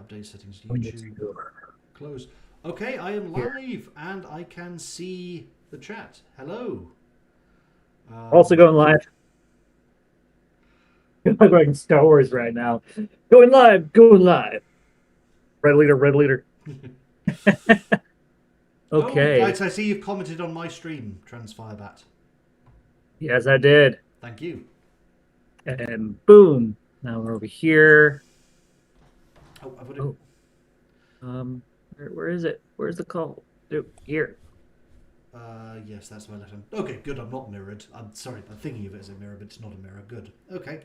update settings. YouTube. Close. Okay, I am live and I can see the chat. Hello. Also going live. I'm going Star Wars right now. Going live, going live. Red leader, red leader. Oh, Okay. right, I see you've commented on my stream, Transfirebat. Yes, I did. Thank you. And boom. Now we're over here. Oh, I've got it. Oh. Where is it? Where's the call? Here. Yes, that's my left hand. Okay, good. I'm not mirrored. I'm sorry. I'm thinking of it as a mirror, but it's not a mirror. Good. Okay.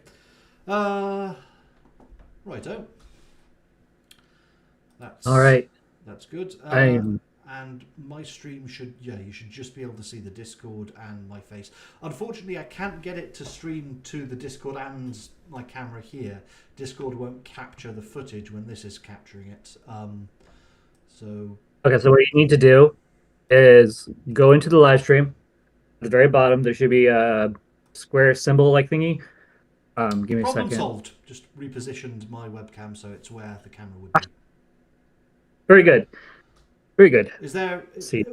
Righto. That's All right. That's good. I'm And my stream should, you should just be able to see the Discord and my face. Unfortunately, I can't get it to stream to the Discord and my camera here. Discord won't capture the footage when this is capturing it. So okay. So what you need to do is go into the live stream. At the very bottom, there should be a square symbol like thingy. Give me a problem second. solved. Just repositioned my webcam so it's where the camera would be. Very good. Very good. Is there See.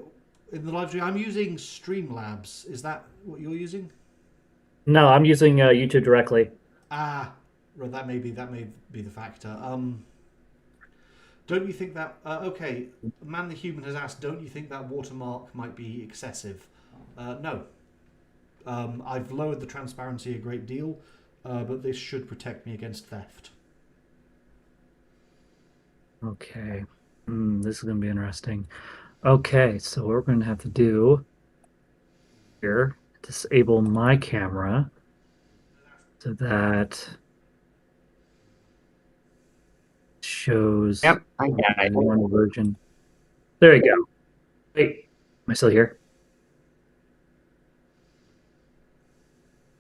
in the live stream? I'm using Streamlabs. Is that what you're using? No, I'm using YouTube directly. Ah, right. That may be the factor. Don't you think that? Okay, Man the Human has asked. Don't you think that watermark might be excessive? No. I've lowered the transparency a great deal, but this should protect me against theft. Okay. This is going to be interesting. Okay, so what we're going to have to do here, disable my camera so that shows Yep, I got it. one version. There you go. Wait, am I still here?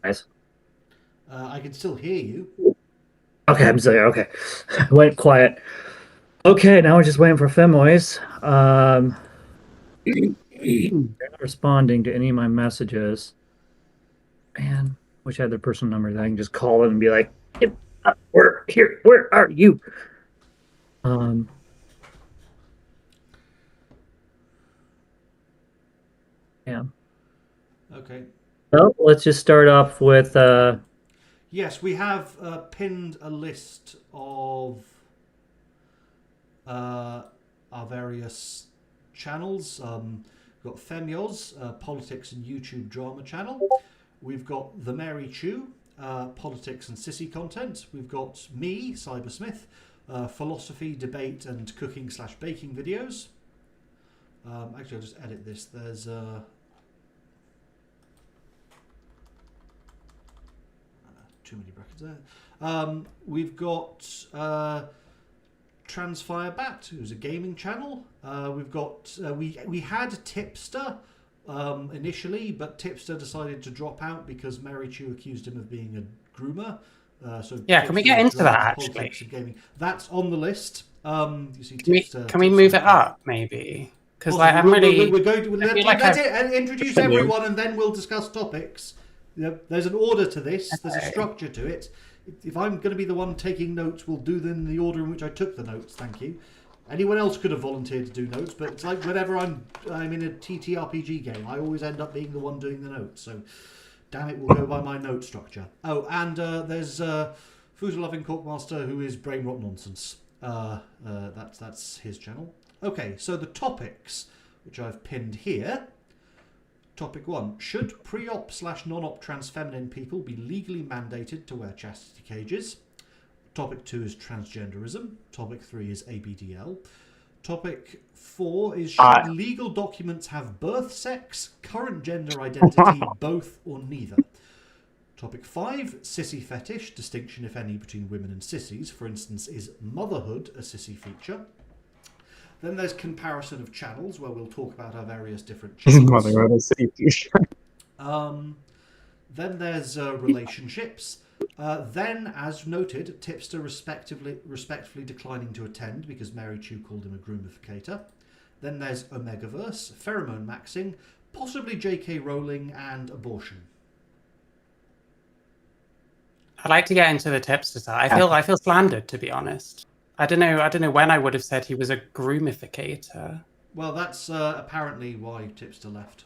Guys? I can still hear you. Okay, I'm still here. Okay. Went quiet. Okay, now we're just waiting for Femoys. They're not responding to any of my messages. Man, wish I had their personal number that I can just call them and be like, "We're here. Where are you?" Yeah. Okay. Well, let's just start off with Yes, we have pinned a list of our various channels. We've got Femyoz, Politics and YouTube Drama channel. We've got The Mary Chew, Politics and Sissy content. We've got me, Cybersmith, philosophy, debate and cooking/baking videos. Actually, I'll just edit this. There's too many brackets there. We've got Transfirebat, who's a gaming channel. We've got we had Tipster initially, but Tipster decided to drop out because Mary Chew accused him of being a groomer. So yeah, can we get into that actually? Gaming. That's on the list. You see, can we move it up maybe? Because like, I'm really. We're going to let's introduce everyone and then we'll discuss topics. There's an order to this. There's a structure to it. If I'm going to be the one taking notes, we'll do them in the order in which I took the notes. Thank you. Anyone else could have volunteered to do notes, but it's like whenever I'm in a TTRPG game, I always end up being the one doing the notes. So, damn it, we'll go by my note structure. Oh, and there's Food Loving Corkmaster, who is Brain Rot Nonsense. That's his channel. Okay, so the topics, which I've pinned here. Topic 1. Should pre-op/non-op trans feminine people be legally mandated to wear chastity cages? Topic 2 is transgenderism. Topic 3 is ABDL. Topic 4 is should legal documents have birth sex, current gender identity, both or neither? Topic 5, sissy fetish, distinction if any between women and sissies. For instance, is motherhood a sissy feature? Then there's comparison of channels, where we'll talk about our various different channels. Then there's relationships. Then, as noted, Tipster respectfully declining to attend because Mary Chew called him a groomificator. Then there's Omegaverse, pheromone maxing, possibly J.K. Rowling, and abortion. I'd like to get into the Tipster side. I feel slandered, to be honest. I don't know when I would have said he was a groomificator. Well, that's apparently why Tipster left.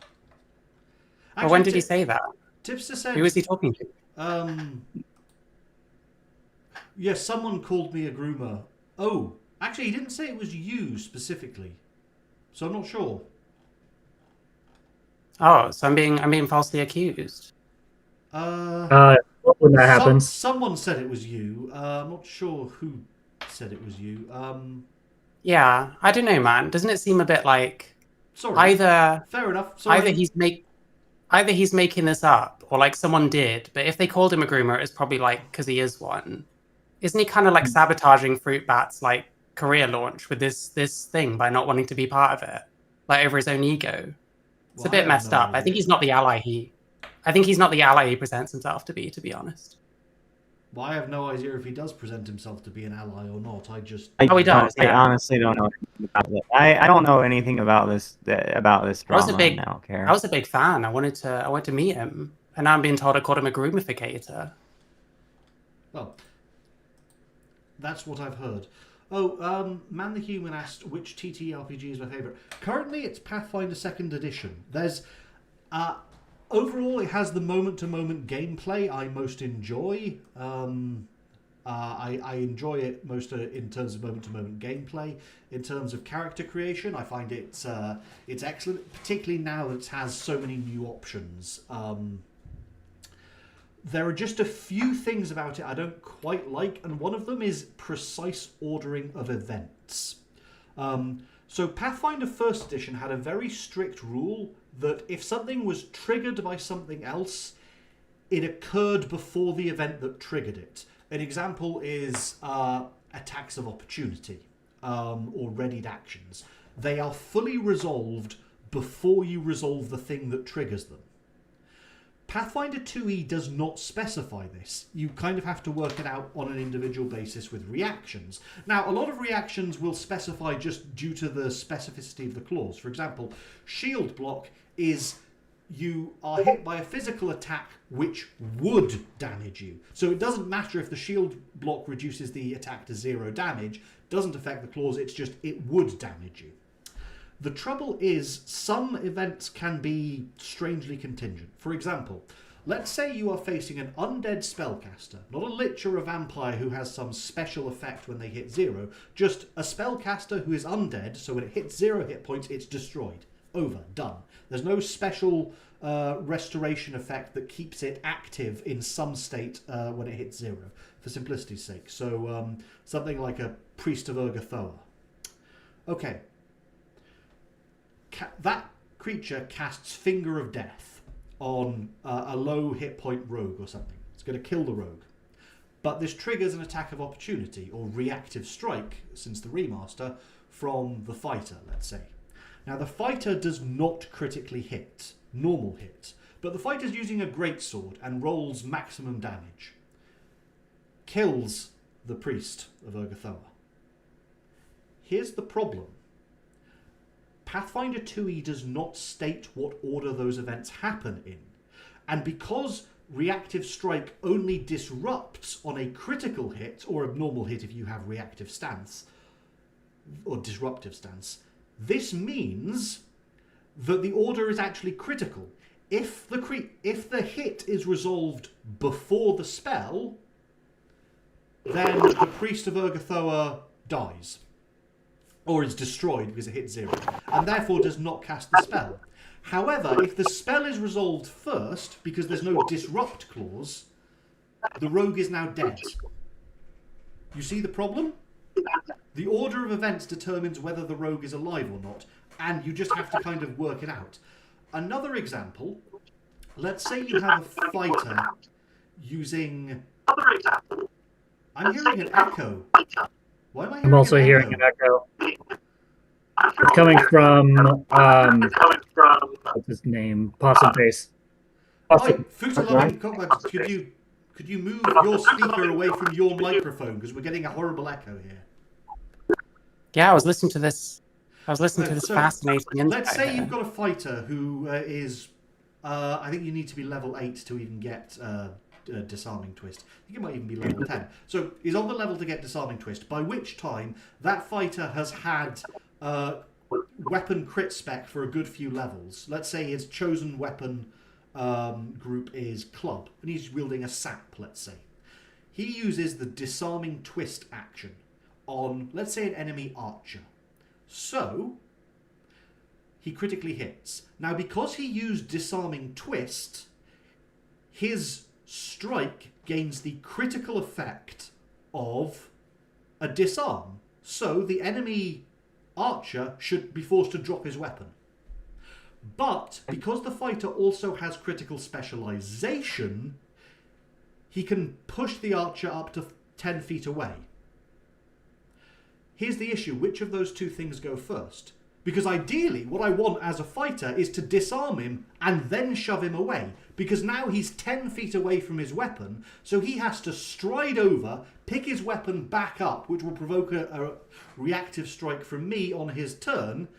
But when did he say that? Tipster said... Who was he talking to? Yes, someone called me a groomer. Oh, actually, he didn't say it was you specifically, so I'm not sure. Oh, so I'm being falsely accused. When that happens. Someone said it was you. I'm not sure who said it was you. Yeah, I don't know, man. Doesn't it seem a bit like Sorry. either Fair enough. Sorry. either he's making this up or like someone did, but if they called him a groomer, it's probably like because he is one. Isn't he kind of like sabotaging Fruit Bat's like career launch with this thing by not wanting to be part of it, like over his own ego? It's a bit messed up. I think he's not the ally he presents himself to be honest. Well, I have no idea if he does present himself to be an ally or not. He does. I honestly don't know anything about it. I don't know anything about this drama. I don't care. I was a big fan. I wanted to meet him, and now I'm being told I called him a groomificator. Well, that's what I've heard. Oh, Man the Human asked which TTRPG is my favourite. Currently, it's Pathfinder 2nd Edition. There's... overall, it has the moment-to-moment gameplay I most enjoy. I enjoy it most in terms of moment-to-moment gameplay. In terms of character creation, I find it's excellent, particularly now that it has so many new options. There are just a few things about it I don't quite like, and one of them is precise ordering of events. So Pathfinder 1st Edition had a very strict rule that if something was triggered by something else, it occurred before the event that triggered it. An example is attacks of opportunity or readied actions. They are fully resolved before you resolve the thing that triggers them. Pathfinder 2e does not specify this. You kind of have to work it out on an individual basis with reactions. Now, a lot of reactions will specify just due to the specificity of the clause. For example, shield block is you are hit by a physical attack which would damage you. So it doesn't matter if the shield block reduces the attack to 0 damage, doesn't affect the clause, it's just it would damage you. The trouble is, some events can be strangely contingent. For example, let's say you are facing an undead spellcaster, not a lich or a vampire who has some special effect when they hit 0, just a spellcaster who is undead, so when it hits 0 hit points, it's destroyed. Over, done. There's no special restoration effect that keeps it active in some state when it hits 0, for simplicity's sake. So something like a Priest of Urgathoa. Okay. That creature casts Finger of Death on a low hit point rogue or something. It's going to kill the rogue. But this triggers an attack of opportunity or reactive strike, since the remaster, from the fighter, let's say. Now, the fighter does not critically hit, normal hit, but the fighter's using a greatsword and rolls maximum damage. Kills the Priest of Urgathoa. Here's the problem. Pathfinder 2e does not state what order those events happen in. And because reactive strike only disrupts on a critical hit, or a normal hit if you have reactive stance, or disruptive stance, this means that the order is actually critical. If the hit is resolved before the spell, then the Priest of Urgathoa dies. Or is destroyed because it hits 0, and therefore does not cast the spell. However, if the spell is resolved first, because there's no disrupt clause, the rogue is now dead. You see the problem? The order of events determines whether the rogue is alive or not, and you just have to kind of work it out. Another example, let's say you have a fighter using... I'm hearing an echo. Why am I hearing I'm also an hearing an echo. It's coming from what's his name? Possum Face. Hi, Futalami, could you move your speaker away from your microphone because we're getting a horrible echo here. Yeah, I was listening to this fascinating insight. Let's say you've got a fighter who is I think you need to be level 8 to even get Disarming Twist. I think it might even be level 10. So he's on the level to get Disarming Twist, by which time that fighter has had weapon crit spec for a good few levels. Let's say his chosen weapon group is club, and he's wielding a sap, let's say. He uses the Disarming Twist action on, let's say, an enemy archer. So he critically hits. Now, because he used Disarming Twist, his strike gains the critical effect of a disarm. So the enemy archer should be forced to drop his weapon. But because the fighter also has critical specialization, he can push the archer up to 10 feet away. Here's the issue. Which of those two things go first? Because ideally, what I want as a fighter is to disarm him and then shove him away. Because now he's 10 feet away from his weapon, so he has to stride over, pick his weapon back up, which will provoke a reactive strike from me on his turn.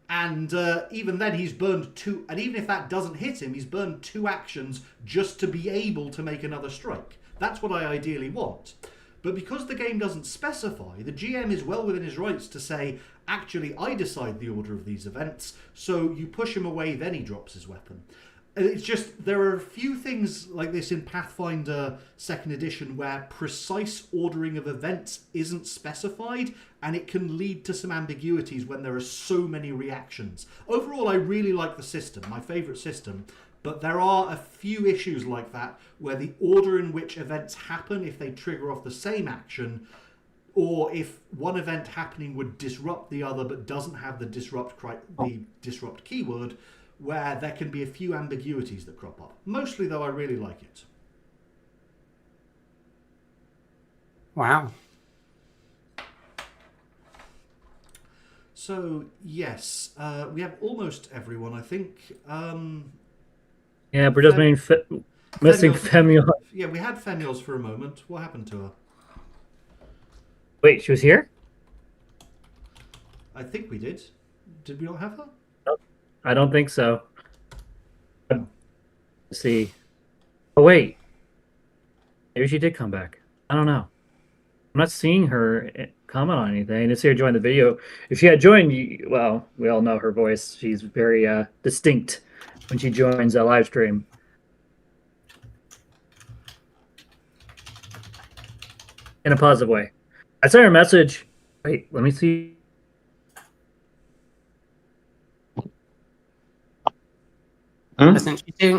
And even then, he's burned 2... And even if that doesn't hit him, he's burned 2 actions just to be able to make another strike. That's what I ideally want. But because the game doesn't specify, the GM is well within his rights to say, actually, I decide the order of these events, so you push him away, then he drops his weapon. It's just, there are a few things like this in Pathfinder 2nd edition where precise ordering of events isn't specified, and it can lead to some ambiguities when there are so many reactions. Overall, I really like the system, my favourite system, but there are a few issues like that where the order in which events happen, if they trigger off the same action, or if one event happening would disrupt the other but doesn't have the disrupt keyword, where there can be a few ambiguities that crop up. Mostly, though, I really like it. Wow. So, yes, we have almost everyone, I think. Yeah, we're just missing Femios. Yeah, we had Femios for a moment. What happened to her? Wait, she was here? I think we did. Did we not have her? I don't think so. Let's see. Oh, wait. Maybe she did come back. I don't know. I'm not seeing her comment on anything. I didn't see her join the video. If she had joined, well, we all know her voice. She's very distinct when she joins a live stream. In a positive way. I sent her a message. Wait, let me see. Listen,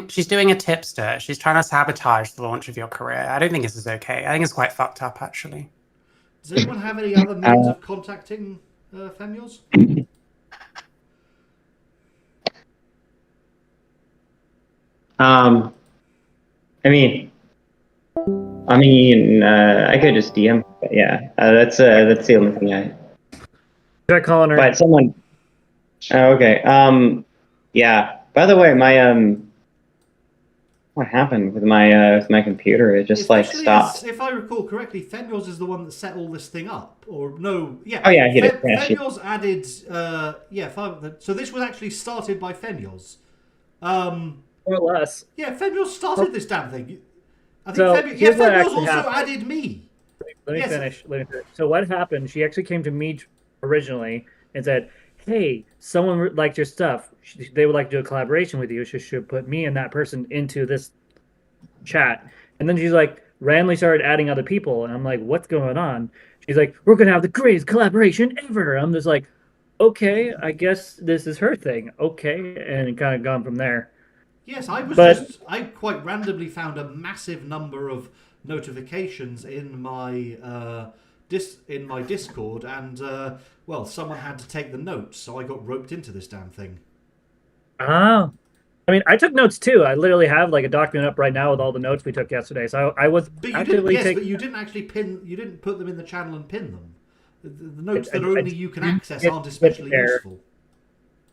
she's doing a tipster. She's trying to sabotage the launch of your career. I don't think this is okay. I think it's quite fucked up, actually. Does anyone have any other means of contacting Femios? I mean, I could just DM, but yeah, that's the only thing I. Try calling her. But someone. Oh, okay. Yeah. By the way, my what happened with my computer? It just Especially stopped. If I recall correctly, Femios is the one that set all this thing up, or no? Yeah. Oh yeah, he did. Femios added. So this was actually started by Femios. More or less. Yeah, Femios started this damn thing. I think So, here's what Femios actually also happened. added me. Let me Yes. finish. So what happened? She actually came to me originally and said, "Hey, someone liked your stuff. They would like to do a collaboration with you. She should put me and that person into this chat." And then she's like, randomly started adding other people, and I'm like, "What's going on?" She's like, "We're gonna have the greatest collaboration ever." I'm just like, "Okay, I guess this is her thing." Okay, and it kind of gone from there. Yes, I quite randomly found a massive number of notifications in my Discord, and well, someone had to take the notes, so I got roped into this damn thing. Oh. I mean, I took notes too. I literally have like a document up right now with all the notes we took yesterday. So I was But you actively didn't. Yes, taking. but you didn't actually pin. You didn't put them in the channel and pin them. The notes that I only you can access get aren't especially there. useful.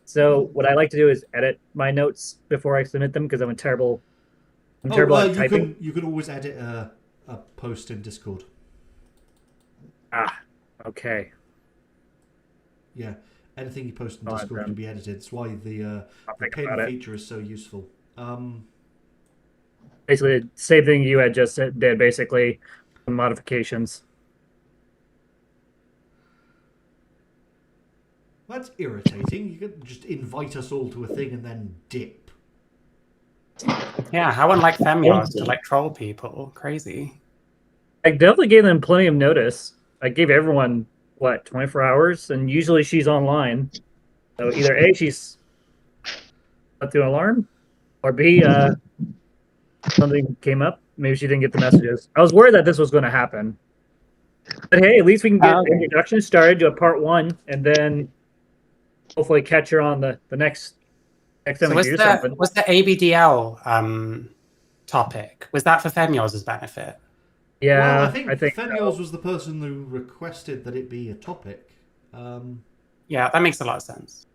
So what I like to do is edit my notes before I submit them because I'm terrible at typing. You can always edit a post in Discord. Ah, okay. Yeah, anything you post in Oh, Discord I've can be edited. It's why the I'll think pin about it. feature is so useful. Basically, the same thing you had just did. Basically, modifications. That's irritating. You could just invite us all to a thing and then dip. Yeah, how unlike Femios to like troll people. Crazy. I definitely gave them plenty of notice. I gave everyone what 24 hours, and usually she's online. So either A, she's up to an alarm, or B, something came up. Maybe she didn't get the messages. I was worried that this was going to happen. But hey, at least we can get Okay. introduction started to a part 1, and then hopefully catch her on the next time So we do something. was the ABDL topic? Was that for Femios' benefit? Yeah, Well, I think so. Femios was the person who requested that it be a topic. Yeah, that makes a lot of sense.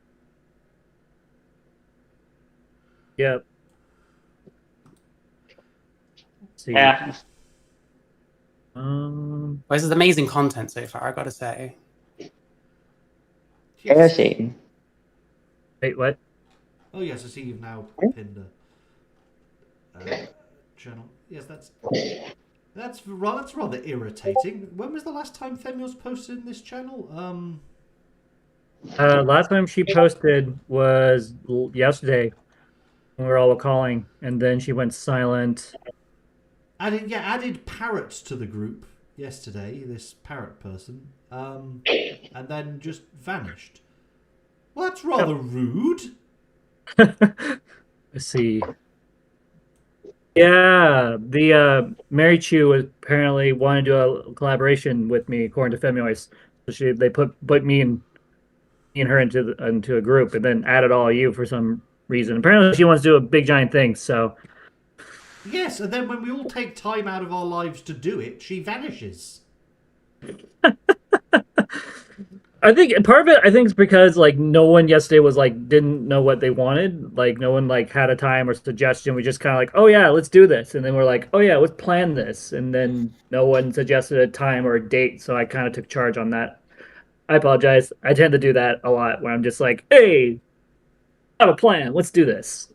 Yep. See. Yeah. Well, this is amazing content so far, I gotta say. yes. AOC. Wait, what? Oh yes, I see you've now pinned a channel. Yes, that's rather irritating. When was the last time Femios posted in this channel? Last time she posted was yesterday when we were all calling, and then she went silent. Added Parrot to the group yesterday. This Parrot person, and then just vanished. Well, that's rather rude. Let's see. Yeah, the Mary Chu apparently wanted to do a collaboration with me, according to Femiois. So they put me and her into a group, and then added all of you for some reason. Apparently, she wants to do a big giant thing. So Yes, and then when we all take time out of our lives to do it, she vanishes. I think part of it, is because like no one yesterday was like didn't know what they wanted. Like no one like had a time or suggestion. We just kind of like, oh yeah, let's do this, and then we're like, oh yeah, let's plan this, and then no one suggested a time or a date. So I kind of took charge on that. I apologize. I tend to do that a lot when I'm just like, hey, I have a plan. Let's do this.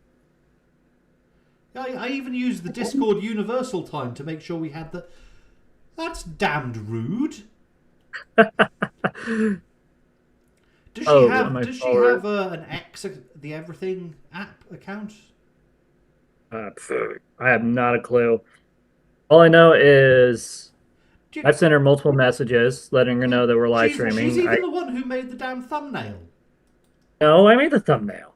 I even used the Discord Universal time to make sure we had the. That's damned rude. Does she have an X, the Everything app account? I have not a clue. All I know is I've sent her multiple messages letting her know that we're live streaming. She's even the one who made the damn thumbnail. No, I made the thumbnail.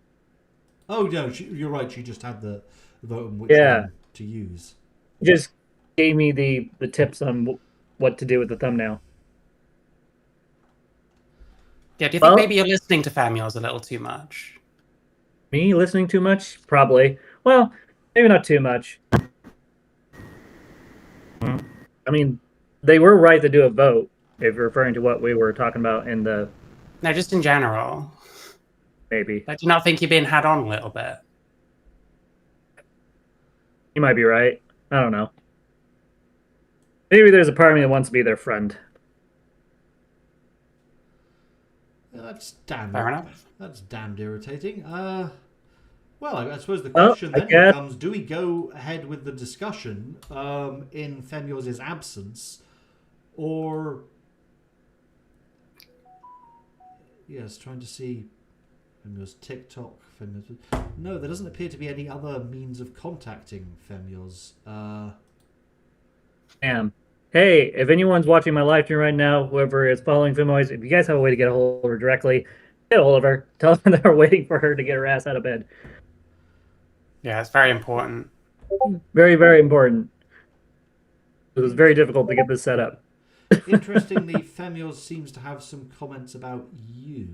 Oh no, you're right. She just had the vote on which one to use. Just gave me the tips on what to do with the thumbnail. Yeah, do you think maybe you're listening to Femios a little too much? Me listening too much? Probably. Well, maybe not too much. I mean, they were right to do a vote, if you're referring to what we were talking about in the... No, just in general. Maybe. I do not think you're being had on a little bit. You might be right. I don't know. Maybe there's a part of me that wants to be their friend. That's damned. Fair enough. That's damned irritating. Well, I suppose the question then becomes: do we go ahead with the discussion in Femios' absence, or yes, trying to see Femios TikTok. Femios. No, there doesn't appear to be any other means of contacting Femios. Damn. Hey, if anyone's watching my live stream right now, whoever is following Fimois, if you guys have a way to get a hold of her directly, get a hold of her. Tell them they're waiting for her to get her ass out of bed. Yeah, it's very important. Very, very important. It was very difficult to get this set up. Interestingly, Femios seems to have some comments about you.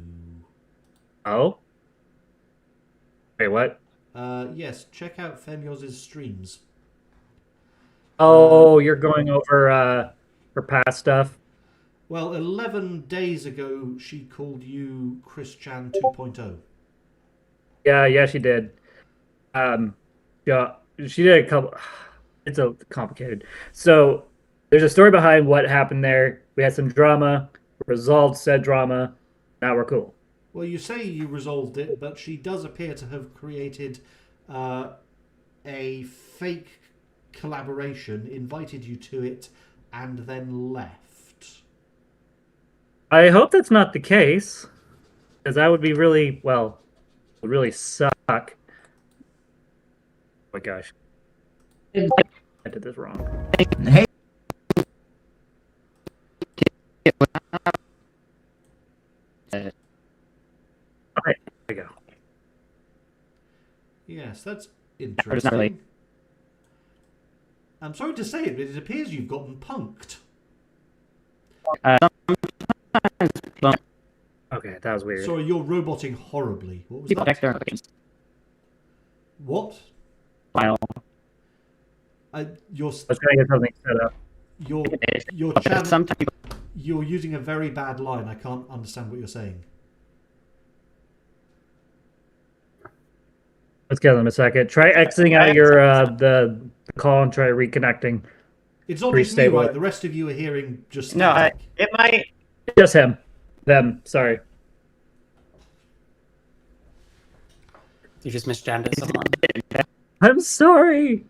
Oh? Wait, what? Yes, check out Femios' streams. Oh, you're going over her past stuff? Well, 11 days ago, she called you Chris Chan 2.0. Yeah, she did. Yeah, she did a couple. It's a complicated. So there's a story behind what happened there. We had some drama, resolved said drama. Now we're cool. Well, you say you resolved it, but she does appear to have created a fake collaboration, invited you to it, and then left. I hope that's not the case, because that would be really, well, would really suck. Oh my gosh. I did this wrong. Hey. Alright, there we go. Yes, that's not interesting. really- I'm sorry to say it, but it appears you've gotten punked. Okay, that was weird. Sorry, you're roboting horribly. What was People check that? their notifications What? file. Your I was trying to get something set up. your channel. Sometimes people You're using a very bad line. I can't understand what you're saying. Let's give them a second. Try exiting out of your the call and try reconnecting. It's not just me, Restable right? it. The rest of you are hearing just no, static. it might. Just him. Them. Sorry. You just misgendered someone. I'm sorry.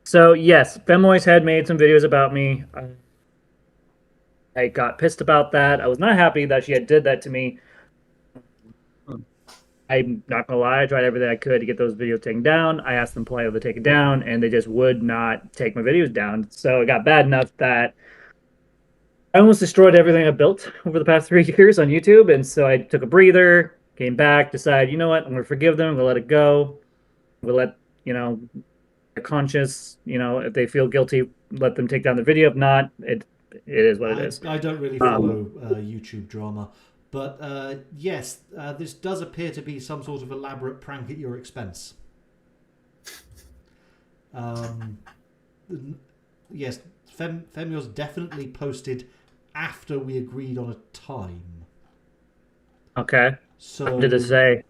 So yes, Femoise had made some videos about me. I got pissed about that. I was not happy that she had did that to me. I'm not gonna lie, I tried everything I could to get those videos taken down. I asked them politely to take it down, and they just would not take my videos down. So it got bad enough that I almost destroyed everything I built over the past 3 years on YouTube. And so I took a breather, came back, decided, you know what, I'm gonna forgive them, I'm gonna let it go. We'll let, their conscience, if they feel guilty, let them take down the video. If not, it is what it is. I don't really follow YouTube drama, but yes, this does appear to be some sort of elaborate prank at your expense. Yes, Femios definitely posted after we agreed on a time. Okay. So What did it say?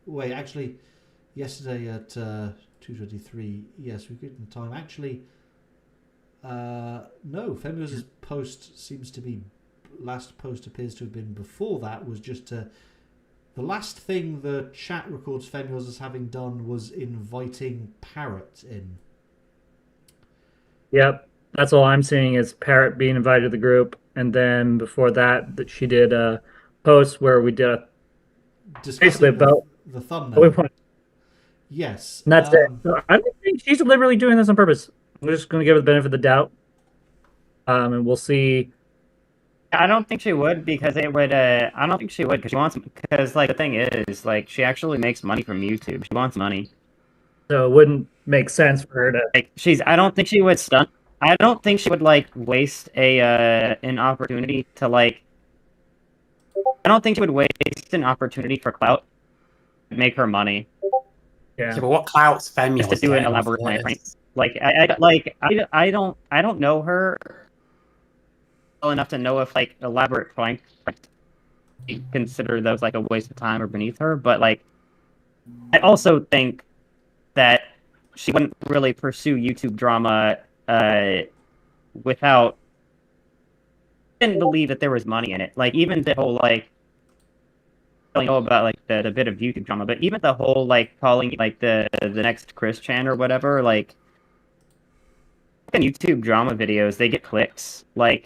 Wait, actually, yesterday at 2:23, yes, we agreed on time. Actually, no, Femios' post seems to be, last post appears to have been before that, was just the last thing the chat records Femios as having done was inviting Parrot in. Yep. That's all I'm seeing is Parrot being invited to the group. And then before that she did a post where we did basically Discussing about the what we thumbnail. want. Yes. And that's it. So I don't think she's deliberately doing this on purpose. We're just going to give her the benefit of the doubt. And we'll see. I don't think she would because it would. I don't think she would because she wants. Because the thing is, she actually makes money from YouTube. She wants money. So it wouldn't make sense for her to. I don't think she would stunt. I don't think she would waste an opportunity to I don't think she would waste an opportunity for clout to make her money. Yeah. Yeah, but what clout's Femios Just to do an getting off elaborate of plan. this? I don't know her well enough to know if elaborate prank consider those a waste of time or beneath her, but I also think that she wouldn't really pursue YouTube drama without didn't believe that there was money in it. Even the whole I don't know about the bit of YouTube drama, but even the whole calling the next Chris Chan or whatever, in YouTube drama videos, they get clicks. A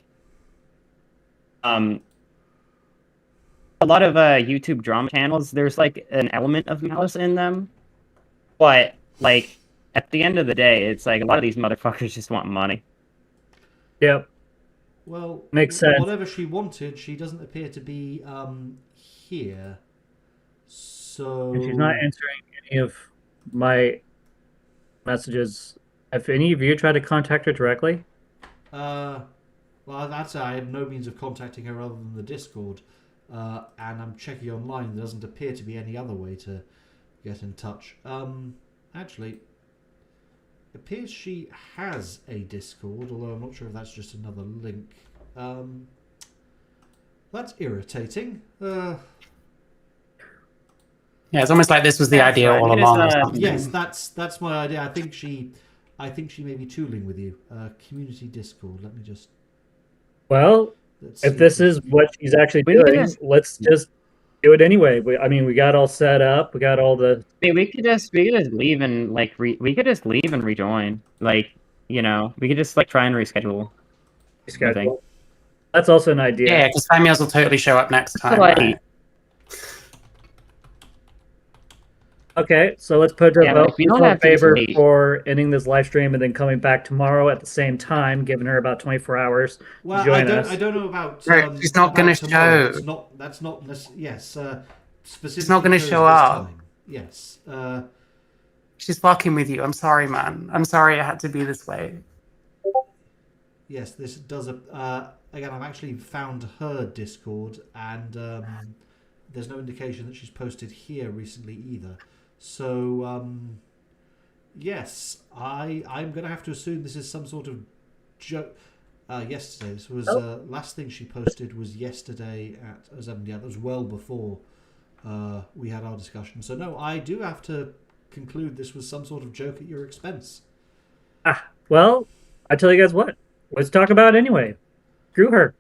lot of YouTube drama channels, there's an element of malice in them, but at the end of the day, it's a lot of these motherfuckers just want money. Yep. Well, Makes sense. Whatever she wanted, she doesn't appear to be here. So And she's not answering any of my messages. Have any of you tried to contact her directly? Well, that's I had no means of contacting her other than the Discord, and I'm checking online. There doesn't appear to be any other way to get in touch. Actually, it appears she has a Discord, although I'm not sure if that's just another link. That's irritating. Yeah, it's almost like this was the That's idea right. all It is, along. or something. Yes, that's my idea. I think she may be tooling with you. Community Discord. Let me just. Well, Let's if see this is what she's actually We need doing, to- let's just Do it anyway. I mean, we got all set up. We got all the. I mean, we could just leave and like we could just leave and rejoin. Like, you know, we could just like try and reschedule. Schedule. That's also an idea. Yeah, because Famiels will totally show up next time. Like- Right? Okay, so let's put a Yeah, vote like, we don't in have to just favor wait. for ending this live stream and then coming back tomorrow at the same time, giving her about 24 hours. Well, Join us. I don't know about. Right, she's not about gonna tomorrow. show. It's not. That's not. Yes. Specifically. She's not gonna shows show this up. time. Yes. She's fucking with you. I'm sorry, man. I'm sorry it had to be this way. Yes. This does. Again, I've actually found her Discord, and there's no indication that she's posted here recently either. So, yes, I'm going to have to assume this is some sort of joke. Yesterday, this was last thing she posted was yesterday at 7. Yeah, that was well before we had our discussion. So no, I do have to conclude this was some sort of joke at your expense. Well, I tell you guys what. Let's talk about it anyway. Screw her.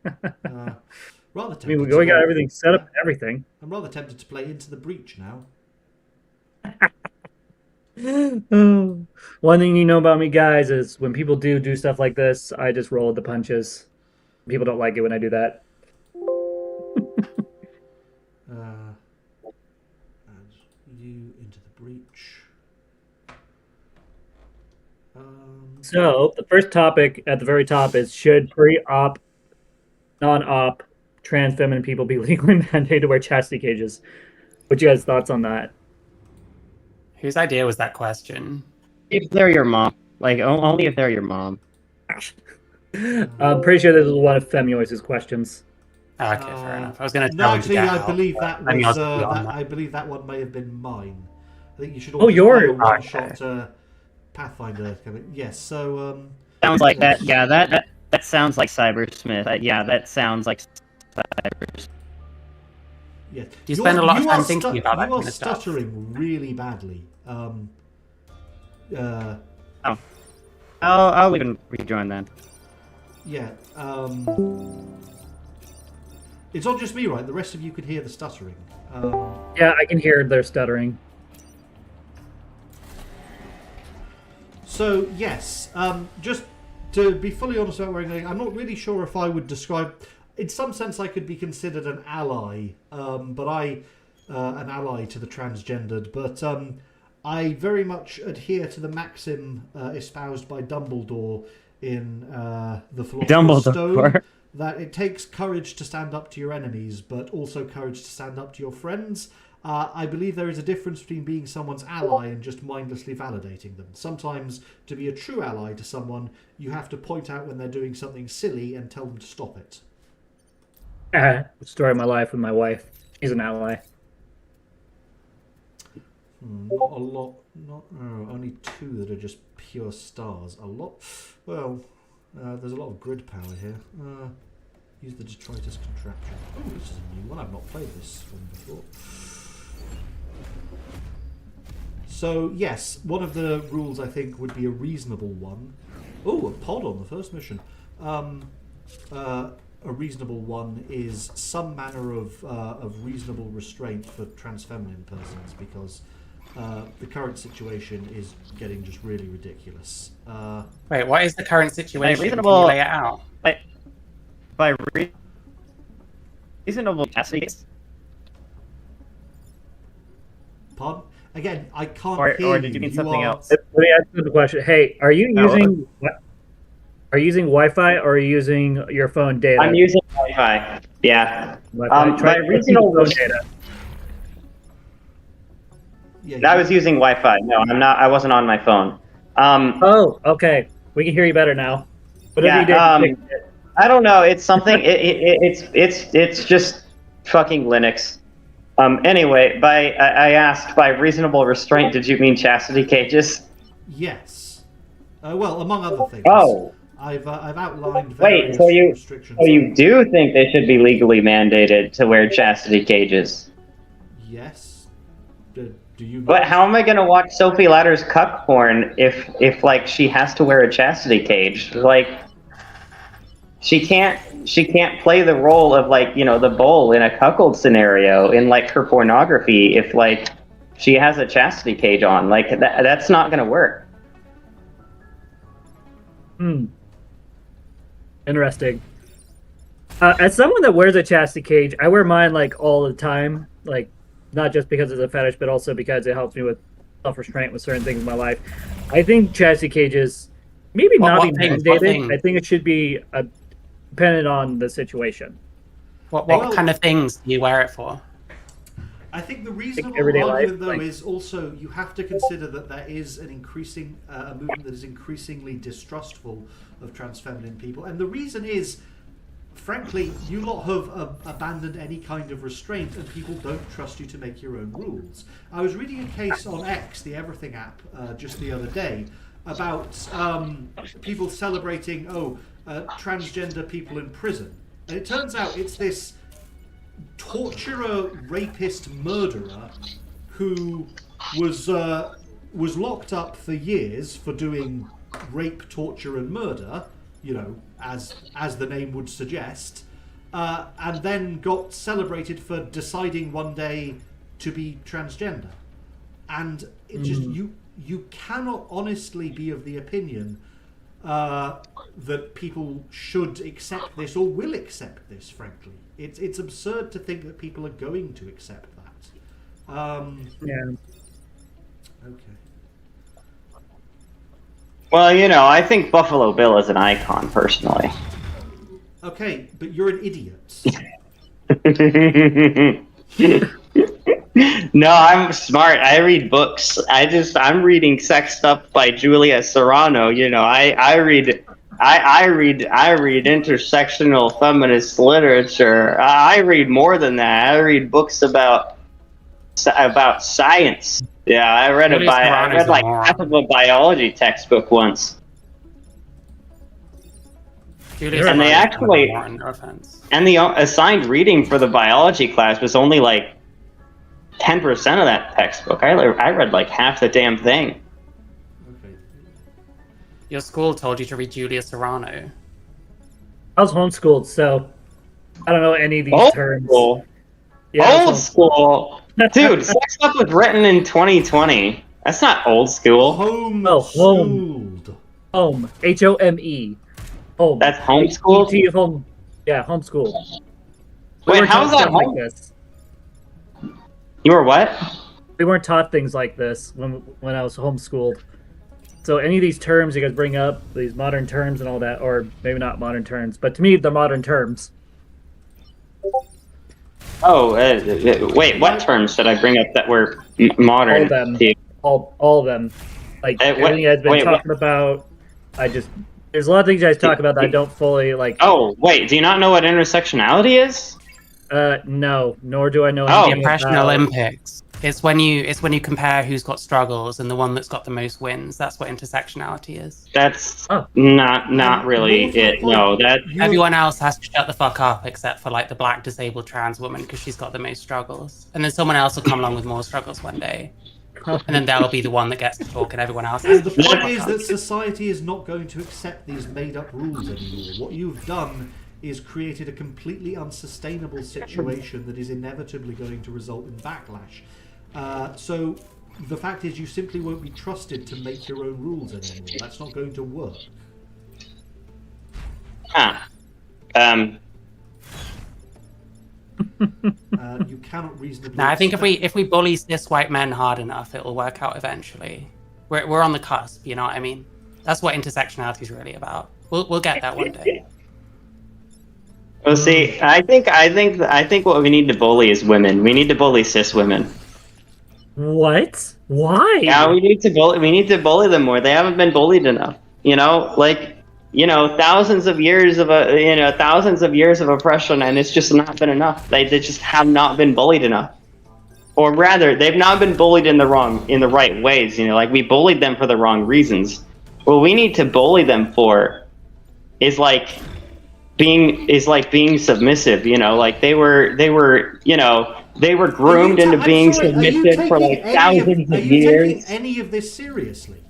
Rather I mean, we tempted got to- everything set up and everything. I'm rather tempted to play Into the Breach now. Oh. One thing you know about me, guys, is when people do stuff like this, I just roll with the punches. People don't like it when I do that. Add you into the breach. So, the first topic at the very top is, should pre-op, non-op, trans feminine people be legally mandated to wear chastity cages? What you guys' thoughts on that? Whose idea was that question? If they're your mom, like only if they're your mom. I'm pretty sure this is one of Femioise's questions. Oh, okay, fair enough. I was going to No, tell him to actually, get I out, believe but that I mean, was. I'll put it on that. I believe that one may have been mine. I think you should. Oh, always yours. play a Okay. one-shot Pathfinder. Yes. So. Sounds like that. Yeah, that sounds like Cybersmith. Yeah, that sounds like Cybersmith. Yeah. You spend a lot of you time are thinking about that You are kind of stuff. stuttering really badly. I'll even rejoin then. Yeah. It's not just me, right? The rest of you could hear the stuttering. Yeah, I can hear their stuttering. So yes, just to be fully honest about where I'm going, I'm not really sure if I would describe. In some sense, I could be considered an ally, an ally to the transgendered. But I very much adhere to the maxim espoused by Dumbledore in the Philosopher's Stone, Dumbledore. that it takes courage to stand up to your enemies, but also courage to stand up to your friends. I believe there is a difference between being someone's ally and just mindlessly validating them. Sometimes, to be a true ally to someone, you have to point out when they're doing something silly and tell them to stop it. Story of my life with my wife. She's an ally. Not a lot. Only 2 that are just pure stars. A lot. Well, there's a lot of grid power here. Use the detritus contraption. Oh, this is a new one. I've not played this one before. So yes, one of the rules I think would be a reasonable one. Oh, a pod on the first mission. A reasonable one is some manner of reasonable restraint for trans feminine persons, because the current situation is getting just really ridiculous. Wait, what is the current situation? reasonable- Can you lay it out? By reasonable chastity, Pardon? Again, I can't or hear did you mean You something are- else? Let me ask you the question. Hey, are you No. using are you using Wi-Fi or are you using your phone data? I'm using Wi-Fi. Yeah. Wi-Fi. Try by to reasonable phone res- data. Yeah, I you- was using Wi-Fi. No, I'm not. I wasn't on my phone. Oh, okay. We can hear you better now. Whatever you did, Yeah, you fixed it. I don't know. It's something. It's just fucking Linux. Anyway, I asked, by reasonable restraint, did you mean chastity cages? Yes. Well, among other things. Oh. I've outlined Wait, various so you- restrictions. So you do think they should be legally mandated to wear chastity cages? Yes. Do you? But how am I gonna watch Sophie Ladder's cuck porn if like she has to wear a chastity cage? Like, she can't. she can't play the role of like, you know, the bull in a cuckold scenario in like her pornography if like she has a chastity cage on. Like that's not gonna work. Interesting. As someone that wears a chastity cage, I wear mine like all the time. Like, not just because it's a fetish, but also because it helps me with self-restraint with certain things in my life. I think chastity cages maybe not be mandated. I think it should be dependent on the situation. What Well- kind of things do you wear it for? I think the reasonable everyday argument, life, though, like- is also you have to consider that there is an increasing a movement that is increasingly distrustful of trans feminine people, and the reason is, frankly, you lot have abandoned any kind of restraint, and people don't trust you to make your own rules. I was reading a case on X, the Everything app, just the other day, about people celebrating transgender people in prison, and it turns out it's this torturer, rapist, murderer who was locked up for years for doing rape, torture, and murder. You know, as the name would suggest, and then got celebrated for deciding one day to be transgender. And it just you cannot honestly be of the opinion that people should accept this or will accept this. Frankly, it's absurd to think that people are going to accept that. Yeah. Okay. Well, you know, I think Buffalo Bill is an icon personally. Okay, but you're an idiot. No, I'm smart. I read books. I'm reading sex stuff by Julia Serrano. You know, I read intersectional feminist literature. I read more than that. I read books about science. Yeah, I read like half of a biology textbook once. And they actually, and the assigned reading for the biology class was only like 10% of that textbook. I read like half the damn thing. Okay. Your school told you to read Julia Serrano. I was homeschooled, so I don't know any of these terms. School. Yeah, I Old was school. Dude, sex stuff was written in 2020. That's not old school. Home. Oh, home. Home. H-O-M-E. Home. That's homeschooled? E-T home. Yeah, homeschool. Wait, how's that like home? this. You were what? We weren't taught things like this when I was homeschooled. So any of these terms you guys bring up, these modern terms and all that, or maybe not modern terms, but to me they're modern terms. Oh, wait, what terms did I bring up that were modern? All of them. All of them. Like everything you guys been talking about, there's a lot of things you guys talk about that I don't fully like. Oh, wait, do you not know what intersectionality is? No, nor do I know The anything Impression about... Olympics. It's when you compare who's got struggles and the one that's got the most wins. That's what intersectionality is. That's not really it. No, that Everyone else has to shut the fuck up except for like the black disabled trans woman because she's got the most struggles. And then someone else will come along with more struggles one day. And then that'll be the one that gets to talk and everyone else has The to shut point is up. that society is not going to accept these made-up rules anymore. What you've done is created a completely unsustainable situation that is inevitably going to result in backlash. So the fact is you simply won't be trusted to make your own rules anymore. That's not going to work. You cannot reasonably... No, I think expect- if we bully cis white men hard enough, it'll work out eventually. We're on the cusp, you know what I mean? That's what intersectionality is really about. We'll get that one day. Well, see, I think what we need to bully is women. We need to bully cis women. What? Why? Yeah, we need to bully them more. They haven't been bullied enough. You know, like, you know, thousands of years of oppression, and it's just not been enough. They just have not been bullied enough. Or rather, they've not been bullied in the right ways. You know, like we bullied them for the wrong reasons. What we need to bully them for is being submissive. You know, like they were groomed into being submissive for like thousands of years. Are you taking any of this seriously?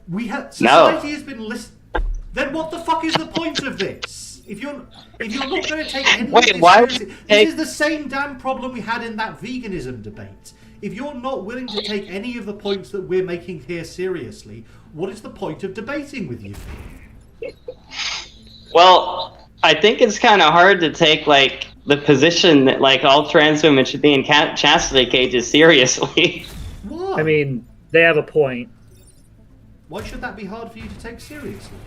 Society has been listening. Then what the fuck is the point of this? if you're not going to take any Wait, of this why would you seriously, take- this is the same damn problem we had in that veganism debate. If you're not willing to take any of the points that we're making here seriously, what is the point of debating with you? Well, I think it's kind of hard to take like the position that like all trans women should be in chastity cages seriously. Why? I mean, they have a point. Why should that be hard for you to take seriously?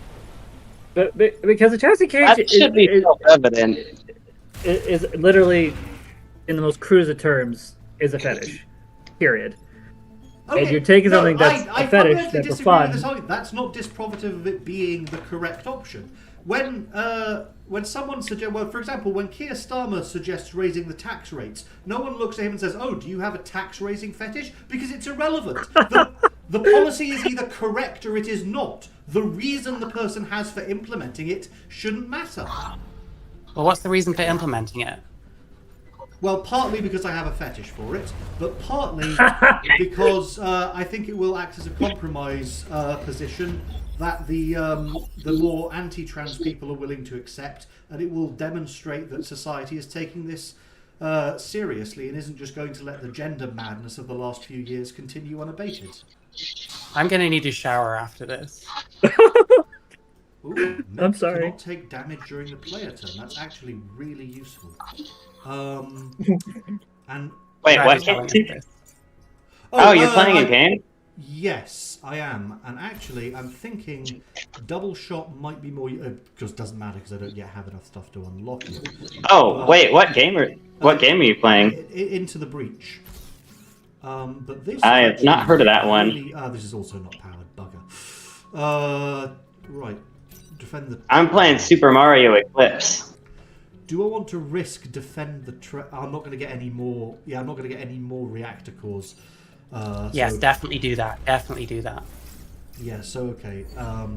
But because the chastity cage That should be self-evident. is literally, in the most crude of terms, is a fetish. Period. And you're taking something that's a fetish fundamentally that's for disagree fun. with this argument. That's not disprobative of it being the correct option. When someone suggests, well, for example, when Keir Starmer suggests raising the tax rates, no one looks at him and says, "Oh, do you have a tax raising fetish?" Because it's irrelevant. The policy is either correct or it is not. The reason the person has for implementing it shouldn't matter. Well, what's the reason for implementing it? Well, partly because I have a fetish for it, but partly because I think it will act as a compromise position that the more anti-trans people are willing to accept, and it will demonstrate that society is taking this seriously and isn't just going to let the gender madness of the last few years continue unabated. I'm gonna need a shower after this. Ooh, I'm sorry. Cannot take damage during the player turn. That's actually really useful. And Wait, Right, what? just telling us this. Oh, you're playing a game? Yes, I am, and actually, I'm thinking Double Shot might be more. Just doesn't matter because I don't yet have enough stuff to unlock it. Oh, wait, what game are you playing? Into the Breach. But this. I have not heard of that one. Really, this is also not powered, bugger. Right. Defend the. I'm playing Super Mario Eclipse. Do I want to risk defend the? I'm not going to get any more. Yeah, I'm not going to get any more reactor cores. Yes, so- definitely do that. Definitely do that. Yeah, so okay. Yeah,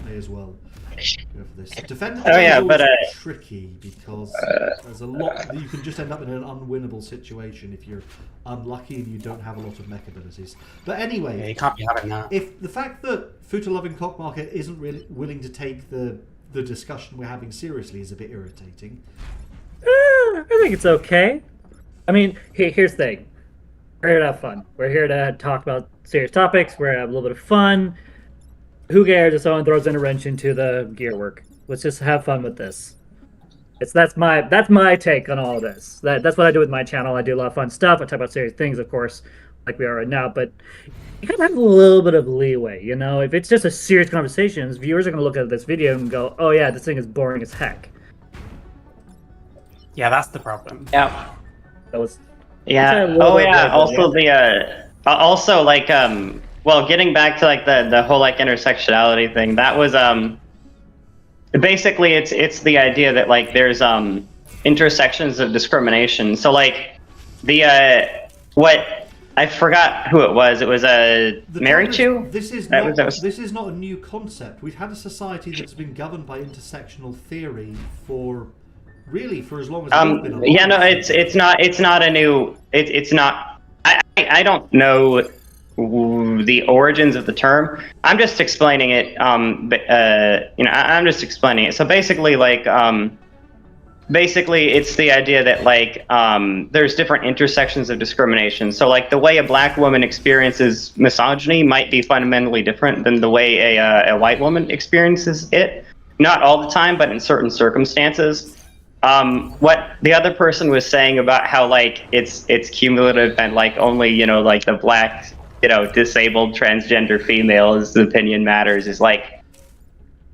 may as well go for this. Defend Oh, yeah, is but, always tricky because there's a lot. You can just end up in an unwinnable situation if you're unlucky and you don't have a lot of mech abilities. But Yeah, anyway, you can't be having that. if the fact that Futa Loving Cockmarket isn't really willing to take the discussion we're having seriously is a bit irritating. I think it's okay. I mean, here's the thing. We're here to have fun. We're here to talk about serious topics. We're here to have a little bit of fun. Who cares if someone throws in a wrench into the gear work? Let's just have fun with this. That's my take on all of this. That's what I do with my channel. I do a lot of fun stuff. I talk about serious things, of course, like we are right now. But you gotta have a little bit of leeway, you know. If it's just a serious conversation, viewers are gonna look at this video and go, "Oh yeah, this thing is boring as heck." Yeah, that's the problem. Yeah. That was Yeah. It's a little Oh, bit yeah. different, Also like well, getting back to like the whole like intersectionality thing. That was basically it's the idea that like there's intersections of discrimination. So like the what I forgot who it was. It was The Mary trouble Chu. is, This is That not. was- This is not a new concept. We've had a society that's been governed by intersectional theory for as long as we've been alive. Yeah, no, it's not a new. It's not. I don't know the origins of the term. I'm just explaining it. I'm just explaining it. So basically, like, it's the idea that like there's different intersections of discrimination. So like the way a black woman experiences misogyny might be fundamentally different than the way a white woman experiences it. Not all the time, but in certain circumstances. What the other person was saying about how like it's cumulative and like only like the black disabled transgender female's opinion matters is like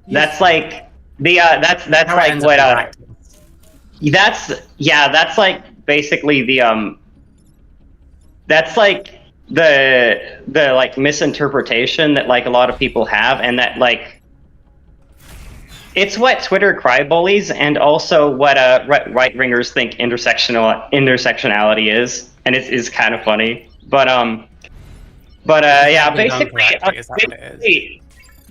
that's like the that's How it like ends what up in practice. that's like basically the that's like the like misinterpretation that like a lot of people have, and that like it's what Twitter cry-bullies and also what right-wingers think intersectionality is, and it is kind of funny. But yeah, Done basically, correctly, is that what it is?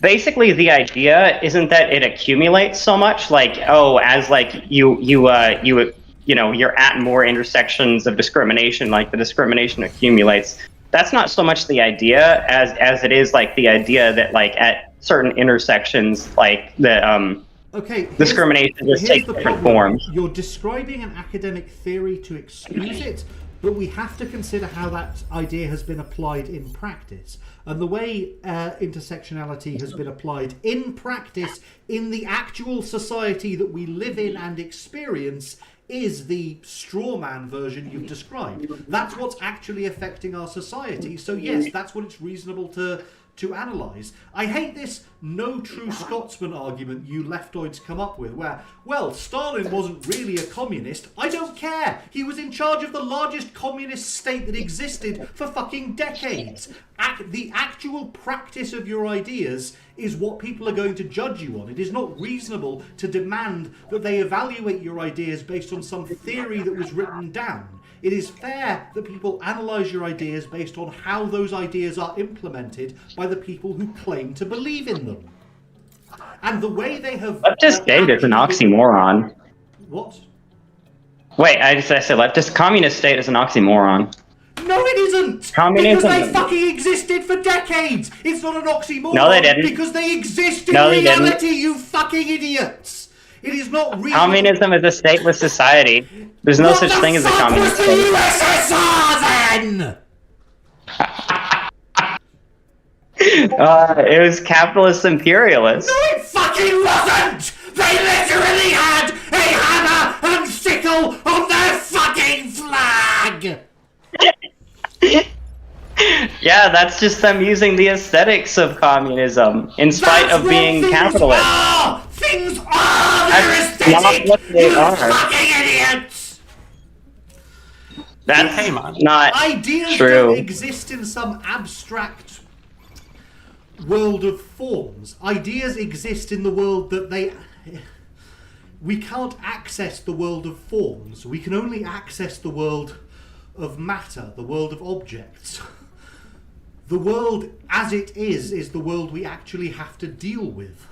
basically the idea isn't that it accumulates so much, like as like you're at more intersections of discrimination, like the discrimination accumulates. That's not so much the idea as it is like the idea that like at certain intersections, like the Okay. Discrimination just takes the different problem. forms. You're describing an academic theory to excuse it, but we have to consider how that idea has been applied in practice. And the way intersectionality has been applied in practice in the actual society that we live in and experience is the straw man version you've described. That's what's actually affecting our society. So yes, that's what it's reasonable to analyse. I hate this no true Scotsman argument you leftoids come up with, where, well, Stalin wasn't really a communist. I don't care. He was in charge of the largest communist state that existed for fucking decades. The actual practice of your ideas is what people are going to judge you on. It is not reasonable to demand that they evaluate your ideas based on some theory that was written down. It is fair that people analyse your ideas based on how those ideas are implemented by the people who claim to believe in them. And the way they have... Leftist state is an oxymoron. What? Wait, I said leftist communist state is an oxymoron. No, it isn't! Communism. Because they fucking existed for decades! It's not an oxymoron! No, they didn't. Because they exist in No, they didn't. reality, you fucking idiots! It is not real. Communism is a stateless society. There's no such thing as a communist What the state. USSR then? It was capitalist imperialist. No, it fucking wasn't! They literally had a hammer and sickle on their fucking flag! Yeah, that's just them using the aesthetics of communism, in spite That's of being what capitalist. Things are their That's aesthetic! not what they you are. fucking idiots! That's Okay, man. not Ideas true. don't exist in some abstract world of forms. Ideas exist in the world that they... We can't access the world of forms. We can only access the world of matter, the world of objects. The world as it is the world we actually have to deal with.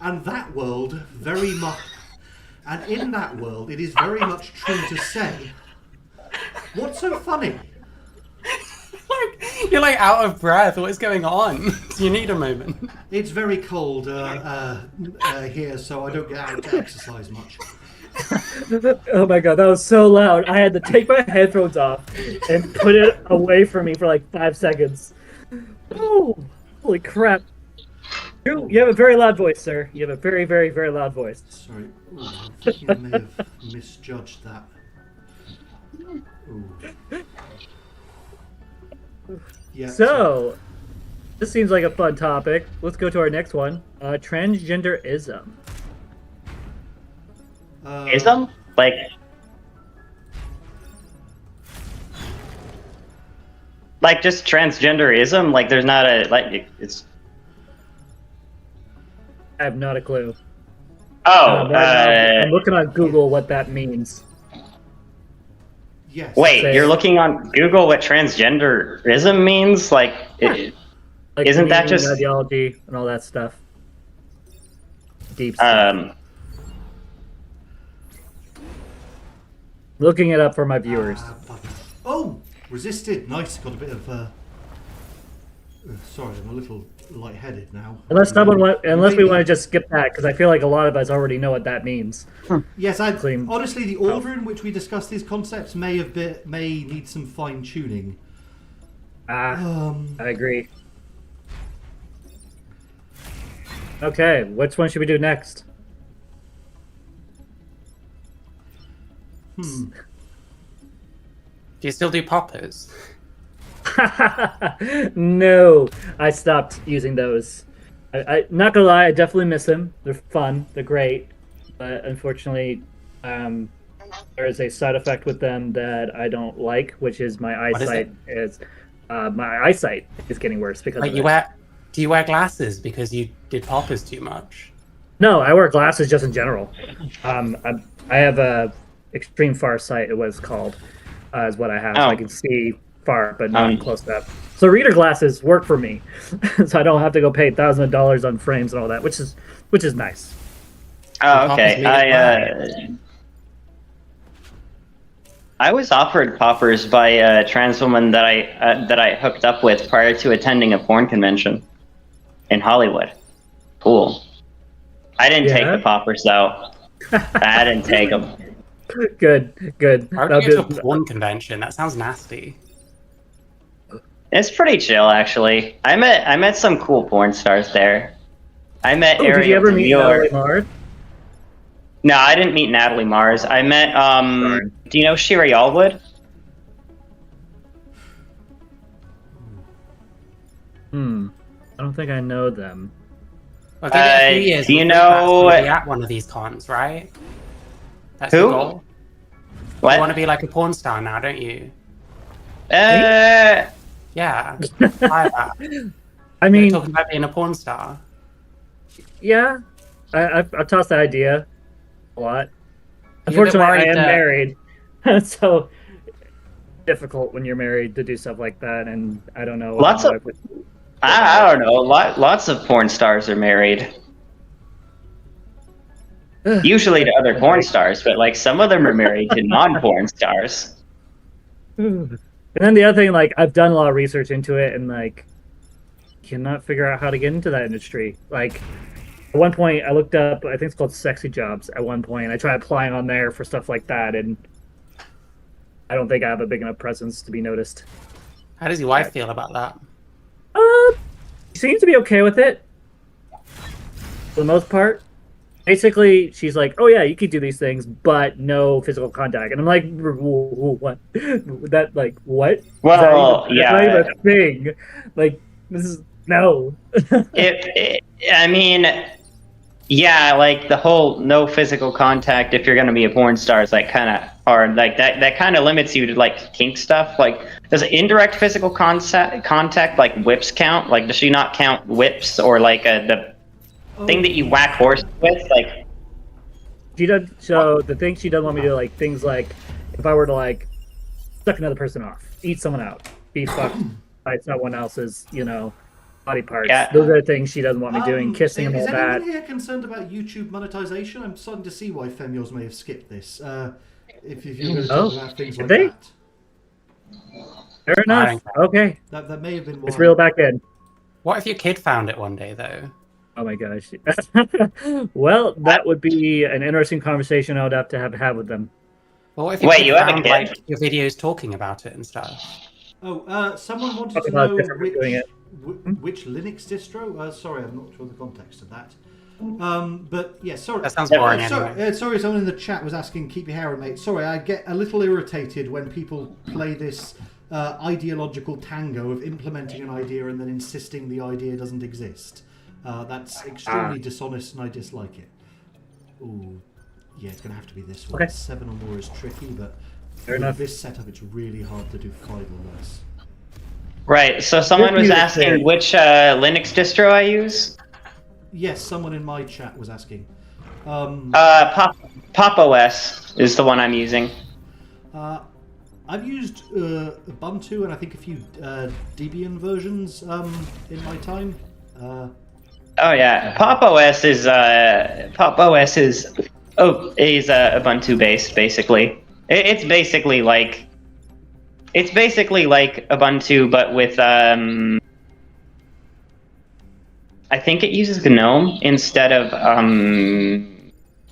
And that world very much... And in that world, it is very much true to say... What's so funny? You're like out of breath. What is going on? Do you need a moment? It's very cold here, so I don't get out to exercise much. Oh my god, that was so loud. I had to take my headphones off and put it away from me for like 5 seconds. Oh, holy crap. You have a very loud voice, sir. You have a very, very, very loud voice. Sorry. Ooh, I'm thinking I may have misjudged that. Ooh. Yeah. So, this seems like a fun topic. Let's go to our next one. Transgenderism. Ism? Like just transgenderism? Like there's not a it's I have not a clue. oh I'm looking on Google what that means. Yes. wait, Say- you're looking on Google what transgenderism means? Like Like Isn't that meaning, just- ideology and all that stuff? Deep stuff. Looking it up for my viewers. Oh, resisted. Nice. Got a bit of. Sorry, I'm a little lightheaded now. Unless we want to just skip that, because I feel like a lot of us already know what that means. Yes, Claim- honestly, the order in which we discuss these concepts may need some fine tuning. I agree. Okay, which one should we do next? Do you still do poppers? No, I stopped using those. I not gonna lie, I definitely miss them. They're fun, they're great, but unfortunately, there is a side effect with them that I don't like, which is my eyesight is getting worse because Like of you it. do you wear glasses because you did poppers too much? No, I wear glasses just in general. I have a extreme far sight. It was called is what I have. So I can see far, but not close enough. So reader glasses work for me, so I don't have to go pay thousands of dollars on frames and all that, which is nice. Oh, Poppers okay. made it I was offered poppers by a trans woman that I hooked up with prior to attending a porn convention in Hollywood. Cool. I didn't take Yeah? the poppers though. I didn't take them. Good. Why would you go to a porn convention? That sounds nasty. It's pretty chill, actually. I met some cool porn stars there. I met Oh, Ariel did you ever meet Demure. Natalie Mars? No, I didn't meet Natalie Mars. I met Darn. do you know Shira Yallwood? I don't think I know them. Well, give it a few years. do you and Fruit Bat's know- gonna be at one of these cons, right? That's Who? your goal. What? You want to be like a porn star now, don't you? Uh, Yeah. Try that. I You're mean, talking about being a porn star. yeah, I've tossed the idea a lot. You're a bit Unfortunately, I worried am that- married, so difficult when you're married to do stuff like that. And I don't know. Lots of- I don't know. Lots of porn stars are married. Usually to other porn stars, but like some of them are married to non-porn stars. And then the other thing, like I've done a lot of research into it, and like cannot figure out how to get into that industry. Like at one point, I looked up, I think it's called Sexy Jobs. At one point, I tried applying on there for stuff like that, and I don't think I have a big enough presence to be noticed. How does your wife feel about that? She seems to be okay with it for the most part. Basically, she's like, "Oh yeah, you could do these things, but no physical contact." And I'm like, "What? That like what? Well, Is that even yeah. a thing? Like this is no." I mean, yeah, like the whole no physical contact if you're gonna be a porn star is like kind of hard. Like that kind of limits you to like kink stuff. Like, does indirect physical contact like whips count? Like, does she not count whips or like the thing that you whack horses with? Like, She does. So the thing she doesn't want me to do, like things like if I were to like suck another person off, eat someone out, be fucked by someone else's, body parts. Yeah. Those are the things she doesn't want me doing. Kissing and Is all anyone that. here concerned about YouTube monetization? I'm starting to see why Femios may have skipped this. If you're going to talk Oh, about things did like they? that, Fair enough. Okay, that may have been why. let's reel back in. What if your kid found it one day, though? Oh my gosh. Well, that would be an interesting conversation I would have to have with them. Well, what if your Wait, kid you have a found kid? like your videos talking about it and stuff? Oh, someone wanted Talking to about know different way of doing it. which Linux distro. Sorry, I'm not sure the context of that. But yeah, sorry. That sounds boring Sorry, anyway. sorry, someone in the chat was asking, keep your hair on, mate. Sorry, I get a little irritated when people play this ideological tango of implementing an idea and then insisting the idea doesn't exist. That's extremely dishonest and I dislike it. Ooh, yeah, it's going to have to be this one. Okay. 7 or more is tricky, but Fair with enough. this setup, it's really hard to do 5 or less. right. So someone was asking which Linux distro I use. Yes, someone in my chat was asking. Pop OS is the one I'm using. I've used Ubuntu and I think a few Debian versions in my time. Oh yeah, Pop OS is Ubuntu based basically. It's basically like Ubuntu but with I think it uses GNOME instead of Does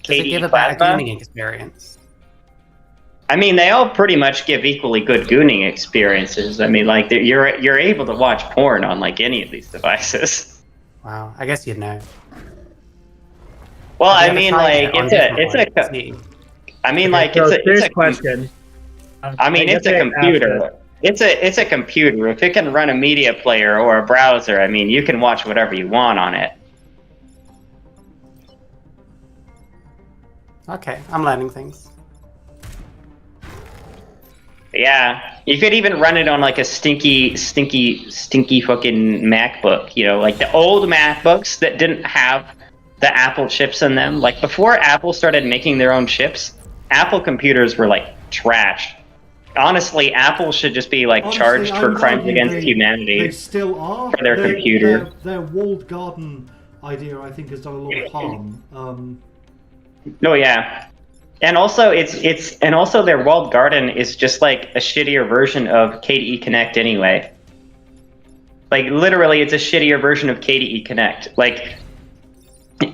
it KDE give a better Plasma. gaming experience? I mean, they all pretty much give equally good gooning experiences. I mean, like you're able to watch porn on like any of these devices. Wow, I guess you'd know. Well, Have you I ever mean, tried like it on it's different ones? a. See? I mean, Okay, like so it's serious a question. I mean, it's a computer. It's a computer. If it can run a media player or a browser, I mean, you can watch whatever you want on it. Okay, I'm learning things. Yeah, you could even run it on like a stinky fucking MacBook. You know, like the old MacBooks that didn't have the Apple chips in them. Like before Apple started making their own chips, Apple computers were like trash. Honestly, Apple should just be like charged I for would crimes argue against They humanity. still are. For their computer. Their walled garden idea, I think, has done a lot of harm. No, yeah. And also also their walled garden is just like a shittier version of KDE Connect anyway. Like literally it's a shittier version of KDE Connect. Like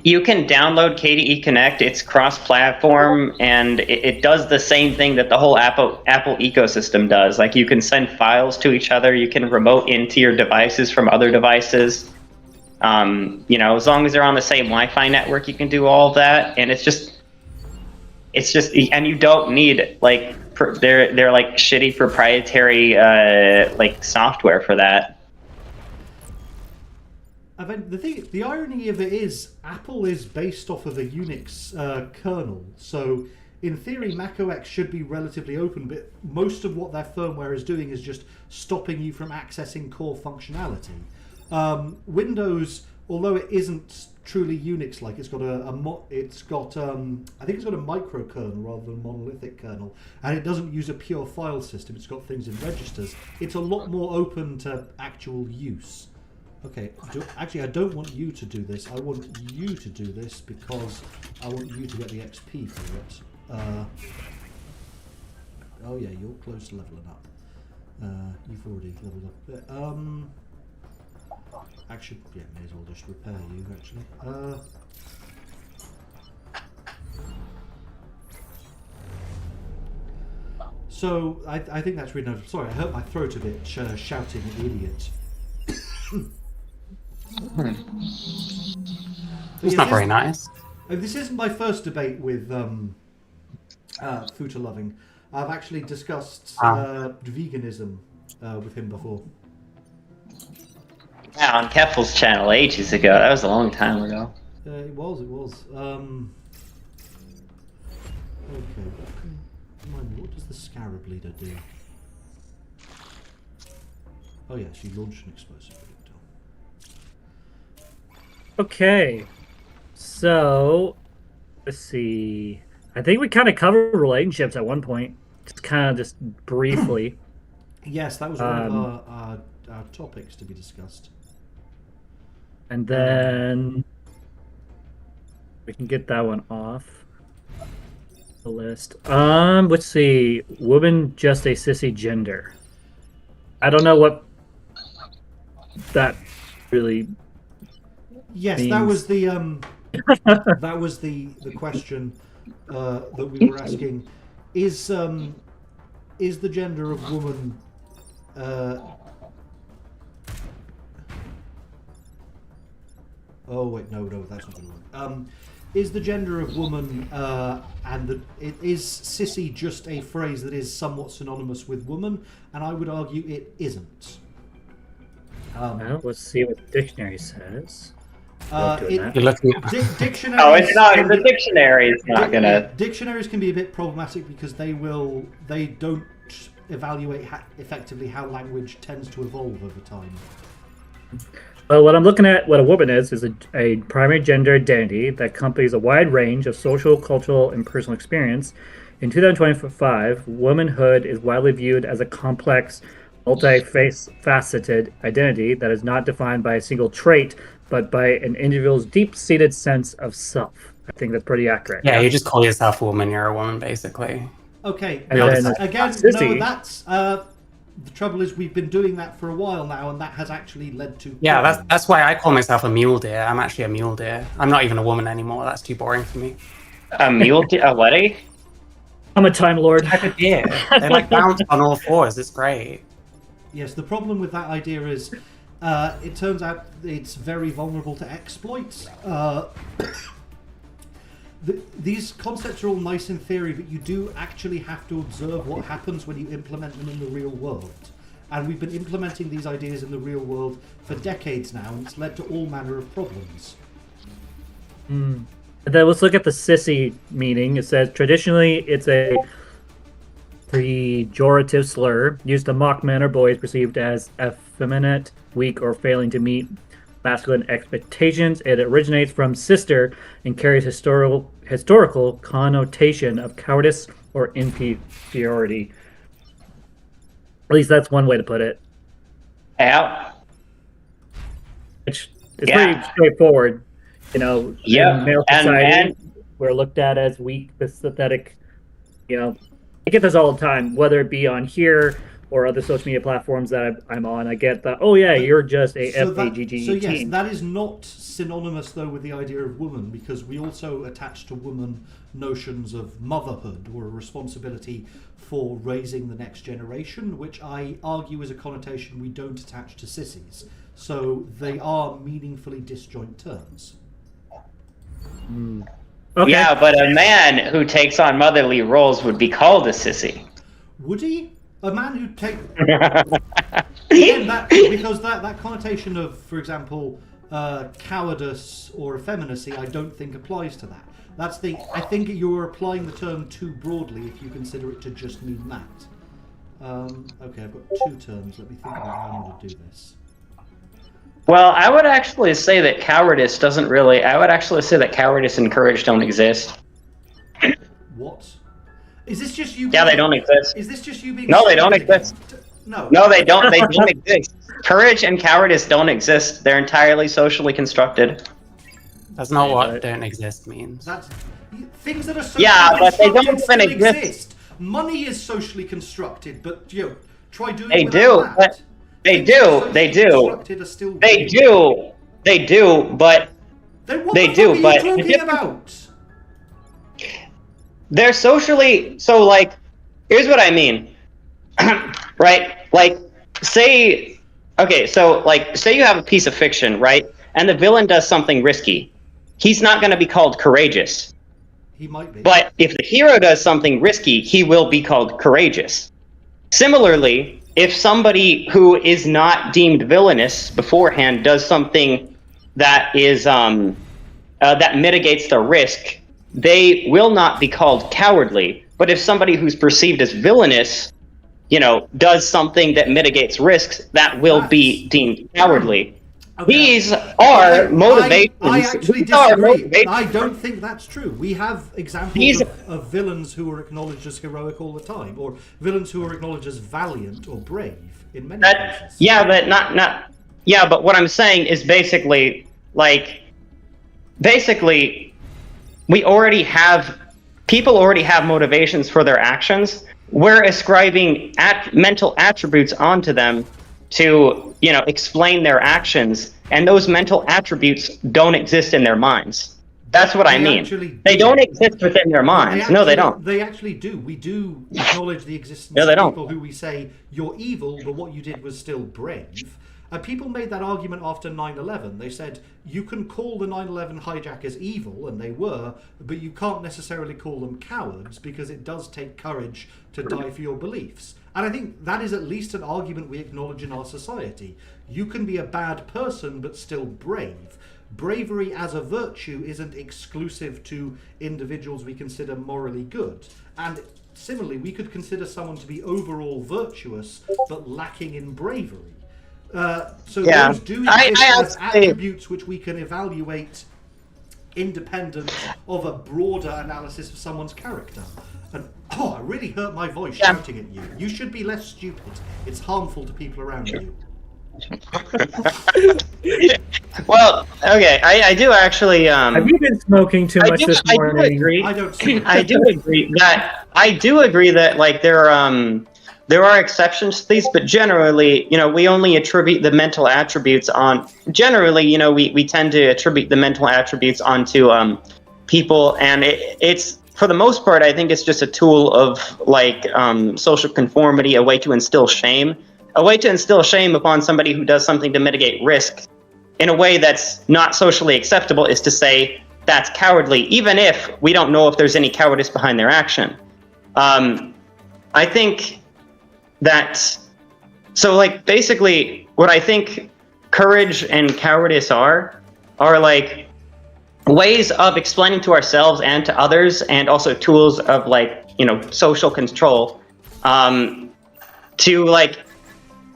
You can download KDE Connect. It's cross-platform, and it does the same thing that the whole Apple ecosystem does. Like, you can send files to each other. You can remote into your devices from other devices. You know, as long as they're on the same Wi-Fi network, you can do all of that. And it's just, and you don't need like they're like shitty proprietary like software for that. I mean, the irony of it is, Apple is based off of a Unix kernel, so in theory, macOS should be relatively open, but most of what their firmware is doing is just stopping you from accessing core functionality. Windows, although it isn't truly Unix-like, it's got I think it's got a microkernel rather than a monolithic kernel, and it doesn't use a pure file system. It's got things in registers. It's a lot more open to actual use. Okay, actually, I don't want you to do this. I want you to do this because I want you to get the XP for it. Oh yeah, you're close to leveling up. You've already leveled up a bit. Actually, yeah, may as well just repair you, actually. So, I think that's really nice. Sorry, I hurt my throat a bit shouting at the idiot. It's not very nice. This isn't my first debate with Futa Loving. I've actually discussed veganism with him before. Yeah, on Keffel's channel ages ago. That was a long time ago. It was. Okay. Remind me, what does the Scarab Leader do? Oh yeah, she launched an explosive projectile. Okay, so let's see. I think we kind of covered relationships at one point, just briefly. Yes, that was one of our topics to be discussed. And then we can get that one off the list. Let's see. Woman, just a sissy gender. I don't know what that really. Yes, means. that was the that was the question that we were asking. Is the gender of woman oh wait, no, that's not going to work. Is the gender of woman is sissy just a phrase that is somewhat synonymous with woman? And I would argue it isn't. Well, let's see what the dictionary says. You're looking at Dictionaries. Oh, it's not. The dictionary is not gonna. Dictionaries can be a bit problematic because they don't evaluate effectively how language tends to evolve over time. Well, what I'm looking at, what a woman is a primary gender identity that accompanies a wide range of social, cultural, and personal experience. In 2025, womanhood is widely viewed as a complex, multifaceted identity that is not defined by a single trait, but by an individual's deep-seated sense of self. I think that's pretty accurate. Yeah, you just call yourself a woman, you're a woman, basically. Okay, And that's, then again, sissy. no, that's the trouble is we've been doing that for a while now, and that has actually led to Yeah, problems. that's why I call myself a mule deer. I'm actually a mule deer. I'm not even a woman anymore. That's too boring for me. A mule deer? A what? I'm a Time Lord. Like a deer. They like bounce on all fours. It's great. Yes, the problem with that idea is it turns out it's very vulnerable to exploits. These concepts are all nice in theory, but you do actually have to observe what happens when you implement them in the real world. And we've been implementing these ideas in the real world for decades now, and it's led to all manner of problems. And then let's look at the sissy meaning. It says traditionally it's a pejorative slur used to mock men or boys perceived as effeminate, weak, or failing to meet masculine expectations. It originates from sister and carries historical connotation of cowardice or inferiority. At least that's one way to put it. Yeah. Which is Yeah. pretty straightforward. You know, Yeah, in male and- society, we're looked at as weak, pathetic. You know, I get this all the time, whether it be on here or other social media platforms that I'm on, I get that. Oh yeah, you're just a So FAGG so yes, teen. that is not synonymous though with the idea of woman, because we also attach to woman notions of motherhood or a responsibility for raising the next generation, which I argue is a connotation we don't attach to sissies. So they are meaningfully disjoint terms. Okay. Yeah, but a man who takes on motherly roles would be called a sissy. Would he? A man who takes again, because that connotation of, for example, cowardice or effeminacy, I don't think applies to that. I think you're applying the term too broadly if you consider it to just mean that. Okay, I've got two terms. Let me think about how I'm going to do this. Well, I would actually say that cowardice doesn't really. I would actually say that cowardice and courage don't exist. What? Is this just you? Yeah, they don't exist. Is this just you being? No, they don't stupid again? exist. No. No, they don't. They don't exist. Courage and cowardice don't exist. They're entirely socially constructed. That's not what "don't exist" means. That's things that are socially Yeah, but they don't constructed even still exist. Money is socially constructed, but try doing They it do, without but that. they Things do. that are They socially do. constructed are still They do. They do. But Then what they the do, fuck but are you the talking difference- about? they're socially. So, like, here's what I mean. Right? Like, say. Okay, so, like, say you have a piece of fiction, right? And the villain does something risky. He's not going to be called courageous. He might be. But if the hero does something risky, he will be called courageous. Similarly, if somebody who is not deemed villainous beforehand does something that is that mitigates the risk, they will not be called cowardly. But if somebody who's perceived as villainous, does something that mitigates risks, that will be deemed cowardly. Okay. These are motivations. I actually These are disagree. motivations. I don't think that's true. We have examples These- of villains who are acknowledged as heroic all the time, or villains who are acknowledged as valiant or brave in many cases. Yeah, but not. Yeah, but what I'm saying is basically, we already have people already have motivations for their actions. We're ascribing mental attributes onto them to explain their actions, and those mental attributes don't exist in their minds. That's what I They actually mean. They do. don't exist within their minds. No, they don't. They actually do. We do acknowledge the existence No, they of don't. people who we say, you're evil, but what you did was still brave. People made that argument after 9/11. They said, you can call the 9/11 hijackers evil, and they were, but you can't necessarily call them cowards, because it does take courage to die for your beliefs. And I think that is at least an argument we acknowledge in our society. You can be a bad person, but still brave. Bravery as a virtue isn't exclusive to individuals we consider morally good. And similarly, we could consider someone to be overall virtuous, but lacking in bravery. So Yeah. those do I exist as actually- attributes which we can evaluate independent of a broader analysis of someone's character. And I really hurt my voice shouting at you. You should be less stupid. It's harmful to people around you. Well, okay, I do actually. Have you been smoking too much this I do morning? agree. I don't see I do agree that like there are exceptions to these, but generally, we only attribute the mental attributes on. Generally, we tend to attribute the mental attributes onto people, and it's for the most part, I think it's just a tool of social conformity, a way to instill shame. A way to instill shame upon somebody who does something to mitigate risk in a way that's not socially acceptable is to say that's cowardly, even if we don't know if there's any cowardice behind their action. I think that, basically what I think courage and cowardice are ways of explaining to ourselves and to others, and also tools of social control, to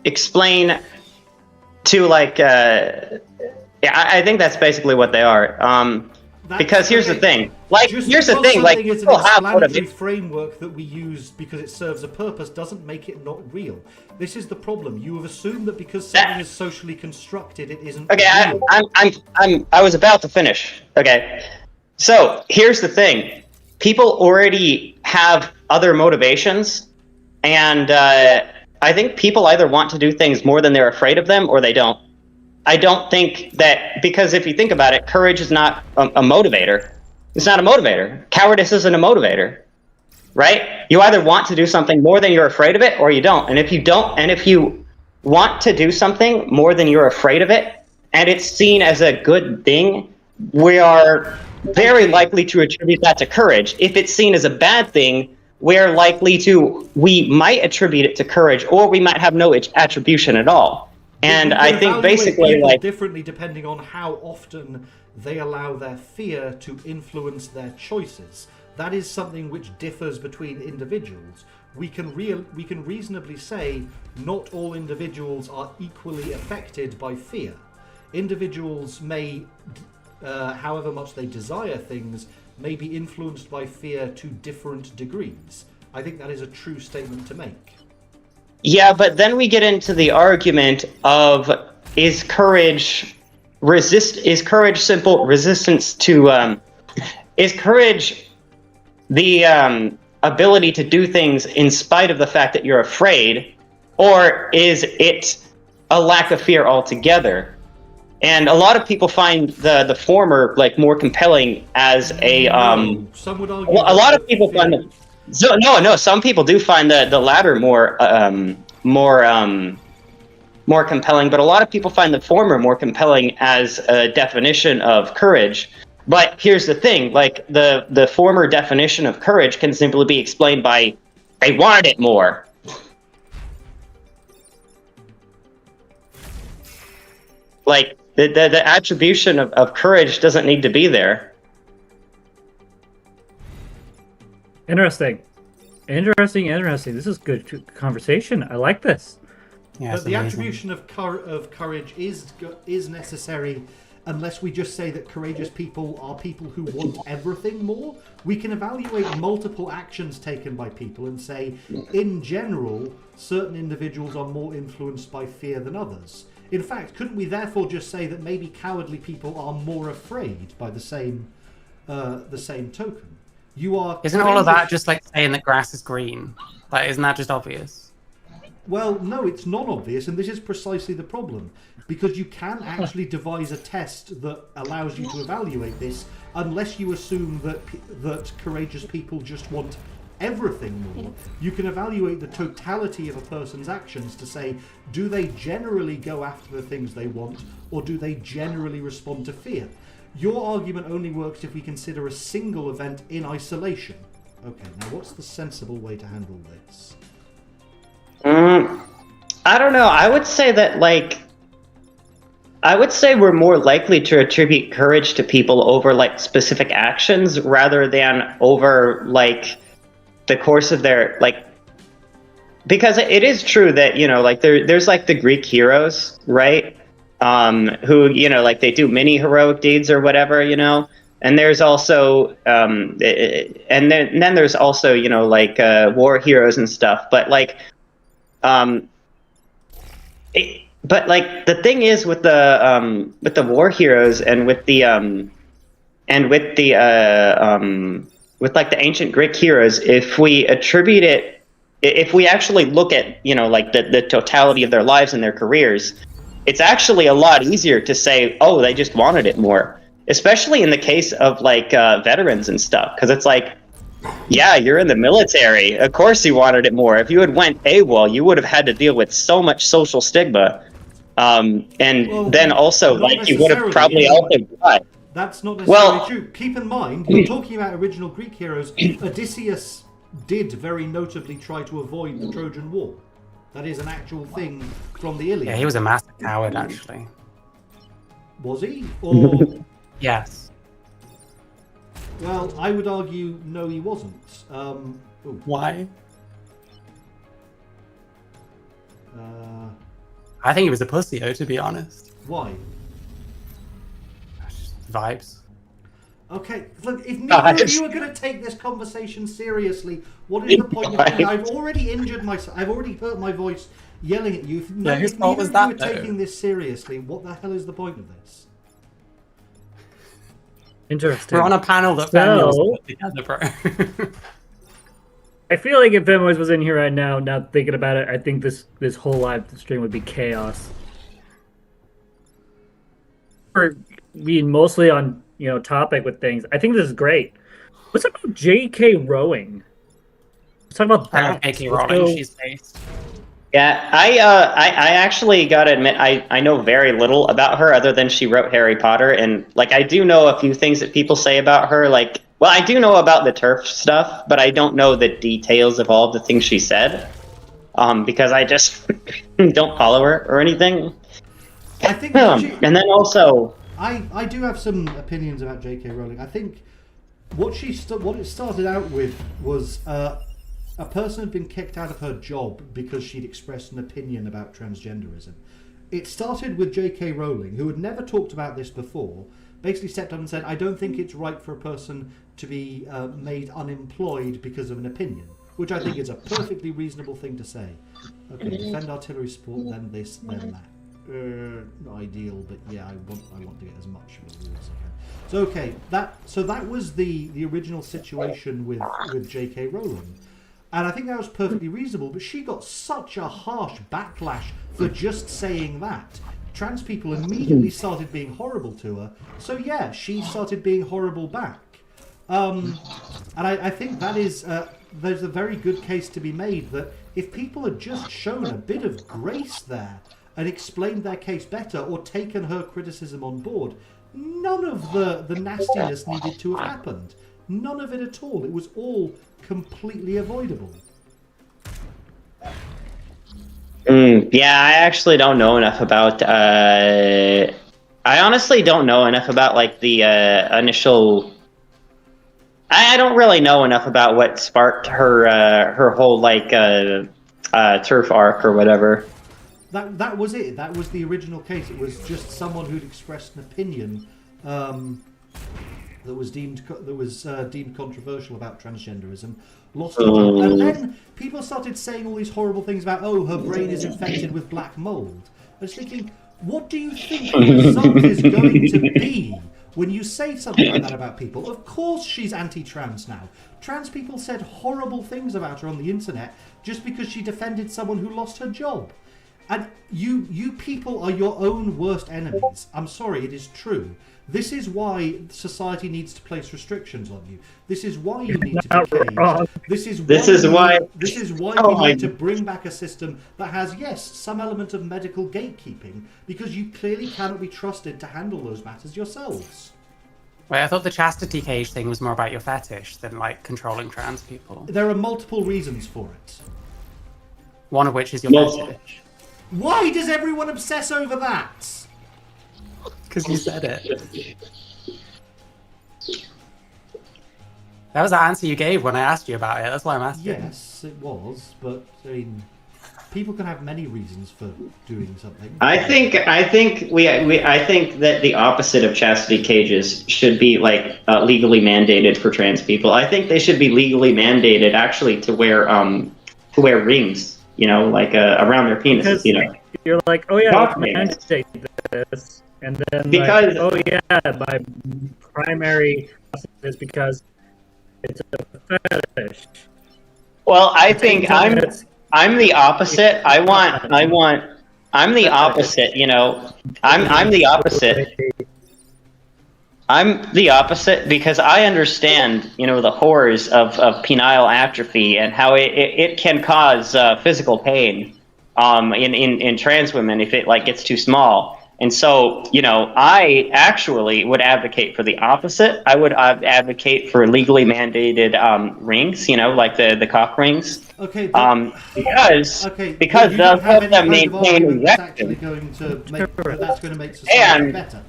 explain to I think that's basically what they are. Because here's the thing. Here's the thing. Something is an People have explanatory motivation. framework that we use because it serves a purpose doesn't make it not real. This is the problem. You have assumed that because something is socially constructed, it isn't Okay, real. I was about to finish. Okay, so here's the thing: people already have other motivations, and I think people either want to do things more than they're afraid of them, or they don't. I don't think that, because if you think about it, courage is not a motivator. It's not a motivator. Cowardice isn't a motivator, right? You either want to do something more than you're afraid of it, or you don't. And if you want to do something more than you're afraid of it, and it's seen as a good thing, we are very likely to attribute that to courage. If it's seen as a bad thing, we might attribute it to courage, or we might have no attribution at all. And You can I think evaluate basically, people like, differently depending on how often they allow their fear to influence their choices. That is something which differs between individuals. We can reasonably say not all individuals are equally affected by fear. Individuals may, however much they desire things, may be influenced by fear to different degrees. I think that is a true statement to make. yeah, but then we get into the argument of, is courage simple resistance to is courage the ability to do things in spite of the fact that you're afraid, or is it a lack of fear altogether? And a lot of people find the former like more compelling as a Some would argue a lot of people find it. So, no. Some people do find the latter more compelling, but a lot of people find the former more compelling as a definition of courage. But here's the thing: like the former definition of courage can simply be explained by they wanted it more. Like the attribution of courage doesn't need to be there. Interesting. This is good conversation. I like this. Yeah, But it's the amazing. attribution of courage is necessary unless we just say that courageous people are people who want everything more. We can evaluate multiple actions taken by people and say, in general, certain individuals are more influenced by fear than others. In fact, couldn't we therefore just say that maybe cowardly people are more afraid by the same token? Isn't all of that just like saying that grass is green? Like, isn't that just obvious? Well, no, it's not obvious, and this is precisely the problem. Because you can actually devise a test that allows you to evaluate this, unless you assume that courageous people just want everything more. You can evaluate the totality of a person's actions to say, do they generally go after the things they want, or do they generally respond to fear? Your argument only works if we consider a single event in isolation. Okay, now what's the sensible way to handle this? I don't know. I would say we're more likely to attribute courage to people over like specific actions rather than over like the course of their like, because it is true that, you know, like there's like the Greek heroes, right? Who, you know, like they do many heroic deeds or whatever, you know, and there's also and then there's also, you know, like war heroes and stuff, but like but like the thing is with the war heroes and with like the ancient Greek heroes, if we attribute it, if we actually look at, you know, like the totality of their lives and their careers, it's actually a lot easier to say, oh, they just wanted it more, especially in the case of like veterans and stuff, because it's like, yeah, you're in the military, of course you wanted it more. If you had went AWOL, you would have had to deal with so much social stigma, then also like you would have probably also died. That's not necessarily true. Keep in mind, you're talking about original Greek heroes. Odysseus did very notably try to avoid the Trojan War. That is an actual thing from the Iliad. Yeah, he was a massive coward, actually. Was he? Or, Yes. well, I would argue, no, he wasn't. Why? I think he was a pussy, though, to be honest. Why? Vibes. Okay, look, if neither of you are going to take this conversation seriously, what is the point of doing? I've already injured myself. I've already hurt my voice yelling at you. If, Yeah, whose if fault neither was of that, you are though? taking this seriously, what the hell is the point of this? Interesting. We're on a panel that families put together, bro. I feel like if Femboys was in here right now, thinking about it, I think this whole live stream would be chaos. For being mostly on topic with things, I think this is great. Let's talk about J.K. Rowling. Let's talk about I that. love J.K. Let's Rowling. go- She's based. Yeah, I actually gotta admit, I know very little about her other than she wrote Harry Potter, and like I do know a few things that people say about her. Like, well, I do know about the TERF stuff, but I don't know the details of all of the things she said, because I just don't follow her or anything. I think that she- And then also, I do have some opinions about J.K. Rowling. I think what it started out with was a person had been kicked out of her job because she'd expressed an opinion about transgenderism. It started with J.K. Rowling, who had never talked about this before, basically stepped up and said, I don't think it's right for a person to be made unemployed because of an opinion, which I think is a perfectly reasonable thing to say. Okay, defend artillery support, then this, then that. Not ideal, but yeah, I want to get as much reward as I can. So okay, that was the original situation with J.K. Rowling. And I think that was perfectly reasonable, but she got such a harsh backlash for just saying that. Trans people immediately started being horrible to her, so yeah, she started being horrible back. And I think that is, there's a very good case to be made that if people had just shown a bit of grace there and explained their case better or taken her criticism on board, none of the nastiness needed to have happened. None of it at all. It was all completely avoidable. Yeah, I actually don't know enough about. I honestly don't know enough about like the initial. I don't really know enough about what sparked her whole like TERF arc or whatever. That was it. That was the original case. It was just someone who'd expressed an opinion that was deemed controversial about transgenderism, lost her job, and then people started saying all these horrible things about, oh, her brain is infected with black mold. I was thinking, what do you think the result is going to be when you say something like that about people? Of course she's anti-trans now. Trans people said horrible things about her on the internet just because she defended someone who lost her job. And you people are your own worst enemies. I'm sorry, it is true. This is why society needs to place restrictions on you. This is why you need to be caged. This is why you need to bring back a system that has, yes, some element of medical gatekeeping, because you clearly cannot be trusted to handle those matters yourselves. Wait, I thought the chastity cage thing was more about your fetish than like controlling trans people. There are multiple reasons for it. One of which is your fetish. Why does everyone obsess over that? Because you said it. That was the answer you gave when I asked you about it. That's why I'm asking. Yes, it was, but I mean, people can have many reasons for doing something. I think that the opposite of chastity cages should be like legally mandated for trans people. I think they should be legally mandated actually to wear rings, like around their penises, Because you're like, oh yeah, let's mandate this, and then Because- like, oh yeah, my primary is because it's a fetish. Well, I think I'm the opposite. I'm the opposite, I'm the opposite. I'm the opposite because I understand, the horrors of penile atrophy and how it can cause physical pain in trans women if it gets too small. And so, I actually would advocate for the opposite. I would advocate for legally mandated rings, like the cock rings. Okay. Because they'll help them maintain actually erection. going to make that's going to make society And better.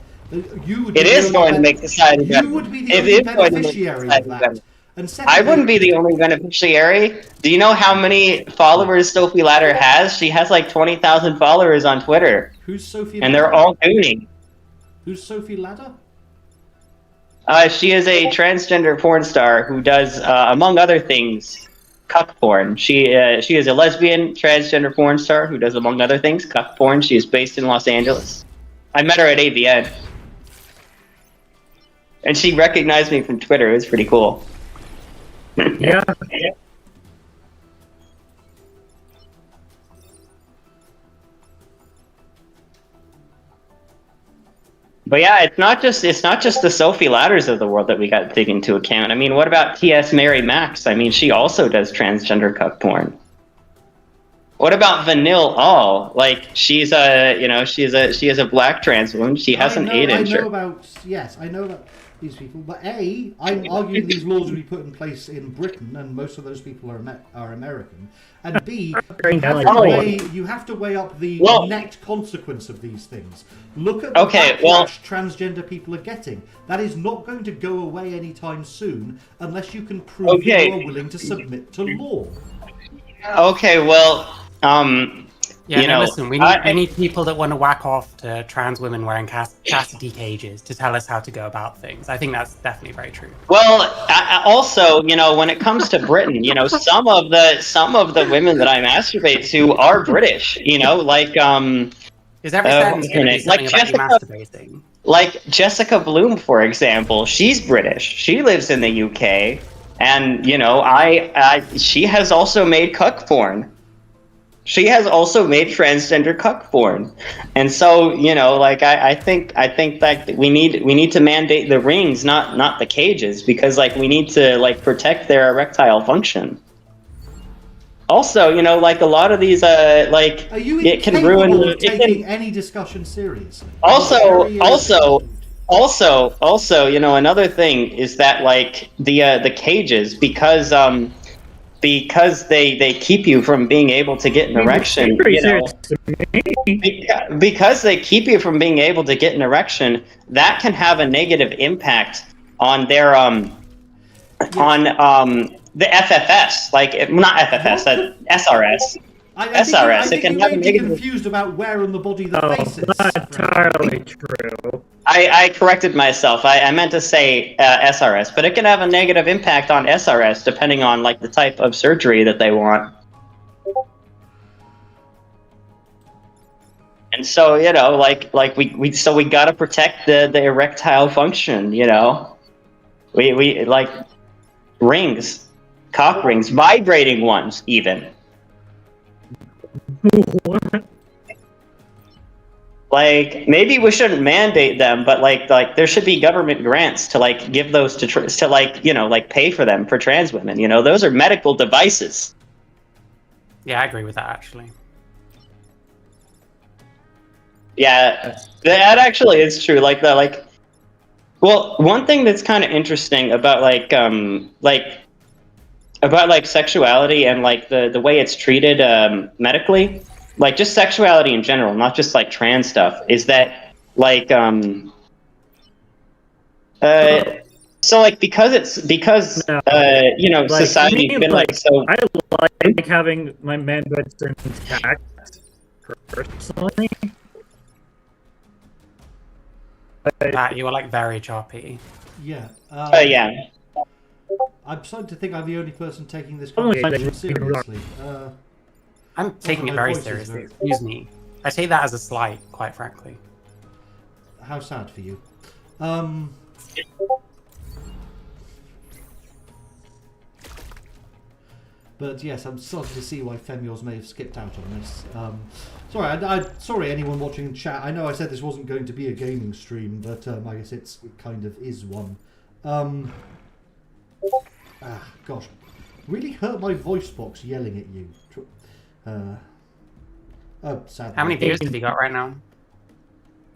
You would It be is the going only to make society better. You would be the It only is going to make beneficiary of society that. better. And I secondly, wouldn't be the only beneficiary. Do you know how many followers Sophie Ladder has? She has 20,000 followers on Twitter, who's Sophie? and Ladder? they're all gooning. Who's Sophie Ladder? She is a transgender porn star who does, among other things, cuck porn. She is a lesbian transgender porn star who does, among other things, cuck porn. She is based in Los Angeles. I met her at AVN. And she recognized me from Twitter. It was pretty cool. Yeah. But yeah, it's not just the Sophie Ladders of the world that we got to take into account. I mean, what about T.S. Mary Max? I mean, she also does transgender cuck porn. What about Vanille All? Like, she is a black trans woman. She has an 8-incher. I know about these people, but I'm arguing these laws will be put in place in Britain, and most of those people are American. And B, you have to weigh up the net consequence of these things. Look at the backlash transgender people are getting. That is not going to go away anytime soon unless you can prove you are willing to submit to law. Okay, well, listen, we need people that want to whack off to trans women wearing chastity cages to tell us how to go about things. I think that's definitely very true. Well, also, when it comes to Britain, some of the women that I masturbate to are British. Is every sentence going to be something about you masturbating? Like Jessica Bloom, for example, she's British. She lives in the UK, and she has also made cuck porn. She has also made transgender cuck porn, and so I think that we need to mandate the rings, not the cages, because we need to protect their erectile function. Also, a lot of these Are you it can ruin taking any discussion seriously? Also, another thing is that the cages, because they keep you from being able to get an erection, because they keep you from being able to get an erection, that can have a negative impact on their on the FFS, not FFS, SRS. SRS. I think you may be confused about where on the body the face is. Not entirely true. I corrected myself. I meant to say SRS, but it can have a negative impact on SRS depending on the type of surgery that they want. And so we gotta protect the erectile function. We rings, cock rings, vibrating ones even. Maybe we shouldn't mandate them, but there should be government grants to give those to pay for them for trans women. Those are medical devices. Yeah, I agree with that actually. Yeah, that actually is true. Well, one thing that's kind of interesting about sexuality and the way it's treated medically, just sexuality in general, not just trans stuff, is that society's been so. I like having my man beds intact personally. Matt, you are very choppy. Yeah. Yeah. I'm starting to think I'm the only person taking this Only conversation seriously. I'm taking it very seriously. Excuse me. I take that as a slight, quite frankly. How sad for you. But yes, I'm starting to see why Femios may have skipped out on this. Sorry, anyone watching in chat. I know I said this wasn't going to be a gaming stream, but I guess it kind of is one. Gosh, really hurt my voice box yelling at you. Sadly. How many views have you got right now?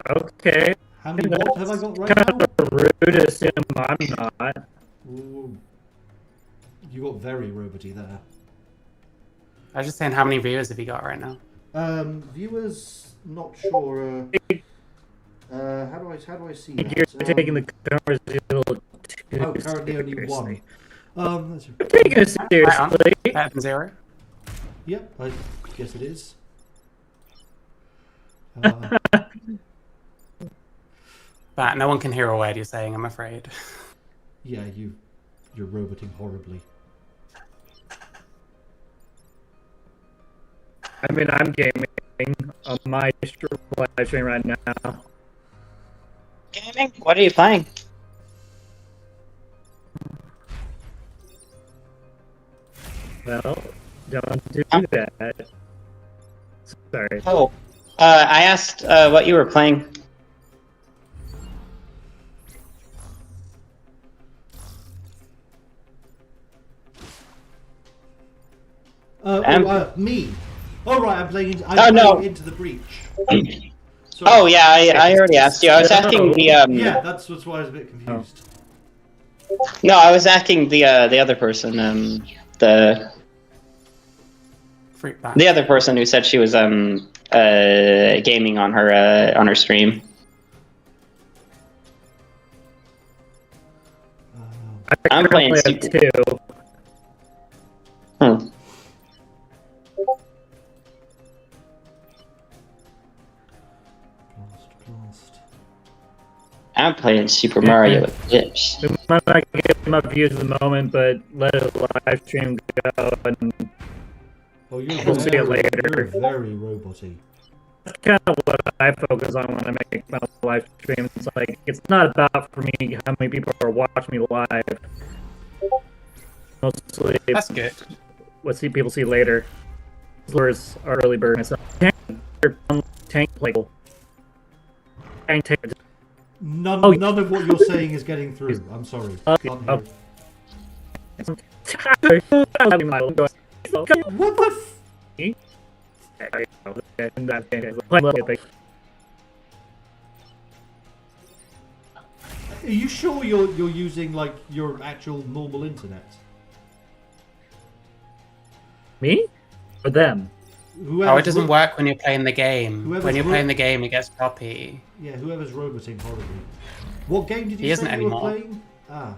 Okay. How many what have I got right Kind now? of rude to assume I'm not. Ooh. You got very roboty there. I was just saying, how many viewers have you got right now? Viewers, not sure. How do I see that? You're taking the conversation too currently only one. I'm taking it seriously. Better than 0? Yep, I guess it is. But no one can hear a word you're saying, I'm afraid. Yeah, you're roboting horribly. I mean, I'm gaming on my live stream right now. Gaming? What are you playing? Well, don't do that. Sorry. Oh, I asked what you were playing. Me. Oh right, I'm playing. no. Into the Breach. Sorry. Oh yeah, I already asked you. I was asking the Yeah, that's why I was a bit confused. No, I was asking the other person, the Fruit bat. the other person who said she was gaming on her stream. I'm playing currently have two. Hmm. Blast. I'm playing Super Mario with Dips. We might not get enough views at the moment, but let it live stream go, and Oh, you're We'll see it later. You're very roboty. that's kind of what I focus on when I make my live stream. It's like, it's not about for me how many people are watching me live. Mostly That's good. what people see later. Lures are early bird. Tank playable. Tank. None Oh, none of what you're saying is getting through. I'm sorry. Okay. Can't hear Okay. it. What the Are you sure you're using like your actual normal internet? Me? Or them? Oh, it doesn't work when you're playing the game. Whoever's When you're ro- playing the game, it gets choppy. Yeah, whoever's roboting horribly. What game did you He say isn't you were anymore. playing? Ah.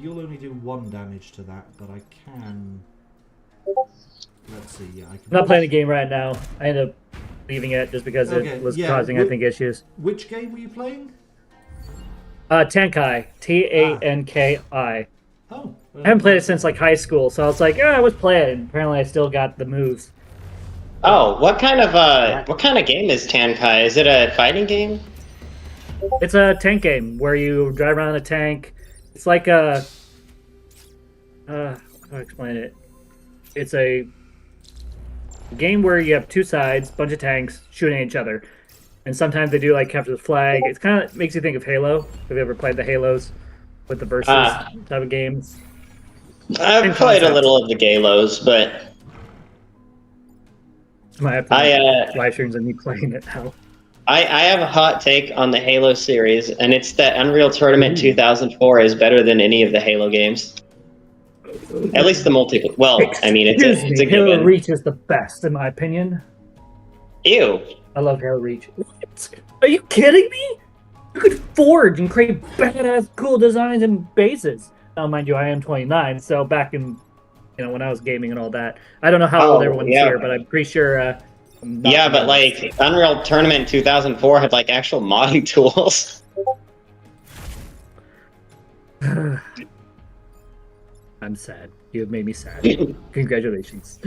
You'll only do 1 damage to that, but I can... Let's see, yeah, I can... I'm not playing the game right now. I ended up leaving it just because Okay, it was yeah, causing, I think, issues. Which game were you playing? Tankai. Tanki. Oh. I haven't played it since like high school, so I was like, yeah, I was playing. Apparently, I still got the moves. Oh, what kind of game is Tankai? Is it a fighting game? It's a tank game where you drive around a tank. It's like a... how do I explain it? It's a game where you have two sides, bunch of tanks shooting at each other. And sometimes they do like capture the flag. It kind of makes you think of Halo. Have you ever played the Halos with the versus type of games? I've Same played a concept. little of the Galos, but I might have to make live streams of me playing it now. I have a hot take on the Halo series, and it's that Unreal Tournament 2004 is better than any of the Halo games. At least the multiplayer. Well, I mean, it's a Halo given. Reach is the best, in my opinion. Ew. I love Halo Reach. What? Are you kidding me? You could forge and create badass, cool designs and bases. Now, mind you, I am 29, so back in, when I was gaming and all that, I don't know how old everyone's yeah. here, but I'm pretty sure. I'm not Yeah, but old. like Unreal Tournament 2004 had like actual modding tools. I'm sad. You have made me sad. Congratulations.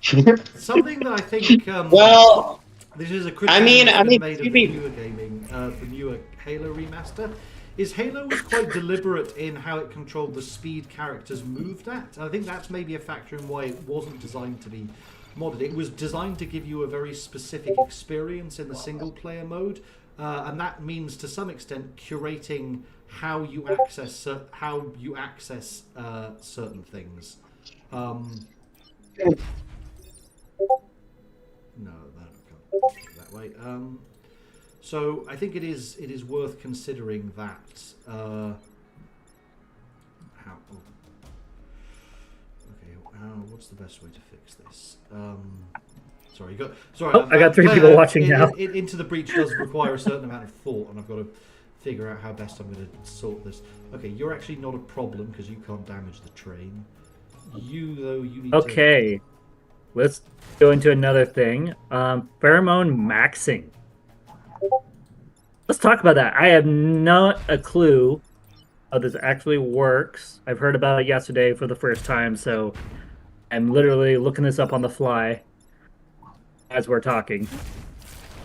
Something that I think... Well, this is a criticism I mean, that's been made to of the be- newer gaming, the newer Halo remaster. Is Halo was quite deliberate in how it controlled the speed characters moved at. I think that's maybe a factor in why it wasn't designed to be modded. It was designed to give you a very specific experience in the single player mode, and that means to some extent curating how you access certain things. No, that can't that way. So I think it is worth considering that. What's the best way to fix this? Sorry, I got 3 people watching now. Into the Breach does require a certain amount of thought, and I've got to figure out how best I'm going to sort this. Okay, you're actually not a problem because you can't damage the train. You need to... Okay. Let's go into another thing. Pheromone maxing. Let's talk about that. I have not a clue how this actually works. I've heard about it yesterday for the first time, so I'm literally looking this up on the fly as we're talking.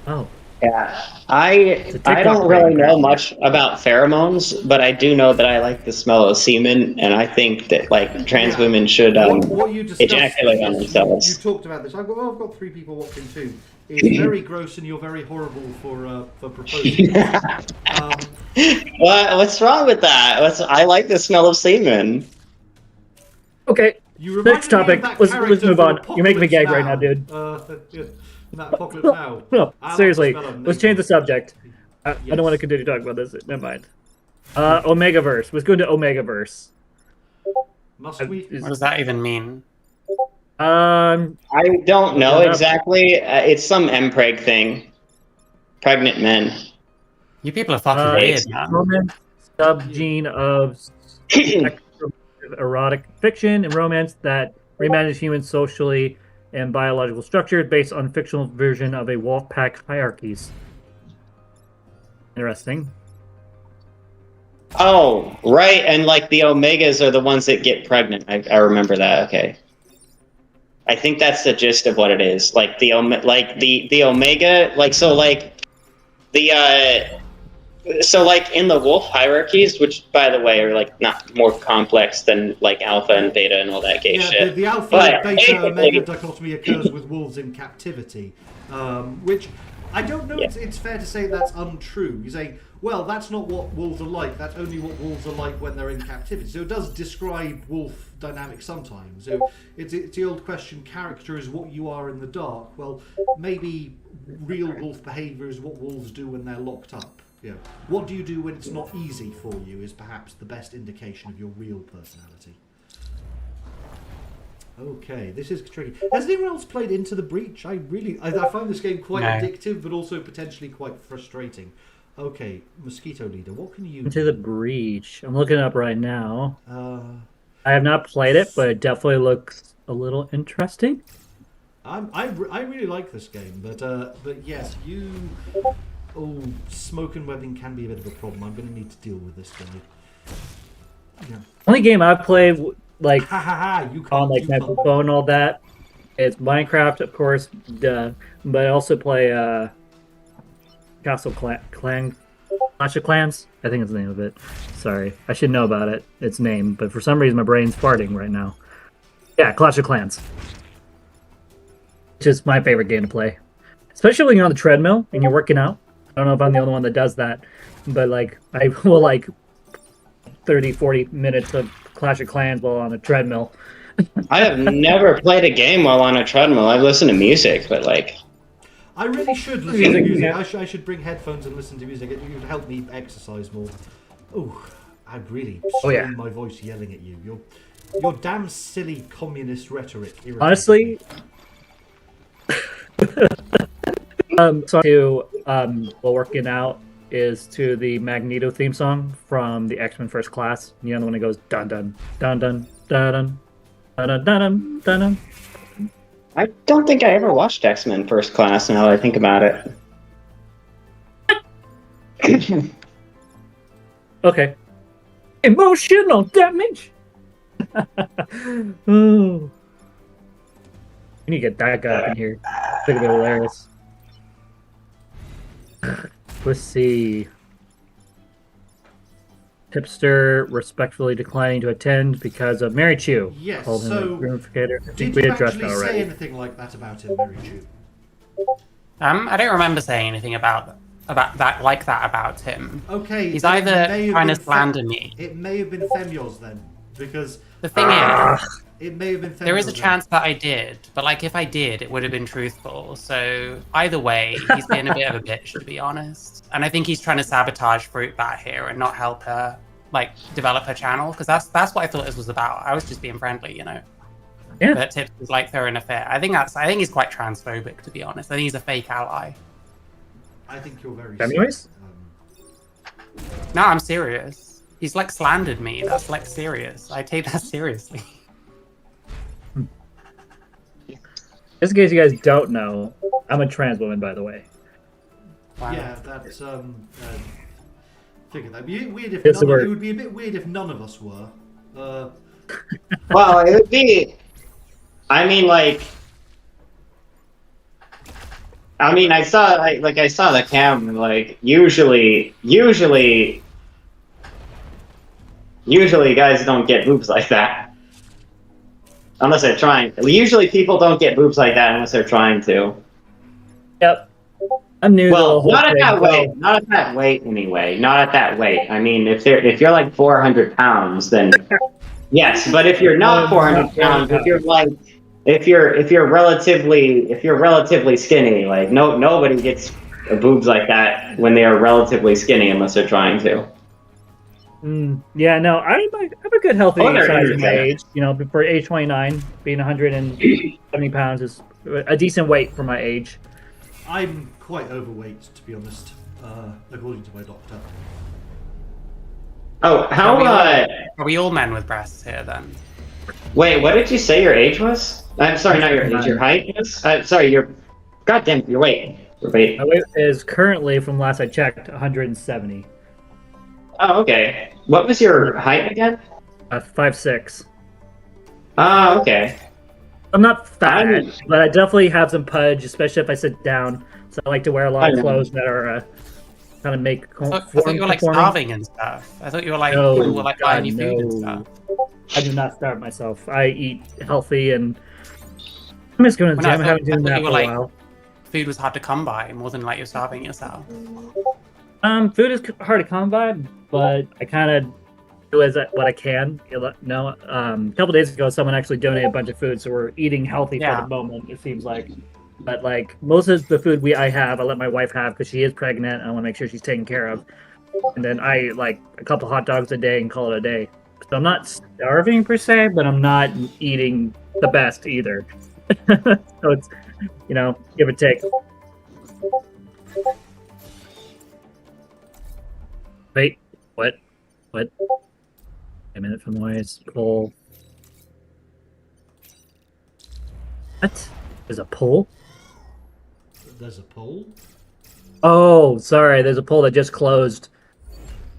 Oh. Yeah, It's a TikTok I don't really thing. know much about pheromones, but I do know that I like the smell of semen, and I think that like trans women should what you discussed, ejaculate on you themselves. talked about this. I've got 3 people watching too. It's very gross, and you're very horrible for proposing. What's wrong with that? I like the smell of semen. Okay. You reminded Next topic. Me of that Let's character move from on. You're making me gag right Apocalypse now, dude. In that Apocalypse Now. No, I like seriously. the spell on Let's change the Nathan. subject. I Yes. don't want to continue talking about this. Never mind. Omegaverse. Let's go to Omegaverse. Must we? What does that even mean? I don't know Yeah. exactly. It's some mpreg thing. Pregnant men. You people are fucking weird, It's man. romance subgene of erotic fiction and romance that reimagines human socially and biological structure based on fictional version of a wolf pack hierarchies. Interesting. Oh, right, and like the Omegas are the ones that get pregnant. I remember that. Okay. I think that's the gist of what it is. Like the the Omega, like so like the so like in the wolf hierarchies, which by the way are like not more complex than like alpha and beta and all that gay Yeah, shit. the alpha But beta basically- omega dichotomy occurs with wolves in captivity, which I don't know. Yeah. It's fair to say that's untrue. You say, well, that's not what wolves are like. That's only what wolves are like when they're in captivity. So it does describe wolf dynamics sometimes. So it's the old question: character is what you are in the dark. Well, maybe real wolf behaviour is what wolves do when they're locked up. You know, what do you do when it's not easy for you is perhaps the best indication of your real personality. Okay, this is tricky. Has anyone else played Into the Breach? I find this game quite No. addictive, but also potentially quite frustrating. Okay, Mosquito Leader, what can you Into do? the Breach. I'm looking it up right now. Uh, I have not played it, but it definitely looks a little interesting. I really like this game, but yes, you. Oh, smoke and webbing can be a bit of a problem. I'm going to need to deal with this guy. Yeah. Only game I've played like Ha ha ha! You can't. on like you my can't. phone and all that. It's Minecraft, of course, duh. But I also play Clash of Clans. I think it's the name of it. Sorry, I should know about it. Its name, but for some reason my brain's farting right now. Yeah, Clash of Clans, which is my favorite game to play, especially when you're on the treadmill and you're working out. I don't know if I'm the only one that does that, but like I will like 30-40 minutes of Clash of Clans while on a treadmill. I have never played a game while on a treadmill. I've listened to music, but like I really should listen to music. I should bring headphones and listen to music. It would help me exercise more. Oh, I really yeah. strain my voice yelling at you. Your damn silly communist rhetoric irritates Honestly, me. so to while working out is to the Magneto theme song from the X-Men First Class. You know the one that goes dun dun dun dun dun dun dun dun dun dun dun. I don't think I ever watched X-Men First Class. Now that I think about it. Okay. Emotional damage. Ooh. We need to get that guy up in here. It's gonna be hilarious. Let's see. Hipster respectfully declining to attend because of Mary Chew. Yes, Called him so a groomificator. I think Did we you addressed actually that say already. anything like that about him, Mary Chew? I don't remember saying anything about that about him. Okay. He's then it either may have trying to been slander me. It may have been Femios then, because The thing is, it may have been Femios. there is a then. chance that I did, but like if I did, it would have been truthful. So either way, he's been a bit of a bitch, to be honest. And I think he's trying to sabotage Fruitbat here and not help her like develop her channel, because that's what I thought this was about. I was just being friendly, you know. Yeah. But Tips was like throwing a fit. I think he's quite transphobic, to be honest. I think he's a fake ally. I think you're very. Anyways? sick. No, I'm serious. He's like slandered me. That's like serious. I take that seriously. Just in case you guys don't know, I'm a trans woman, by the way. Wow. Yeah, that's figure that. It'd be weird if It's the word. it would be a bit weird if none of us were. Well, it would be. I mean, like. I mean, I saw the cam. Like, usually guys don't get boobs like that, unless they're trying. Usually, people don't get boobs like that unless they're trying to. Yep. I'm new to the Well, whole not at thing. that weight. so- Not at that weight, anyway. Not at that weight. I mean, if you're like 400 pounds, then Yes, but if you're not 400 pounds, if you're relatively skinny, like nobody gets boobs like that when they are relatively skinny unless they're trying to. Yeah, no, I'm a good healthy Oh, they're size at my interesting. age. You know, for age 29, being 170 pounds is a decent weight for my age. I'm quite overweight, to be honest, according to my doctor. Oh, how Are we all men with breasts here then? wait, what did you say your age was? I'm sorry, not your age, your height was? Sorry, your goddamn your weight. Your weight. My weight is currently, from last I checked, 170. Oh, okay. What was your height again? 5'6". Oh, okay. I'm not fat, I'm- but I definitely have some pudge, especially if I sit down. So I like to wear a lot of clothes that are kind of make I thought you were like starving and stuff. I thought you were like No, people were like buying you God, food and no. stuff. I do not starve myself. I eat healthy, and I'm just going to the Well, gym. no, I haven't done I thought that you for were a like- while. Food was hard to come by more than like you're starving yourself. Food is hard to come by, but I kind of do what I can. A couple days ago, someone actually donated a bunch of food, so we're eating healthy for Yeah. the moment. It seems like, but like most of the food I let my wife have because she is pregnant. And I want to make sure she's taken care of, and then I like a couple hot dogs a day and call it a day. So I'm not starving per se, but I'm not eating the best either. So it's give or take. Wait, what? What? A minute from noise. Pull. What? There's a pull? There's a poll. Oh, sorry. There's a poll that just closed.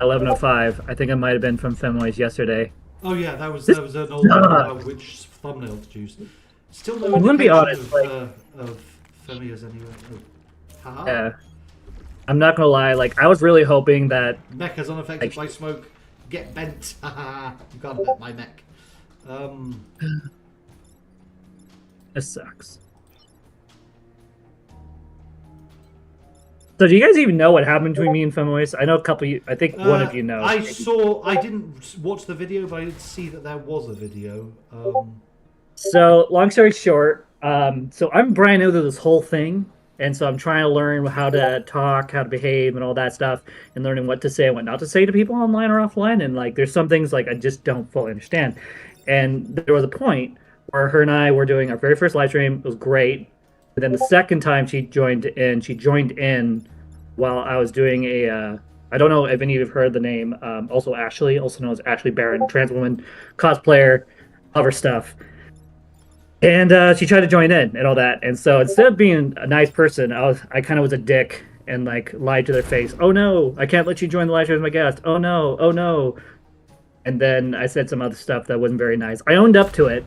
11:05. I think it might have been from Femways yesterday. Oh yeah, that was an old which thumbnail to choose. Still no I'm gonna be indication honest, of Femia's anyway. Oh. Haha. Yeah. I'm not gonna lie. Like, I was really hoping that. Mech unaffected by smoke. Get bent. Haha. You can't bent my mech. This sucks. So, do you guys even know what happened between me and Femways? I know a couple. I think one of you knows. I didn't watch the video, but I did see that there was a video. So, long story short, so I'm brand new to this whole thing, and so I'm trying to learn how to talk, how to behave, and all that stuff, and learning what to say and what not to say to people online or offline. And like, there's some things like I just don't fully understand. And there was a point where her and I were doing our very first live stream. It was great. But then the second time she joined in while I was doing a. I don't know if any of you have heard the name. Also Ashley, also known as Ashley Barron, trans woman, cosplayer, lover stuff. And she tried to join in and all that. And so instead of being a nice person, I kind of was a dick and like lied to their face. Oh no, I can't let you join the live stream as my guest. Oh no, oh no. And then I said some other stuff that wasn't very nice. I owned up to it.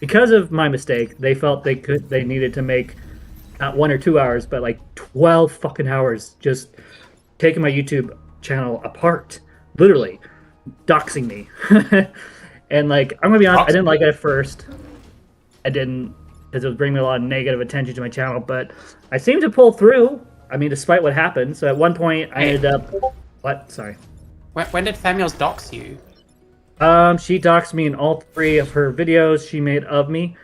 Because of my mistake, they felt they needed to make not 1 or 2 hours, but like 12 fucking hours just taking my YouTube channel apart. Literally doxing me. And like, I'm gonna be honest, I didn't like it at first. I didn't, because it was bringing me a lot of negative attention to my channel, but I seemed to pull through. I mean, despite what happened. So at one point, I ended up. What? Sorry. When did Femios dox you? She doxed me in all 3 of her videos she made of me.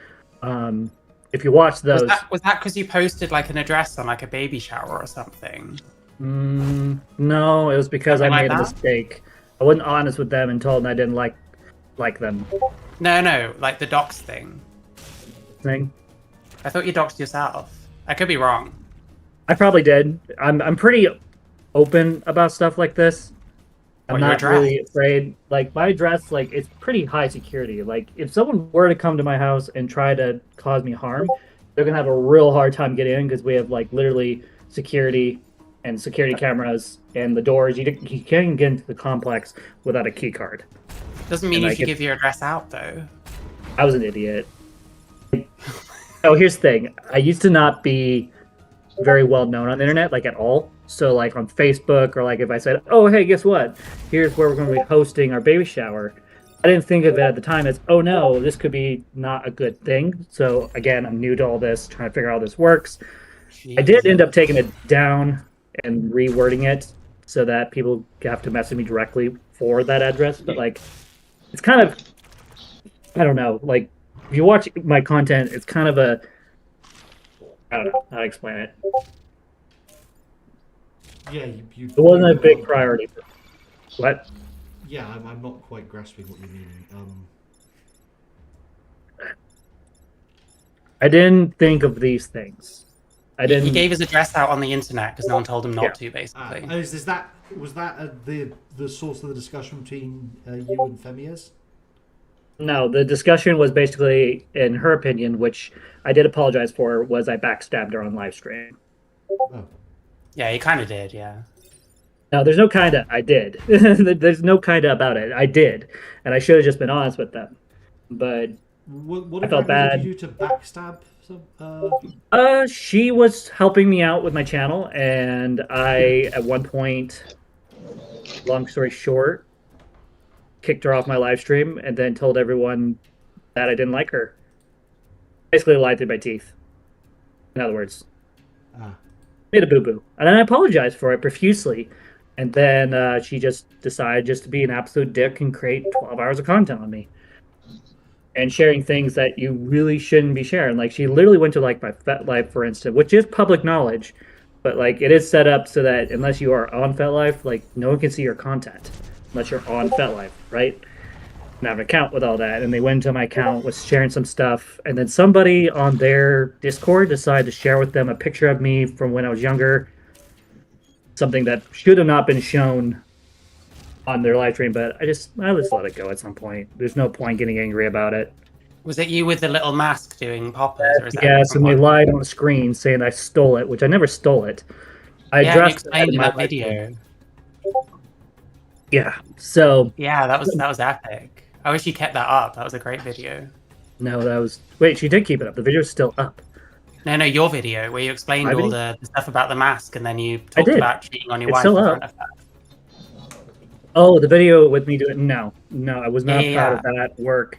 If you watch those, Was that because you posted like an address on like a baby shower or something? no, it was because I Something like made a that? mistake. I wasn't honest with them and told them I didn't like them. No, like the dox thing. Thing. I thought you doxed yourself. I could be wrong. I probably did. I'm pretty open about stuff like this. I'm What, your not address? really afraid. Like, my address, like, it's pretty high security. Like, if someone were to come to my house and try to cause me harm, they're gonna have a real hard time getting in because we have like literally security and security cameras and the doors. You can't get into the complex without a key card. Doesn't mean And you I should could- give your address out though. I was an idiot. Oh, here's the thing. I used to not be very well known on the internet, like at all. So like on Facebook, or like if I said, oh, hey, guess what? Here's where we're going to be hosting our baby shower. I didn't think of it at the time as, oh no, this could be not a good thing. So again, I'm new to all this, trying to figure out how this works. I did end up taking it down and rewording it so that people have to message me directly for that address. But like, it's kind of I don't know. Like, if you watch my content, it's kind of a, I don't know how to explain it. Yeah, you It wasn't a you- big priority. What? Yeah, I'm not quite grasping what you mean. I didn't think of these things. I He didn't. gave his address out on the internet because no one told him not to, Ah, basically. is that was that the source of the discussion between you and Femias? No, the discussion was basically, in her opinion, which I did apologize for, was I backstabbed her on live stream. Oh, Yeah, he kind of did, yeah. No, there's no kinda. I did. There's no kinda about it. I did, and I should have just been honest with them. But what I felt exactly did bad. you do to backstab? She was helping me out with my channel, and I, at one point, long story short, kicked her off my live stream, and then told everyone that I didn't like her. Basically, lied through my teeth. In other words, Ah, made a boo boo, and then I apologized for it profusely. And then she just decided just to be an absolute dick and create 12 hours of content on me. And sharing things that you really shouldn't be sharing. Like, she literally went to like my FetLife, for instance, which is public knowledge, but like it is set up so that unless you are on FetLife, like no one can see your content unless you're on FetLife, right? And I have an account with all that. And they went into my account, was sharing some stuff, and then somebody on their Discord decided to share with them a picture of me from when I was younger, something that should have not been shown on their live stream, but I just let it go at some point. There's no point getting angry about it. Was it you with the little mask doing poppers? Or is that a Yes, and they different one? lied on the screen saying I stole it, which I never stole it. I Yeah, you addressed explained in in my that live stream. video. Yeah. So Yeah, that was epic. I wish you kept that up. That was a great video. no, that was wait. She did keep it up. The video's still up. No, your video where you explained My all video? the stuff about the mask and then you I talked did. about cheating on your It's wife still in up. front of her. Oh, the video with me doing no, I was not Yeah, proud yeah. of that work.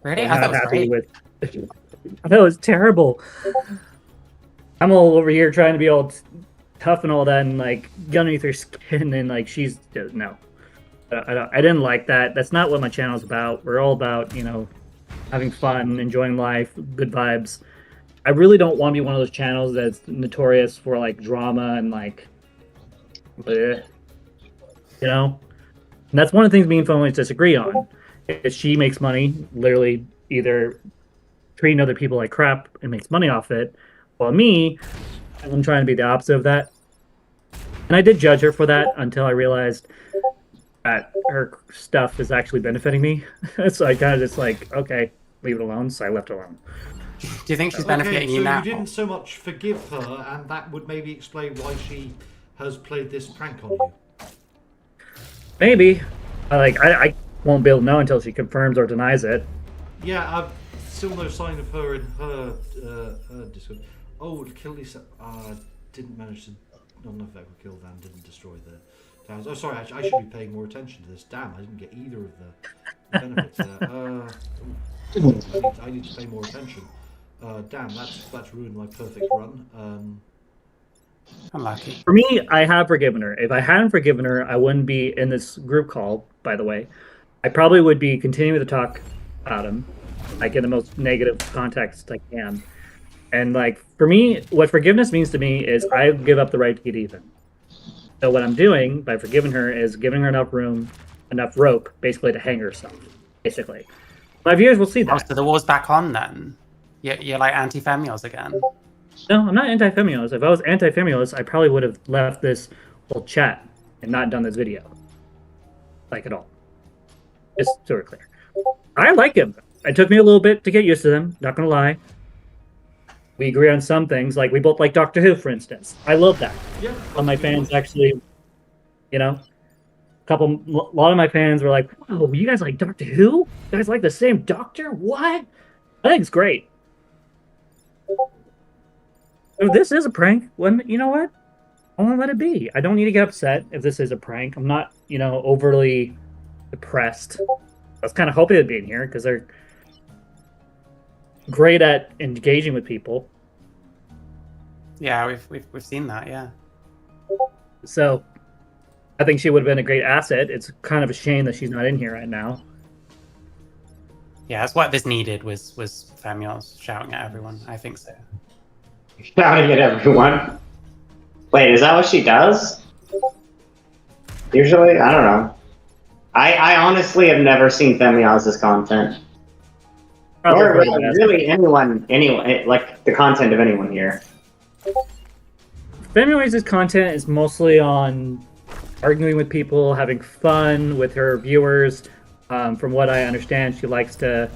Really? I'm I thought not it was happy great. with. I thought it was terrible. I'm all over here trying to be all tough and all that, and like get underneath her skin, and like she's no. I didn't like that. That's not what my channel's about. We're all about having fun, enjoying life, good vibes. I really don't want to be one of those channels that's notorious for like drama and like, bleh, And that's one of the things me and Phone disagree on. Is she makes money literally either treating other people like crap and makes money off it, while me, I'm trying to be the opposite of that. And I did judge her for that until I realized that her stuff is actually benefiting me. So I kind of just like, okay, leave it alone. So I left it alone. Do you think she's okay, benefiting so you now? you didn't so much forgive her, and that would maybe explain why she has played this prank on you. Maybe. I won't be able to know until she confirms or denies it. Yeah, I've still no sign of her in her Discord. Oh, kill Lisa. Didn't manage to. Not enough ever kill them. Didn't destroy the towers. Oh, sorry. I should be paying more attention to this. Damn, I didn't get either of the benefits there. I need to pay more attention. Damn, that's ruined my perfect run. Unlucky. For me, I have forgiven her. If I hadn't forgiven her, I wouldn't be in this group call, by the way. I probably would be continuing to talk about him, like in the most negative context I can. And like for me, what forgiveness means to me is I give up the right to get even. So what I'm doing by forgiving her is giving her enough room, enough rope, basically to hang herself. Basically, my viewers will see Oh, that. so the war's back on then? You're like anti-femios again? No, I'm not anti-feminist. If I was anti-feminist, I probably would have left this whole chat and not done this video. Like at all. Just so we're clear. I like him. It took me a little bit to get used to them, not gonna lie. We agree on some things, like we both like Doctor Who, for instance. I love that. Yeah. All my fans actually, a lot of my fans were like, "Wow, you guys like Doctor Who? You guys like the same Doctor? What?" I think it's great. If this is a prank, you know what? I want to let it be. I don't need to get upset if this is a prank. I'm not, overly depressed. I was kind of hoping they'd be in here because they're great at engaging with people. Yeah, we've seen that. Yeah. So I think she would have been a great asset. It's kind of a shame that she's not in here right now. Yeah, that's what this needed was Femios shouting at everyone. I think so. Shouting at everyone. Wait, is that what she does? Usually, I don't know. I honestly have never seen Femios's content. Probably Or for the best. really anyone, like the content of anyone here. Femiways' content is mostly on arguing with people, having fun with her viewers. From what I understand, she likes to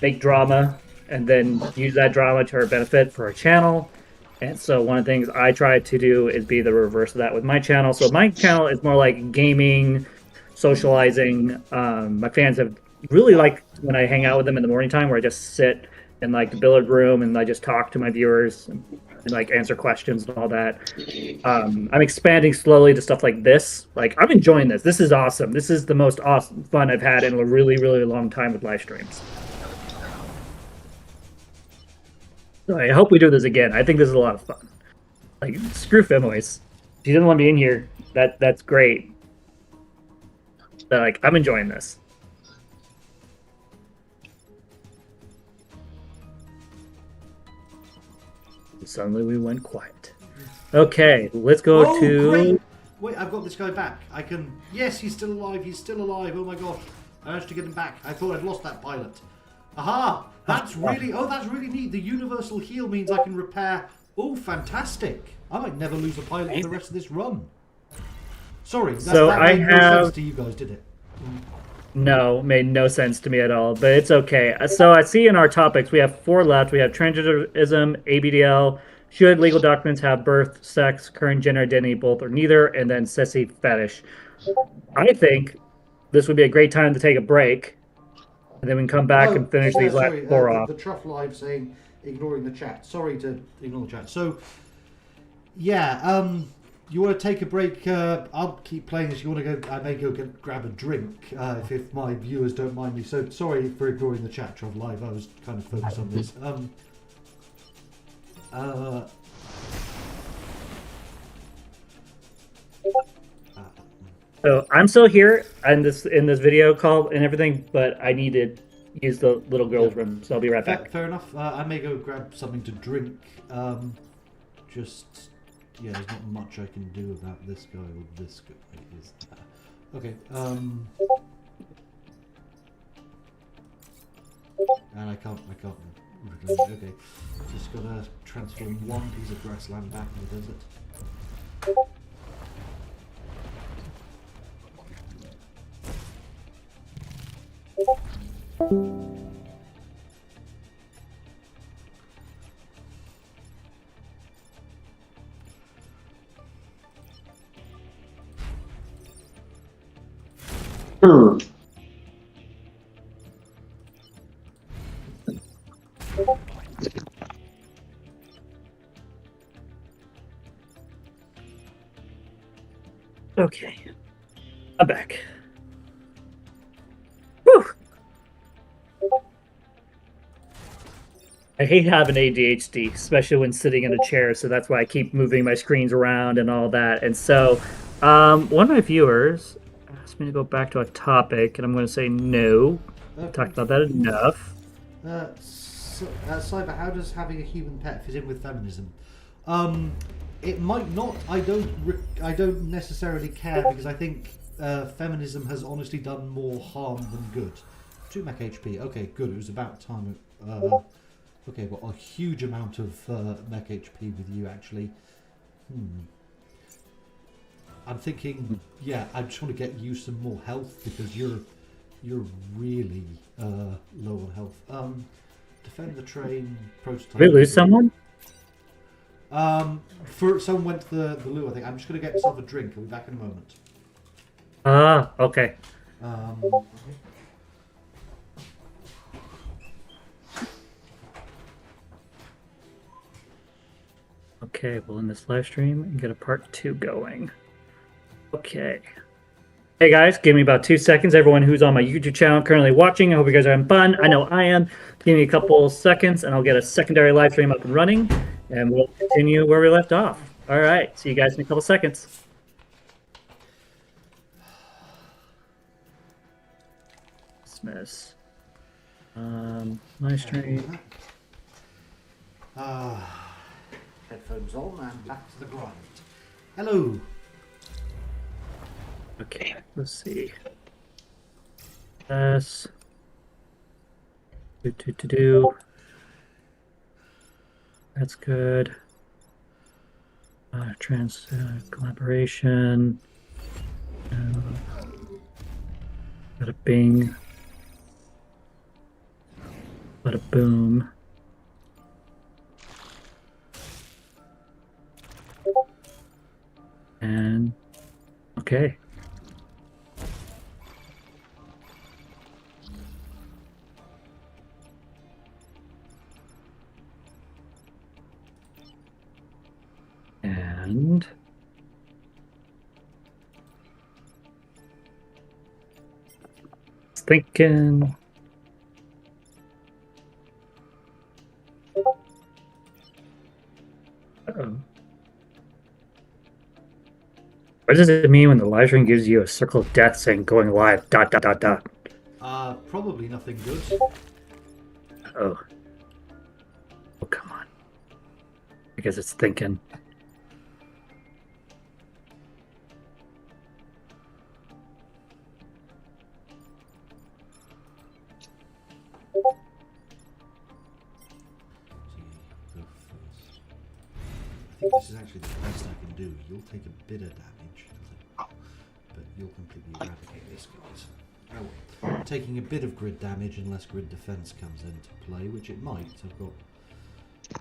make drama and then use that drama to her benefit for her channel. And so one of the things I try to do is be the reverse of that with my channel. So my channel is more like gaming, socializing. My fans have really liked when I hang out with them in the morning time, where I just sit in like the billiard room and I just talk to my viewers and like answer questions and all that. I'm expanding slowly to stuff like this. Like, I'm enjoying this. This is awesome. This is the most awesome fun I've had in a really, really long time with live streams. So I hope we do this again. I think this is a lot of fun. Like, screw Femoise. She doesn't want to be in here. That's great. But like, I'm enjoying this. Suddenly we went quiet. Okay, let's go to... Great. Wait, I've got this guy back. I can... Yes, he's still alive. He's still alive. Oh my gosh. I managed to get him back. I thought I'd lost that pilot. Aha! That's really... Oh, that's really neat. The universal heal means I can repair... Oh, fantastic. I might never lose a pilot for the rest of this run. Sorry, that made no sense to you guys, did it? No, made no sense to me at all, but it's okay. So I see in our topics, we have 4 left. We have transgenderism, ABDL, should legal documents have birth, sex, current gender identity, both or neither, and then sissy fetish. I think this would be a great time to take a break, and then we can come back and finish these last 4 off. The Truff Live saying, ignoring the chat. Sorry to ignore the chat. So, yeah, you want to take a break? I'll keep playing this. You want to go? I may go grab a drink if my viewers don't mind me. So sorry for ignoring the chat, Truff Live. I was kind of focused on this. So I'm still here in this video call and everything, but I need to use the little girl's room, so I'll be right back. Fair enough. I may go grab something to drink. Yeah, there's not much I can do about this guy or this guy. Okay. And I can't. Okay. Just gotta transform one piece of grassland back in the desert. Okay, I'm back. Whew. I hate having ADHD, especially when sitting in a chair, so that's why I keep moving my screens around and all that. And so, one of my viewers asked me to go back to a topic, and I'm going to say no. Okay. Talked about that enough. Cyber, how does having a human pet fit in with feminism? It might not. I don't necessarily care, because I think feminism has honestly done more harm than good. 2 mech HP. Okay, good. It was about time. Okay, well, a huge amount of mech HP with you, actually. I'm thinking, yeah, I just want to get you some more health, because you're really low on health. Defend the train. Prototype. Did we lose someone? Someone went to the loo, I think. I'm just going to get myself a drink. I'll be back in a moment. Ah, okay. Okay, we'll end this live stream and get a part 2 going. Okay. Hey guys, give me about 2 seconds. Everyone who's on my YouTube channel currently watching, I hope you guys are having fun. I know I am. Give me a couple seconds and I'll get a secondary live stream up and running, and we'll continue where we left off. All right, see you guys in a couple seconds. Christmas. My stream. Headphones on and back to the grind. Hello. Okay, let's see. Yes. Do. That's good. Trans collaboration. Bada bing. Bada boom. And okay. And thinking. Uh-oh. What does it mean when the live stream gives you a circle of death saying going live ... Probably nothing good. Oh. Oh, come on. I guess it's thinking. I think this is actually the best I can do. You'll take a bit of damage, but you'll completely eradicate this, guys. Oh well. Taking a bit of grid damage unless grid defense comes into play, which it might. I've got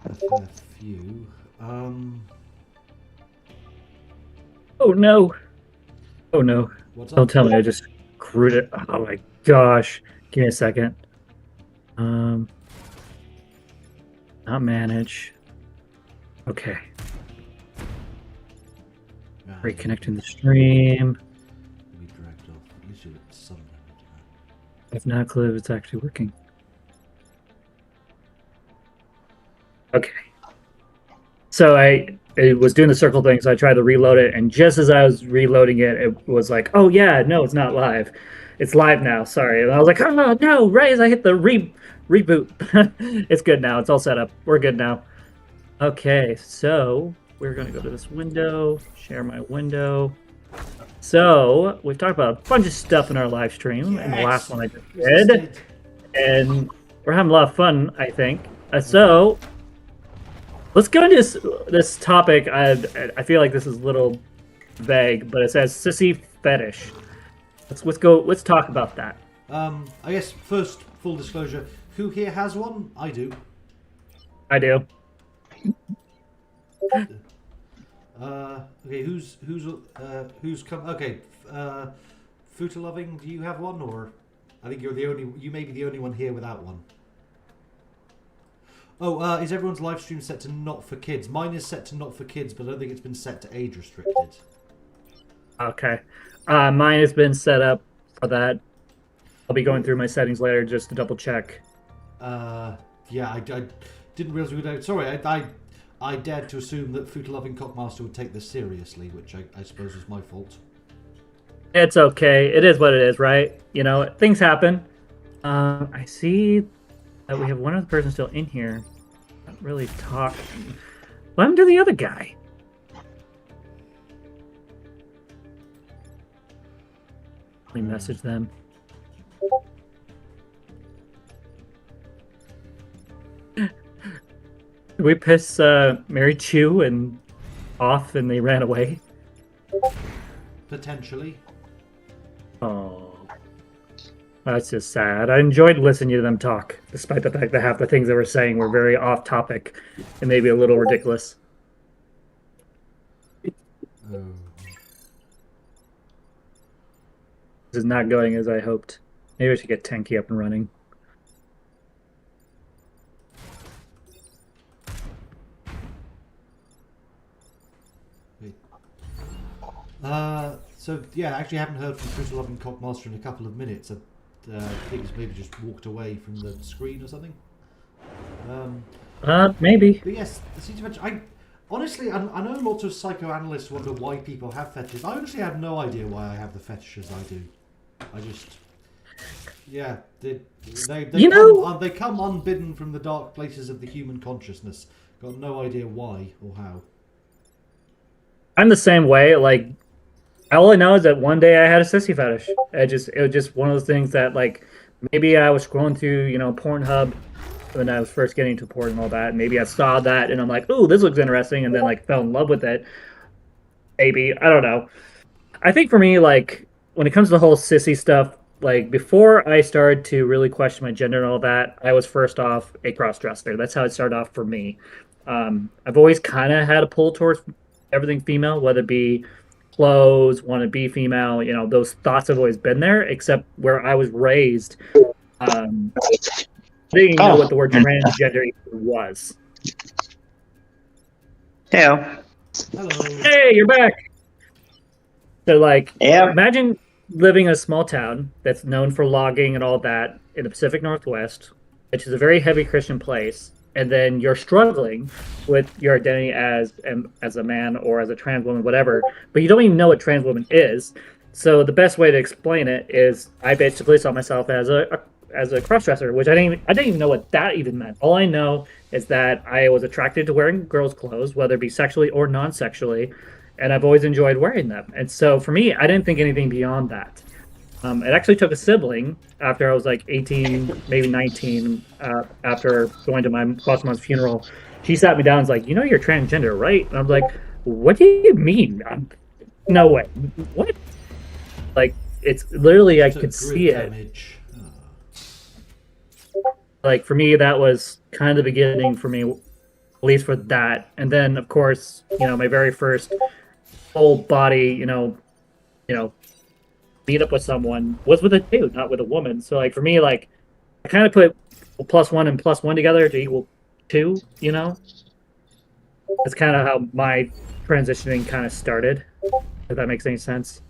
a fair few. Oh no! Oh no! What's Don't up? tell me I just screwed it. Oh my gosh! Give me a second. Not manage. Okay. Ah, Reconnecting the stream. We dragged off. At least you got some damage. If not, Cliv, it's actually working. Okay. So I was doing the circle thing, so I tried to reload it, and just as I was reloading it, it was like, oh yeah, no, it's not live. It's live now, sorry. And I was like, oh no, Raze, I hit the reboot. It's good now, it's all set up. We're good now. Okay, so we're gonna go to this window, share my window. So we've talked about a bunch of stuff in our live stream, and the last one I just did, and we're having a lot of fun, I think. So let's go into this topic. I feel like this is a little vague, but it says sissy fetish. Let's talk about that. I guess first, full disclosure. Who here has one? I do. I do. Okay, who's come? Okay, Futa Loving, do you have one, or I think you may be the only one here without one. Oh, is everyone's live stream set to not for kids? Mine is set to not for kids, but I don't think it's been set to age restricted. Okay, mine has been set up for that. I'll be going through my settings later just to double check. Yeah, I didn't realize we would. Sorry, I dared to assume that Futa Loving Cockmaster would take this seriously, which I suppose is my fault. It's okay. It is what it is, right? You know, things happen. I see that we have one other person still in here. Not really talking. What happened to the other guy? Let me message them. Did we piss Mary Chu and off and they ran away? Potentially. Oh, that's just sad. I enjoyed listening to them talk, despite the fact that half the things they were saying were very off topic and maybe a little ridiculous. Oh. This is not going as I hoped. Maybe I should get Tanky up and running. So yeah, I actually haven't heard from Futa Loving Cockmaster in a couple of minutes. I think he's maybe just walked away from the screen or something. Maybe. But yes, the Siege Adventure. I know lots of psychoanalysts wonder why people have fetishes. I honestly have no idea why I have the fetishes I do. Yeah, they You know- they come unbidden from the dark places of the human consciousness. Got no idea why or how. I'm the same way. Like, all I know is that one day I had a sissy fetish. It was just one of those things that, like, maybe I was scrolling through, Pornhub when I was first getting into porn and all that. Maybe I saw that and I'm like, "Ooh, this looks interesting," and then like fell in love with it. Maybe, I don't know. I think for me, like, when it comes to the whole sissy stuff, like, before I started to really question my gender and all that, I was first off a cross dresser. That's how it started off for me. I've always kind of had a pull towards everything female, whether it be clothes, want to be female. Those thoughts have always been there. Except where I was raised, I didn't even know what the word transgender even was. Yeah. Hello. Hey, you're back. So, like, Yeah. imagine living in a small town that's known for logging and all that in the Pacific Northwest, which is a very heavy Christian place, and then you're struggling with your identity as a man or as a trans woman, whatever, but you don't even know what trans woman is. So the best way to explain it is I basically saw myself as a crossdresser, which I didn't even know what that even meant. All I know is that I was attracted to wearing girls' clothes, whether it be sexually or non-sexually, and I've always enjoyed wearing them. And so for me, I didn't think anything beyond that. It actually took a sibling after I was like 18, maybe 19, after going to my foster mom's funeral. She sat me down and was like, "You're transgender, right?" And I'm like, "What do you mean? No way. What?" Like, it's literally, I Took could grid see it. damage. Like, for me, that was kind of the beginning for me, at least for that. And then, of course, my very first whole body, meet up with someone was with a dude, not with a woman. So, like, for me, like, I kind of put +1 and +1 together to equal 2. That's kind of how my transitioning kind of started, if that makes any sense.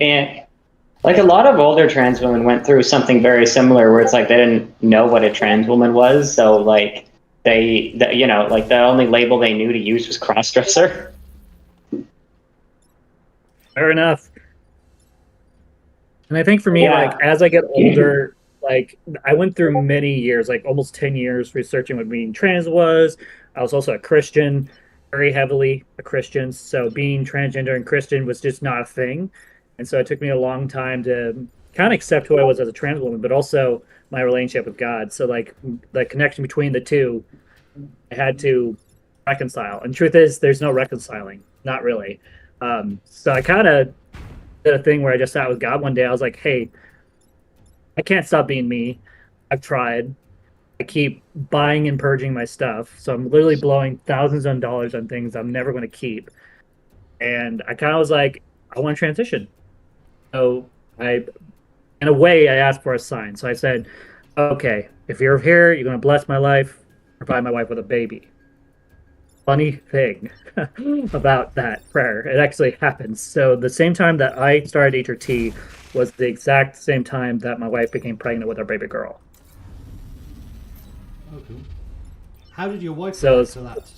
And like a lot of older trans women went through something very similar where it's like they didn't know what a trans woman was. So like like the only label they knew to use was crossdresser. Fair enough. And I think for me, Yeah. like, as I get older, like, I went through many years, like almost 10 years, researching what being trans was. I was also a Christian, very heavily a Christian. So being transgender and Christian was just not a thing. And so it took me a long time to kind of accept who I was as a trans woman, but also my relationship with God. So, like, the connection between the two, I had to reconcile. And truth is, there's no reconciling, not really. So I kind of did a thing where I just sat with God one day. I was like, "Hey, I can't stop being me. I've tried. I keep buying and purging my stuff. So I'm literally blowing thousands of dollars on things I'm never going to keep." And I kind of was like, I want to transition. So in a way, I asked for a sign. So I said, "Okay, if you're here, you're going to bless my life, provide my wife with a baby." Funny thing about that prayer, it actually happened. So the same time that I started HRT was the exact same time that my wife became pregnant with our baby girl. Oh, cool. How did your wife So react to that?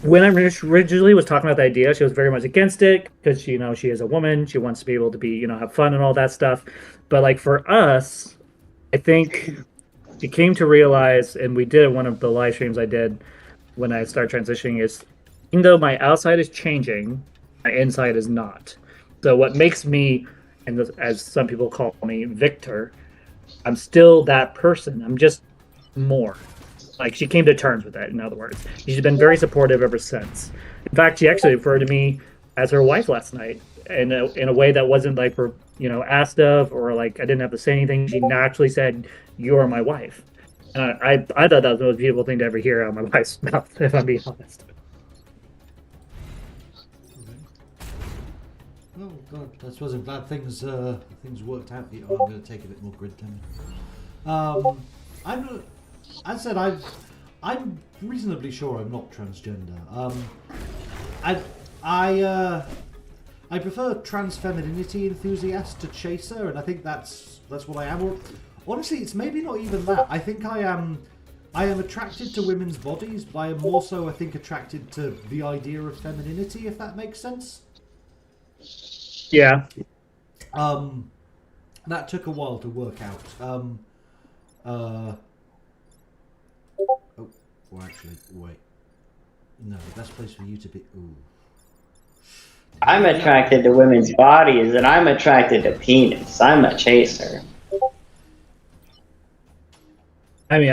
When I originally was talking about the idea, she was very much against it because she is a woman. She wants to be able to be, have fun and all that stuff. But like for us, I think she came to realize, and we did one of the live streams I did when I started transitioning, is even though my outside is changing, my inside is not. So what makes me, and as some people call me, Victor, I'm still that person. I'm just more. Like, she came to terms with that, in other words. She's been very supportive ever since. In fact, she actually referred to me as her wife last night in a way that wasn't like for asked of, or like I didn't have to say anything. She naturally said, "You're my wife." And I thought that was the most beautiful thing to ever hear out of my wife's mouth, if I'm being honest. Oh god, I suppose I'm glad things worked out for you. Oh, I'm going to take a bit more grid damage. As I said, I'm reasonably sure I'm not transgender. I prefer trans femininity enthusiast to chaser, and I think that's what I am. Or, honestly, it's maybe not even that. I think I am I am attracted to women's bodies, but I am also, I think, attracted to the idea of femininity, if that makes sense. Yeah. That took a while to work out. Oh, actually, wait. No, the best place for you to be. Ooh. I'm attracted to women's bodies, and I'm attracted to penis. I'm a chaser. I mean,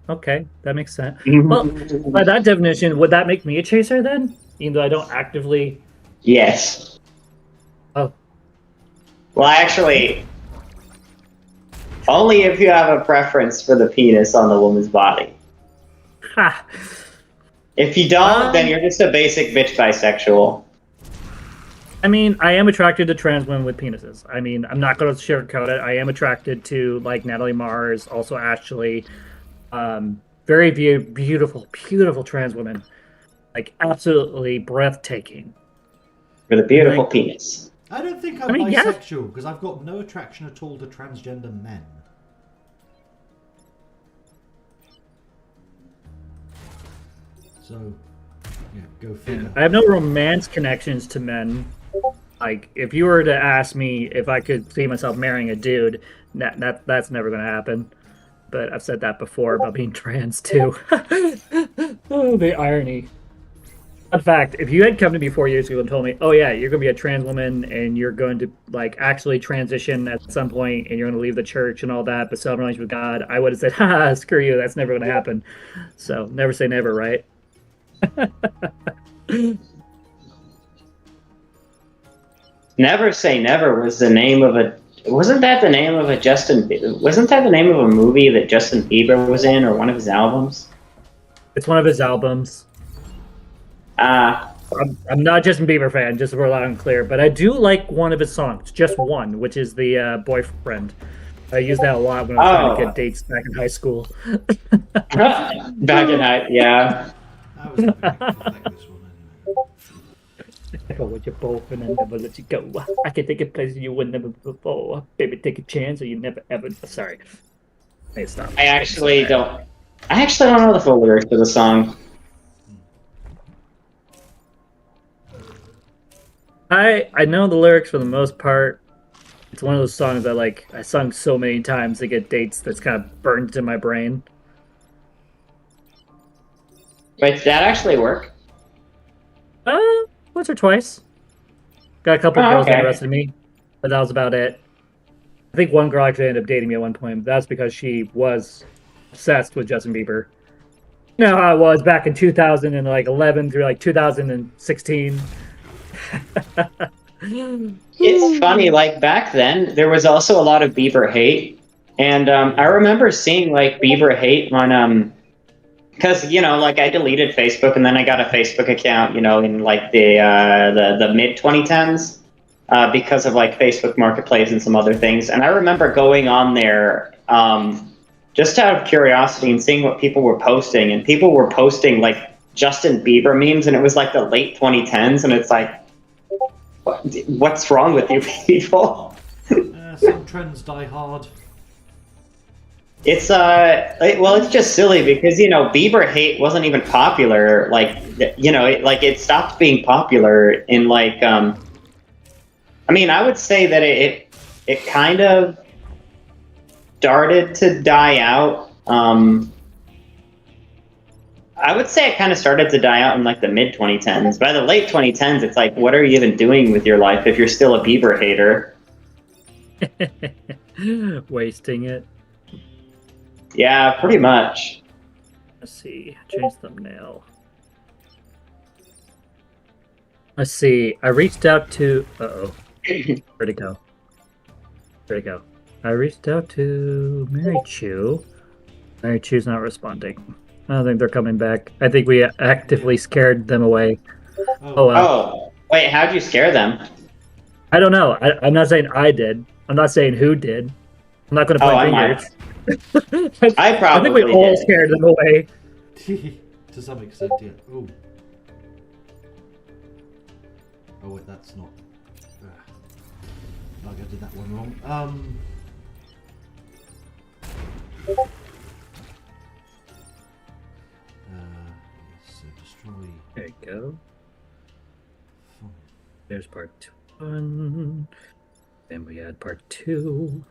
okay, that makes sense. Well, by that definition, would that make me a chaser then? Even though I don't actively. Yes. Oh. Well, actually, only if you have a preference for the penis on the woman's body. Ha! If you don't, then you're just a basic bitch bisexual. I mean, I am attracted to trans women with penises. I mean, I'm not going to sugarcoat it. I am attracted to, like, Natalie Mars, also Ashley. Very beautiful, beautiful trans women. Like, absolutely breathtaking. With a beautiful penis. I don't think I'm yeah. bisexual, because I've got no attraction at all to transgender men. So, yeah, go figure. I have no romance connections to men. Like, if you were to ask me if I could see myself marrying a dude, that's never going to happen. But I've said that before about being trans too. Oh, the irony. In fact, if you had come to me 4 years ago and told me, "Oh yeah, you're going to be a trans woman and you're going to like actually transition at some point and you're going to leave the church and all that, but self-realize with God," I would have said, "Ha, screw you. That's never going to happen." So never say never, right? Never Say Never was the name of a. Wasn't that the name of a Justin? Wasn't that the name of a movie that Justin Bieber was in, or one of his albums? It's one of his albums. I'm not a Justin Bieber fan, just so we're loud and clear, but I do like one of his songs, just one, which is the Boyfriend. I use that a lot when I was trying to get dates back in high school. Back in high, yeah. That was this one anyway. I go with your boyfriend and never let you go. I can take a place you would never before. Baby, take a chance or you never ever. Sorry. Hey, stop. I actually don't know the full lyrics to the song. I know the lyrics for the most part. It's one of those songs that like I sung so many times to get dates that's kind of burned into my brain. Wait, did that actually work? Once or twice. Got a couple Oh, girls okay. interested in me, but that was about it. I think one girl actually ended up dating me at one point, but that's because she was obsessed with Justin Bieber. You know how it was back in 2011 through like 2016. It's funny, like back then, there was also a lot of Bieber hate, and I remember seeing like Bieber hate on because like I deleted Facebook and then I got a Facebook account, in like the mid 2010s because of like Facebook Marketplace and some other things, and I remember going on there just out of curiosity and seeing what people were posting, and people were posting like Justin Bieber memes, and it was like the late 2010s, and it's like, what's wrong with you people? Some trends die hard. It's it's just silly because Bieber hate wasn't even popular. Like it stopped being popular in like I mean, I would say that it kind of started to die out. I would say it kind of started to die out in like the mid 2010s. By the late 2010s, it's like, what are you even doing with your life if you're still a Bieber hater? Wasting it. Yeah, pretty much. Let's see. Change thumbnail. Let's see. I reached out to. Uh-oh. Where'd it go? Where'd it go? I reached out to Mary Chew. Mary Chew's not responding. I don't think they're coming back. I think we actively scared them away. Oh, wow. Oh, wait, how'd you scare them? I don't know. I'm not saying I did. I'm not saying who did. I'm not going to point fingers. I probably think we all did. scared them away. To some extent, yeah. Ooh. Oh wait, that's not. I did that one wrong. There's part 1. Then we add part 2.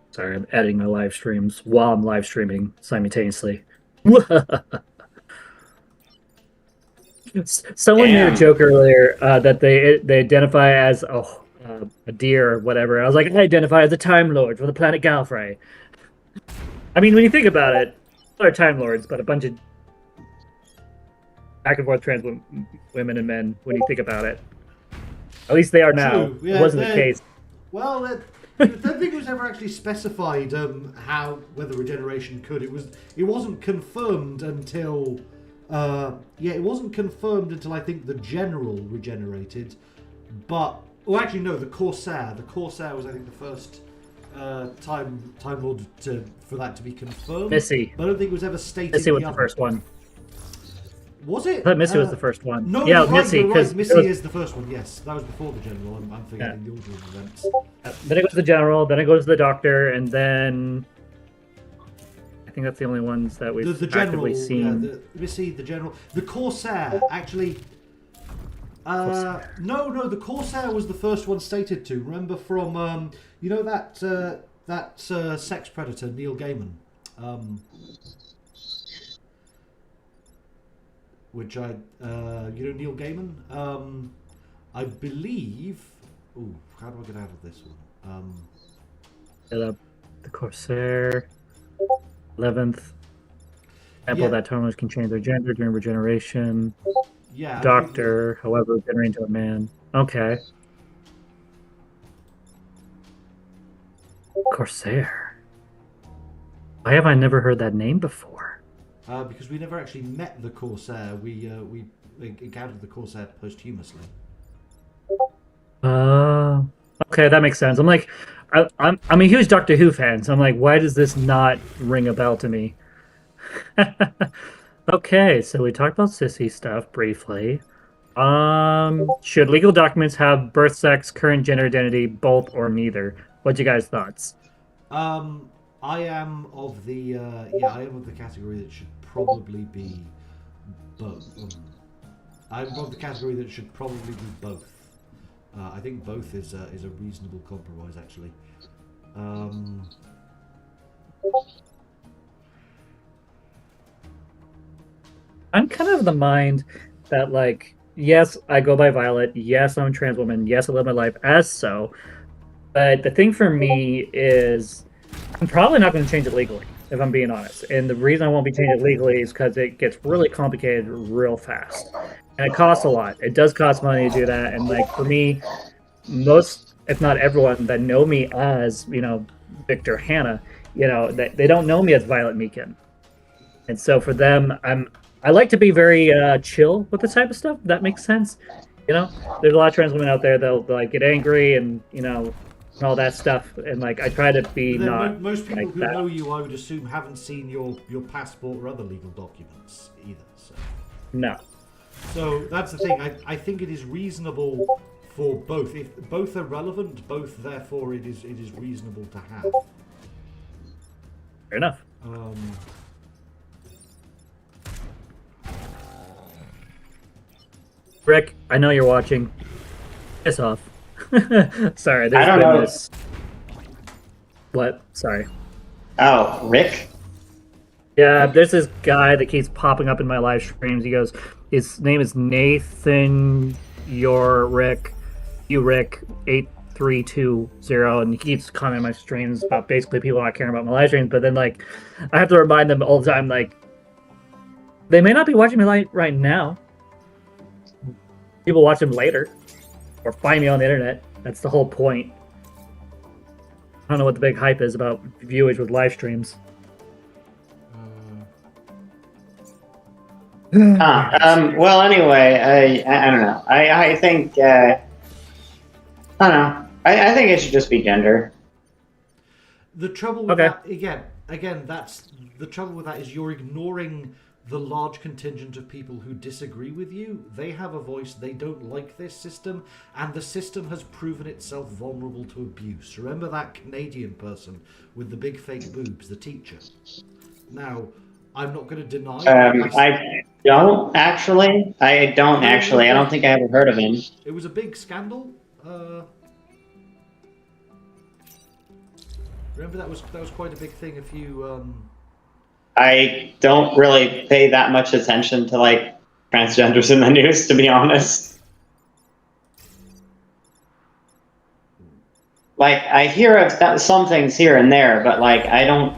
Sorry, I'm editing my live streams while I'm live streaming simultaneously. Someone made a Damn. joke earlier that they identify as a deer or whatever. I was like, I identify as a Time Lord from the planet Gallifrey. I mean, when you think about it, they're Time Lords, but a bunch of back and forth trans women and men. When you think about it, at least they are now. True, yeah, it wasn't the case. Well, I don't think it was ever actually specified whether regeneration could. It wasn't confirmed until it wasn't confirmed until I think the General regenerated. But actually no, the Corsair. The Corsair was I think the first Time Lord for that to be confirmed. Missy. But I don't think it was ever stated. Missy was the the first one. Was it? I thought Missy was the first one. No, yeah, you're right, Missy. you're right. Because Missy is the first one. Yes, that was before the General. I'm forgetting the order of events. Then it goes to the General. Then it goes to the Doctor, and then I think that's the only ones that we've The General, actively seen. yeah, Missy, the General, the Corsair actually. No, the Corsair was the first one stated to. Remember from that sex predator Neil Gaiman, which Neil Gaiman. I believe. Ooh, how do I get out of this one? The Corsair, 11th. Example Yeah. that toners can change their gender during regeneration. Yeah, I think- Doctor, however, regenerate into a man. Okay. Corsair. Why have I never heard that name before? Because we never actually met the Corsair. We encountered the Corsair posthumously. Okay, that makes sense. I'm like, I'm a huge Doctor Who fan, so I'm like, why does this not ring a bell to me? Okay, so we talked about sissy stuff briefly. Should legal documents have birth, sex, current gender identity, both, or neither? What's you guys' thoughts? I am of the category that should probably be both. I'm of the category that should probably be both. I think both is a reasonable compromise, actually. I'm kind of the mind that, like, yes, I go by Violet. Yes, I'm a trans woman. Yes, I live my life as so. But the thing for me is, I'm probably not going to change it legally, if I'm being honest. And the reason I won't be changing it legally is because it gets really complicated real fast. And it costs a lot. It does cost money to do that. And, like, for me, most, if not everyone that know me as, Victor Hannah, they don't know me as Violet Meakin. And so for them, I like to be very chill with this type of stuff. If that makes sense. There's a lot of trans women out there that'll like get angry and and all that stuff. And like I try to be But then not. most people like who that. know you, I would assume, haven't seen your passport or other legal documents either. No. So that's the thing. I think it is reasonable for both. If both are relevant, both therefore it is reasonable to have. Fair enough. Rick, I know you're watching. Piss off. Sorry, there's I don't been know. this. What? Sorry. Oh, Rick? Yeah, there's this guy that keeps popping up in my live streams. He goes, his name is Nathan Rick 8320, and he keeps commenting on my streams about basically people not caring about my live streams. But then, like, I have to remind them all the time, like, they may not be watching me right now. People watch them later, or find me on the internet. That's the whole point. I don't know what the big hype is about viewage with live streams. Well, anyway, I don't know. I think I don't know. I think it should just be gender. The trouble with Okay. that, again, that's the trouble with that is you're ignoring the large contingent of people who disagree with you. They have a voice. They don't like this system, and the system has proven itself vulnerable to abuse. Remember that Canadian person with the big fake boobs, the teacher. Now, I'm not going to deny. Don't actually. I don't actually. I don't think I ever heard of him. It was a big scandal. Remember that was quite a big thing. A few. I don't really pay that much attention to like transgenders in the news, to be honest. Like I hear of some things here and there, but like I don't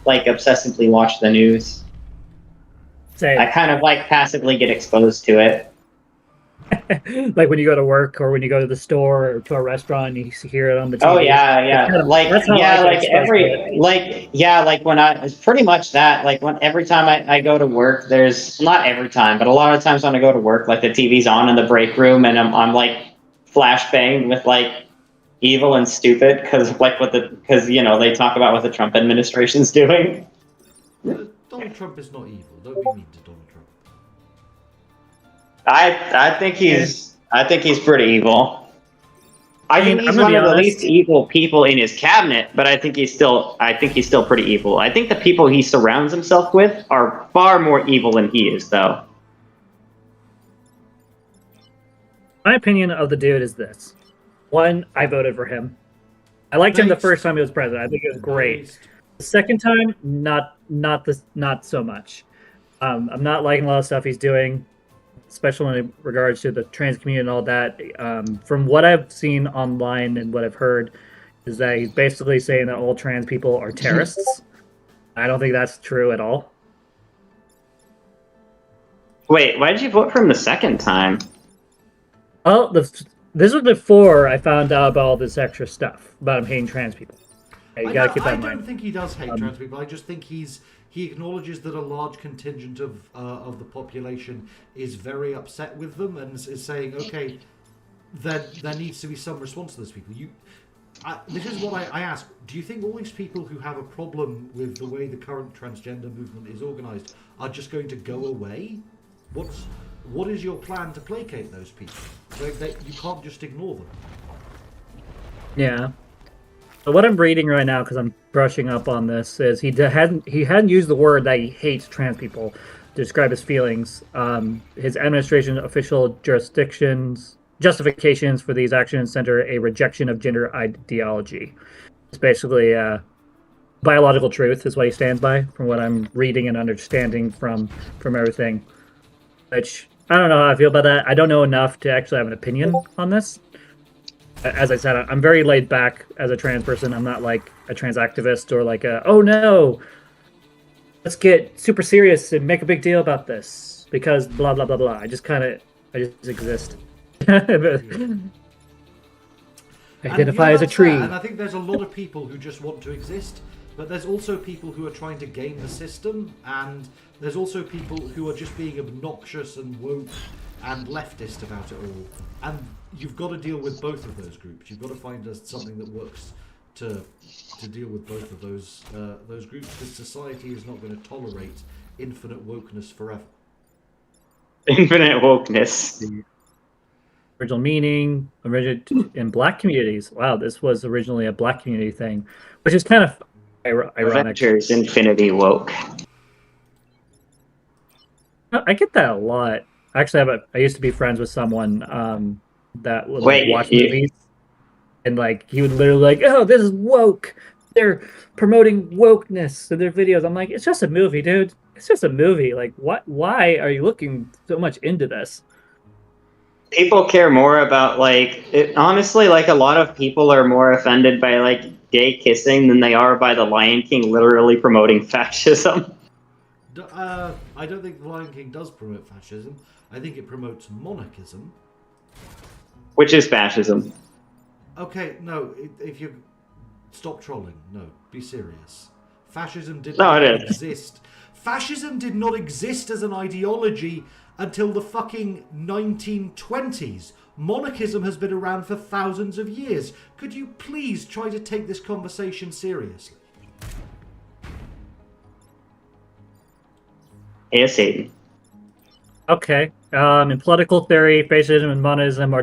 like obsessively watch the news. Say, I kind of like passively get exposed to it. like when you go to work or when you go to the store or to a restaurant, you hear it on the TV. Oh yeah. Kind of- Like that's how I yeah, get like exposed to like when it's pretty much that. Like when every time I go to work, there's not every time, but a lot of times when I go to work, like the TV's on in the break room, and I'm like flashbanged with like evil and stupid because they talk about what the Trump administration's doing. Donald Trump is not evil. Don't be mean to Donald Trump. I think he's pretty evil. I think I'm he's gonna one be of the honest. least evil people in his cabinet, but I think he's still pretty evil. I think the people he surrounds himself with are far more evil than he is, though. My opinion of the dude is this: one, I voted for him. I liked him the Nice. first time he was president. I think it was great. Based. The second time, not so much. I'm not liking a lot of stuff he's doing, especially in regards to the trans community and all that. From what I've seen online and what I've heard, is that he's basically saying that all trans people are terrorists. I don't think that's true at all. Wait, why did you vote for him the second time? Oh, this was before I found out about all this extra stuff about him hating trans people. Okay, you gotta keep that in I mind. don't think he does hate trans people. I just think he acknowledges that a large contingent of the population is very upset with them and is saying, okay, there needs to be some response to those people. This is what I ask. Do you think all these people who have a problem with the way the current transgender movement is organised are just going to go away? What is your plan to placate those people? You can't just ignore them. Yeah. So what I'm reading right now, because I'm brushing up on this, is he hadn't used the word that he hates trans people to describe his feelings. His administration official justifications for these actions center a rejection of gender ideology. It's basically biological truth is what he stands by, from what I'm reading and understanding from everything. Which I don't know how I feel about that. I don't know enough to actually have an opinion on this. As I said, I'm very laid back as a trans person. I'm not like a trans activist or like oh no, let's get super serious and make a big deal about this because blah blah blah blah. I just exist. Identify as a that's tree. that. And I think there's a lot of people who just want to exist, but there's also people who are trying to game the system, and there's also people who are just being obnoxious and woke and leftist about it all. And you've got to deal with both of those groups. You've got to find something that works to deal with both of those groups, because society is not going to tolerate infinite wokeness forever. Infinite wokeness. Original meaning, in black communities. Wow, this was originally a black community thing, which is kind of ironic. Avengers Infinity woke. I get that a lot. Actually, I used to be friends with someone that would watch movies, and like he would literally like, "Oh, this is woke. They're promoting wokeness in their videos." I'm like, "It's just a movie, dude. It's just a movie. Like, what? Why are you looking so much into this?" People care more about honestly, like a lot of people are more offended by like gay kissing than they are by the Lion King literally promoting fascism. I don't think The Lion King does promote fascism. I think it promotes monarchism. Which is fascism. Okay, no, if you stop trolling, no, be serious. Fascism did No, not it is. exist. Fascism did not exist as an ideology until the fucking 1920s. Monarchism has been around for thousands of years. Could you please try to take this conversation seriously? Hey, Satan. Okay. In political theory, fascism and monism are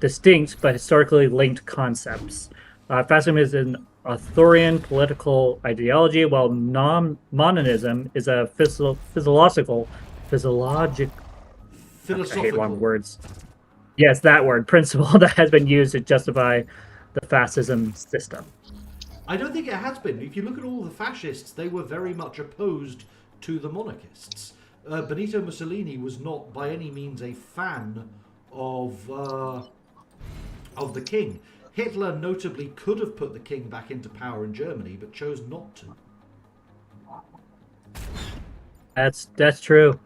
distinct but historically linked concepts. Fascism is an Arthurian political ideology, while monism is a physiological, I hate long words. Yes, that word, principle that has been used to justify the fascism system. I don't think it has been. If you look at all the fascists, they were very much opposed to the monarchists. Benito Mussolini was not by any means a fan of the king. Hitler notably could have put the king back into power in Germany, but chose not to. That's true.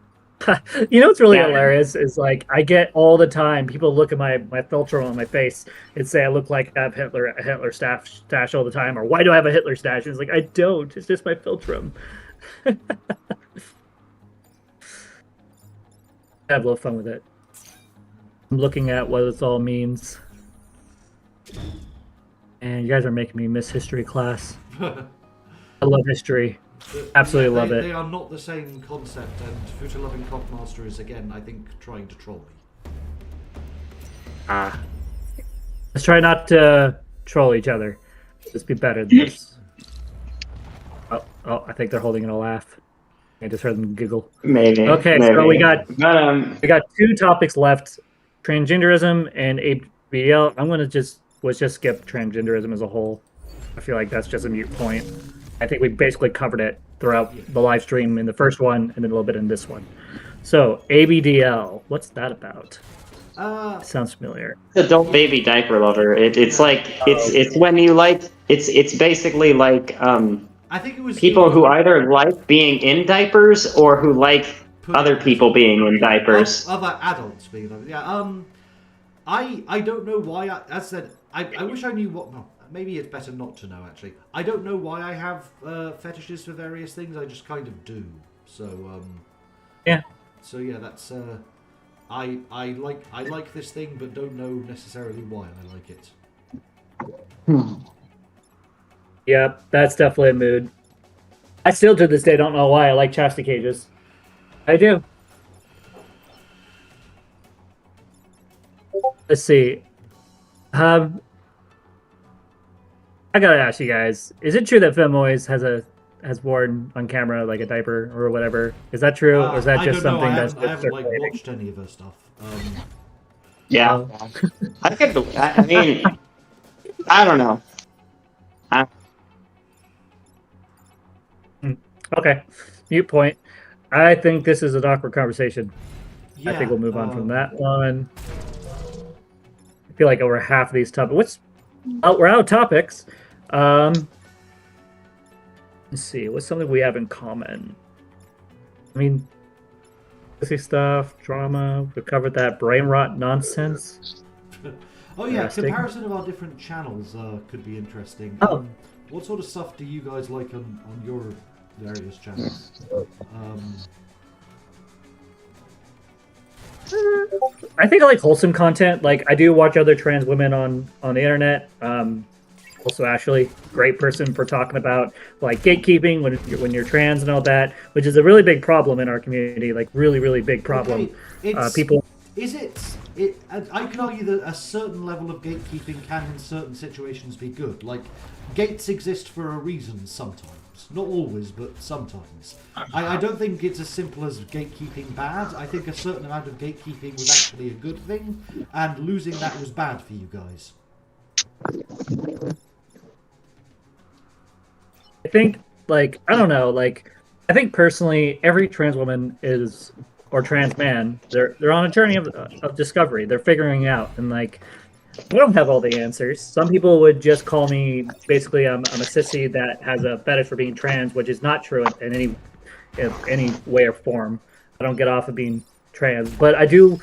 You know what's really hilarious is like I get all the time people look at my filter on my face and say I look like I have a Hitler stash all the time, or why do I have a Hitler stash? And it's like I don't. It's just my filtrum. I have a little fun with it. I'm looking at what this all means, and you guys are making me miss history class. I love history. Absolutely love it. They are not the same concept, and Future Loving Cockmaster is again, I think, trying to troll me. Let's try not to troll each other. Let's be better than this. Oh, I think they're holding in a laugh. I just heard them giggle. Maybe. Okay, maybe. so we got But, we got 2 topics left: transgenderism and ABDL. I'm gonna just skip transgenderism as a whole. I feel like that's just a moot point. I think we basically covered it throughout the live stream in the first one and then a little bit in this one. So ABDL, what's that about? Sounds familiar. adult baby diaper lover. It's like it's when you like it's basically like I think it was people who either like being in diapers or who like other people being in diapers. Other adults being in yeah. I don't know why. As said, I wish I knew what. No, maybe it's better not to know. Actually, I don't know why I have fetishes for various things. I just kind of do. So yeah. So yeah, that's I like this thing, but don't know necessarily why I like it. Yep, that's definitely a mood. I still to this day don't know why I like chastity cages. I do. Let's see. I gotta ask you guys: is it true that Femoise has worn on camera like a diaper or whatever? Is that true, or is that just don't know. something that's I haven't like circulating? watched any of her stuff. Yeah, I mean, I don't know. Okay, mute point. I think this is an awkward conversation. Yeah, I think we'll move on from that one. I feel like over half of these topics. We're out of topics. Let's see. What's something we have in common? I mean, pussy stuff, drama. We covered that brain rot nonsense. Oh yeah, Interesting. comparison of our different channels could be interesting. Oh. What sort of stuff do you guys like on your various channels? I think I like wholesome content. Like I do watch other trans women on the internet. Also, Ashley, great person for talking about like gatekeeping when you're trans and all that, which is a really big problem in our community. Like really big problem. Okay, it's- People. Is it? I could argue that a certain level of gatekeeping can, in certain situations, be good. Like, gates exist for a reason sometimes. Not always, but sometimes. I don't think it's as simple as gatekeeping bad. I think a certain amount of gatekeeping was actually a good thing, and losing that was bad for you guys. I think, like, I don't know, like, I think personally, every trans woman is, or trans man, they're on a journey of discovery. They're figuring out, and like, I don't have all the answers. Some people would just call me, basically, I'm a sissy that has a fetish for being trans, which is not true in any way or form. I don't get off of being trans, but I do,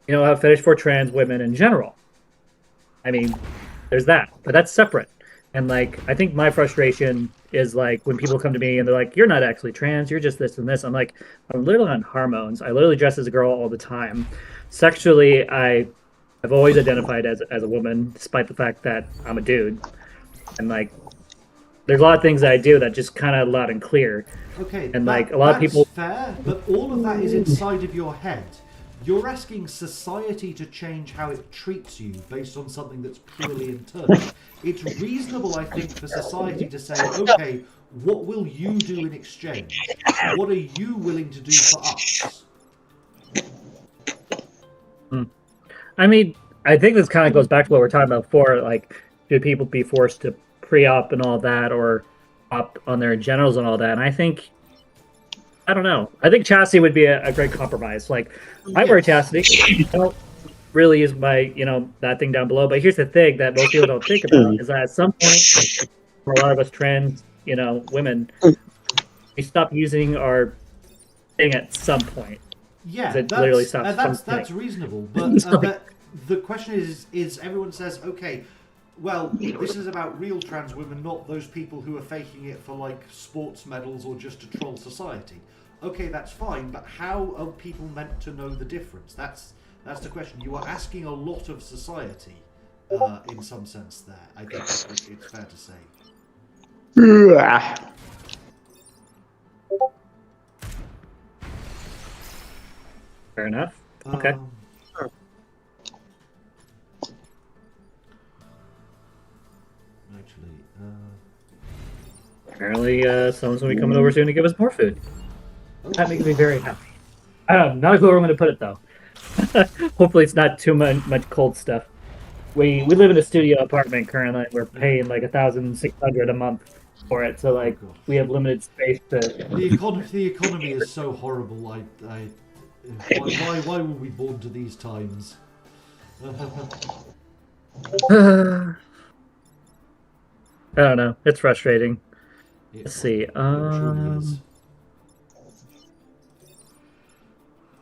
have a fetish for trans women in general. I mean, there's that, but that's separate. And like, I think my frustration is like when people come to me and they're like, "You're not actually trans. You're just this and this." I'm like, I'm literally on hormones. I literally dress as a girl all the time. Sexually, I've always identified as a woman, despite the fact that I'm a dude. And like, there's a lot of things that I do that just kind of loud and clear. Okay, And like a lot of people, fair, but all of that is inside of your head. you're asking society to change how it treats you based on something that's purely internal. It's reasonable, I think, for society to say, okay, what will you do in exchange? What are you willing to do for us? I mean, I think this kind of goes back to what we were talking about before. Like, should people be forced to pre-op and all that, or opt on their genitals and all that? And I think, I don't know. I think chastity would be a great compromise. Like, I wear chastity. I don't really use my, that thing down below. But here's the thing that most people don't think about is that at some point, for a lot of us trans, women, we stop using our thing at some point. Yeah, It literally stops that's reasonable. But the question is everyone says, okay, well, this is about real trans women, not those people who are faking it for like sports medals or just to troll society. Okay, that's fine, but how are people meant to know the difference? That's the question. You are asking a lot of society, in some sense. There, I think it's fair to say. Fair enough. Okay. Actually, Apparently, someone's going to be coming over soon to give us more food. That makes me very happy. Not a clue where I'm going to put it, though. Hopefully it's not too much cold stuff. We live in a studio apartment currently. We're paying like $1,600 a month for it, so like we have limited space to... the economy is so horrible. Why were we born to these times? I don't know. It's frustrating. Let's see. It truly is.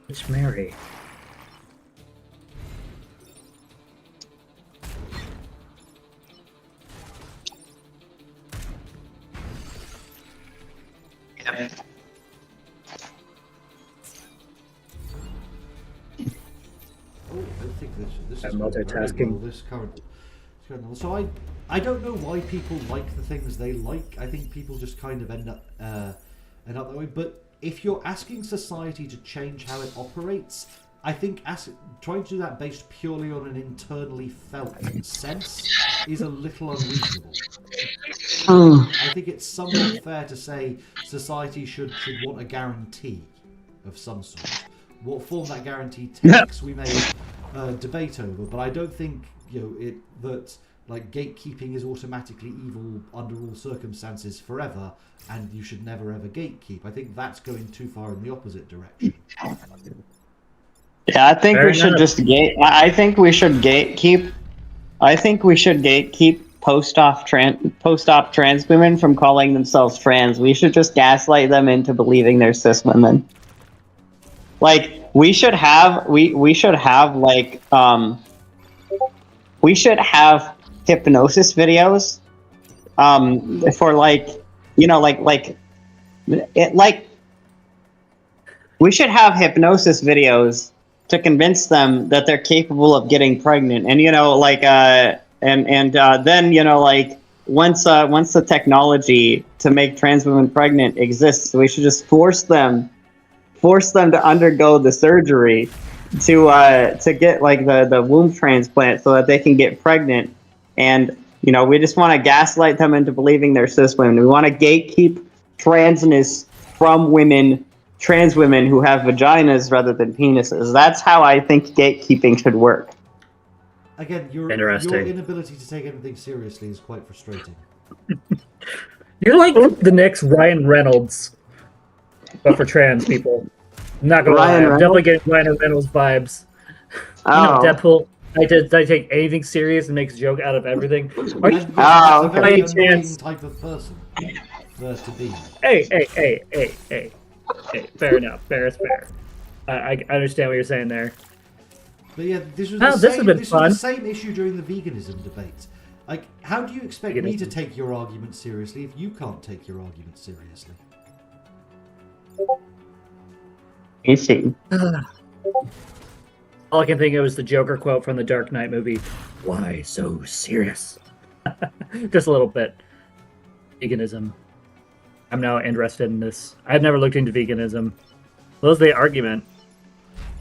It's Mary. Oh, I think this I'm is going very multitasking. well, this current. So I don't know why people like the things they like. I think people just kind of end up that way. But if you're asking society to change how it operates, I think trying to do that based purely on an internally felt sense is a little unreasonable. I think it's somewhat fair to say society should want a guarantee of some sort. What form that guarantee takes, we may debate over, but I don't think that like gatekeeping is automatically evil under all circumstances forever, and you should never ever gatekeep. I think that's going too far in the opposite direction. Yeah, I think Fair we should enough. just I think we should gatekeep. I think we should gatekeep post-op trans women from calling themselves trans. We should just gaslight them into believing they're cis women. Like we should have hypnosis videos for we should have hypnosis videos to convince them that they're capable of getting pregnant, and then once the technology to make trans women pregnant exists, we should just force them to undergo the surgery to get like the womb transplant so that they can get pregnant. And we just want to gaslight them into believing they're cis women. We want to gatekeep transness from trans women who have vaginas rather than penises. That's how I think gatekeeping should work. Again, your inability to take anything seriously is quite frustrating. You're like the next Ryan Reynolds, but for trans people. I'm not gonna lie, I'm definitely getting Ryan Reynolds vibes. Oh. Deadpool. I take anything serious and makes a joke out of everything. Are you? That's a very By annoying chance- type of person to be. Hey. Fair enough. Fair is fair. I understand what you're saying there. But yeah, this was This has been was fun. the same issue during the veganism debate. Like, how do you expect me to Veganism. take your argument seriously if you can't take your argument seriously? You see. All I can think of is the Joker quote from the Dark Knight movie. Why so serious? Just a little bit. Veganism. I'm now interested in this. I've never looked into veganism. What was the argument?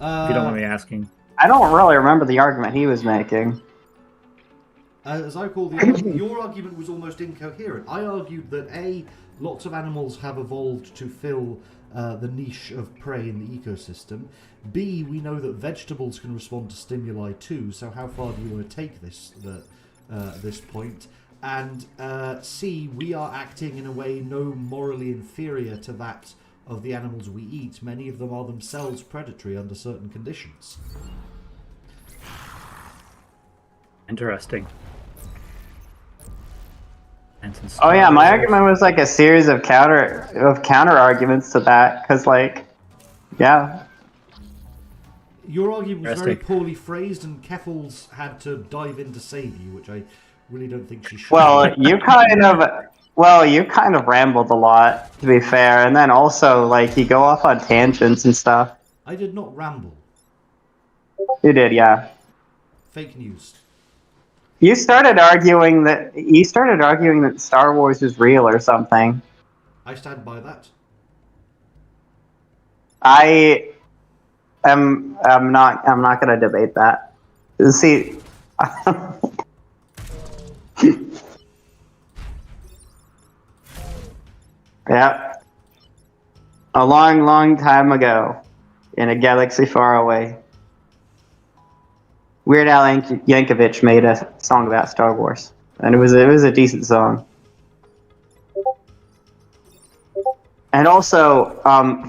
If you don't mind me asking. I don't really remember the argument he was making. As I recall, your argument was almost incoherent. I argued that A, lots of animals have evolved to fill the niche of prey in the ecosystem. B, we know that vegetables can respond to stimuli too, so how far do you want to take this point? And C, we are acting in a way no morally inferior to that of the animals we eat. Many of them are themselves predatory under certain conditions. Interesting. Oh yeah, my argument was like a series of counter arguments to that, because like, yeah. Your argument was very Interesting. poorly phrased, and Keffels had to dive in to save you, which I really don't think she should. Well, you kind of rambled a lot, to be fair, and then also like you go off on tangents and stuff. I did not ramble. You did, yeah. Fake news. You started arguing that Star Wars is real or something. I stand by that. I'm not gonna debate that. See, yeah, a long time ago, in a galaxy far away, Weird Al Yankovic made a song about Star Wars, and it was a decent song. And also,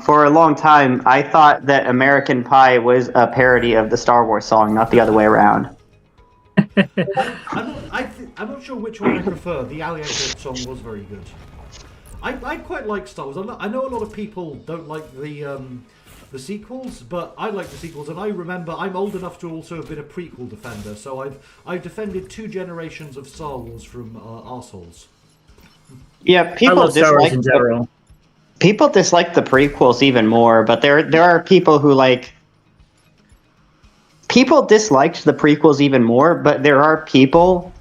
for a long time, I thought that American Pie was a parody of the Star Wars song, not the other way around. I'm not sure which one I prefer. The Al Yankovic song was very good. I quite like Star Wars. I know a lot of people don't like the sequels, but I like the sequels, and I remember I'm old enough to also have been a prequel defender, so I've defended 2 generations of Star Wars from arseholes. Yeah, I love Star Wars in general. People dislike the prequels even more, but there are people who like. People disliked the prequels even more, but there are people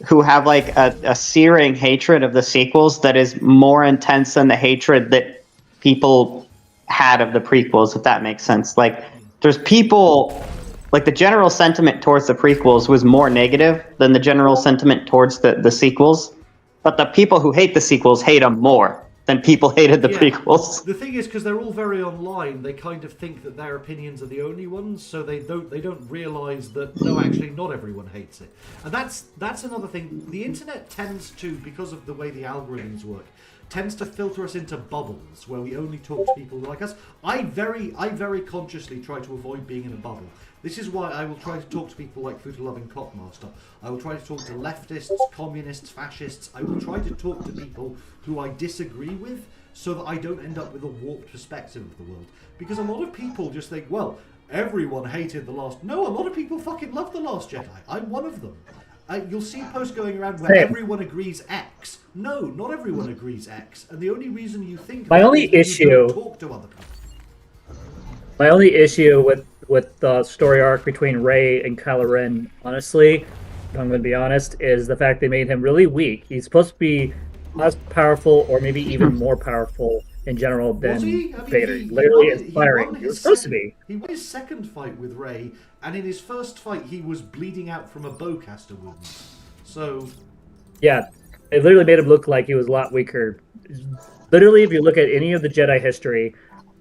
who have like a searing hatred of the sequels that is more intense than the hatred that people had of the prequels, if that makes sense. Like, there's people, like the general sentiment towards the prequels was more negative than the general sentiment towards the sequels, but the people who hate the sequels hate them more than people hated the prequels. The thing is, because they're all very online, they kind of think that their opinions are the only ones, so they don't realize that no, actually not everyone hates it. And that's another thing. The internet tends to, because of the way the algorithms work, tends to filter us into bubbles where we only talk to people like us. I very consciously try to avoid being in a bubble. This is why I will try to talk to people like Futa-loving Cockmaster. I will try to talk to leftists, communists, fascists. I will try to talk to people who I disagree with, so that I don't end up with a warped perspective of the world. Because a lot of people just think, well, everyone hated The Last... No, a lot of people fucking love The Last Jedi. I'm one of them. You'll see posts going around where everyone agrees X. No, not everyone agrees X. And the only reason you think... My only issue... You don't talk to other people. My only issue with the story arc between Rey and Kylo Ren, honestly, if I'm going to be honest, is the fact they made him really weak. He's supposed to be as powerful, or maybe even more powerful in general than Vader. Literally inspiring. He was supposed to be. He won his second fight with Rey, and in his first fight, he was bleeding out from a bowcaster wound. So, yeah, it literally made him look like he was a lot weaker. Literally, if you look at any of the Jedi history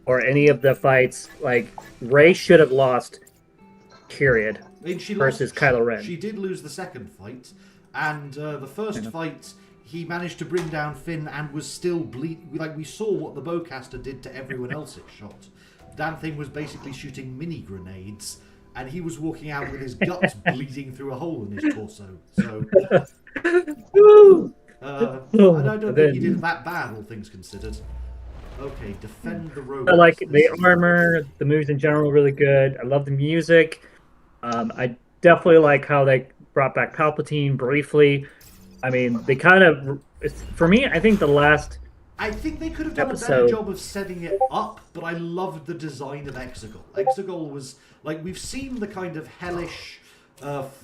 or any of the fights, like, Rey should have lost, period, versus Kylo Ren. She did lose the second fight, and the first fight, he managed to bring down Finn and was still bleeding. Like, we saw what the bowcaster did to everyone else it shot. Damn thing was basically shooting mini grenades, and he was walking out with his guts bleeding through a hole in his torso. So, I don't think he did that bad, all things considered. Okay, defend the robots. I like the armor, the moves in general, really good. I love the music. I definitely like how they brought back Palpatine briefly. I mean, they kind of, for me, I think the last I think they could have done a better job of setting it up, but I loved the design of Exegol. Exegol was, like, we've seen the kind of hellish,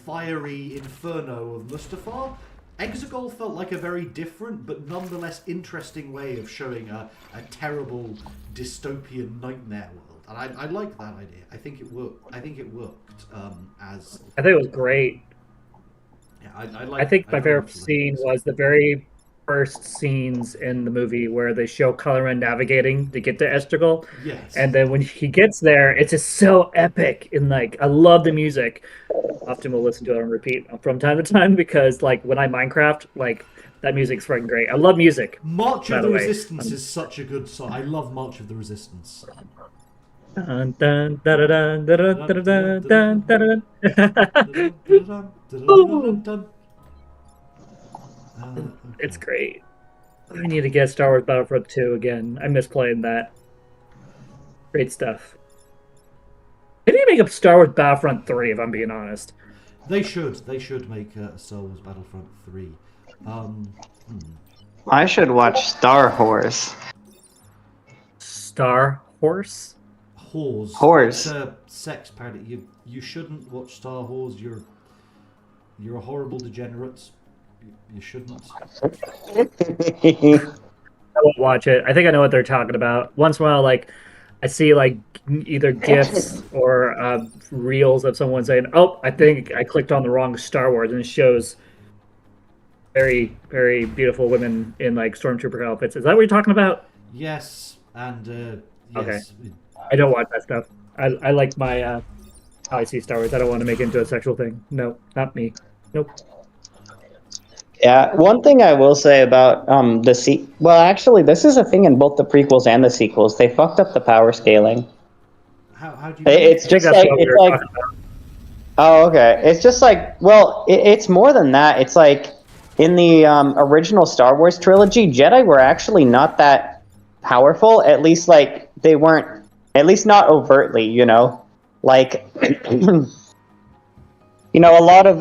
fiery inferno of Mustafar. Exegol felt like a very different, but nonetheless interesting way of showing a terrible dystopian nightmare world. and I like that idea. I think it worked. I think it worked as. I think it was great. Yeah, I like. I think my very favorite much like scene this. was the very first scenes in the movie where they show Coloran navigating to get to Estrigal. Yes. And then when he gets there, it's just so epic. And like, I love the music. Often we'll listen to it on repeat from time to time because, like, when I Minecraft, like, that music's freaking great. I love music. March by of the the way. Resistance is such a good song. I love March of the Resistance. Dun, dun, dun, dun, dun, dun, dun, dun, dun, dun. It's great. I need to get Star Wars Battlefront 2 again. I miss playing that. Great stuff. They need to make up Star Wars Battlefront 3, if I'm being honest. They should. They should make Star Wars Battlefront 3. I should watch Star Horse. Star Horse? Whores. Horse. It's a sex parody. You shouldn't watch Star Wars. You're a horrible degenerate. You shouldn't. I won't watch it. I think I know what they're talking about. Once in a while, like, I see like either GIFs or reels of someone saying, "Oh, I think I clicked on the wrong Star Wars," and it shows very, very beautiful women in like stormtrooper outfits. Is that what you're talking about? Yes, and Okay. yes. I don't watch that stuff. I like my how I see Star Wars. I don't want to make it into a sexual thing. No, not me. Nope. Yeah, one thing I will say about well, actually, this is a thing in both the prequels and the sequels. They fucked up the power scaling. How do you? It's I think just that's like what we it's were like. talking about. Oh, okay. It's just like, well, it's more than that. It's like in the original Star Wars trilogy, Jedi were actually not that powerful. At least, like, they weren't. At least not overtly, you know. Like, you know, a lot of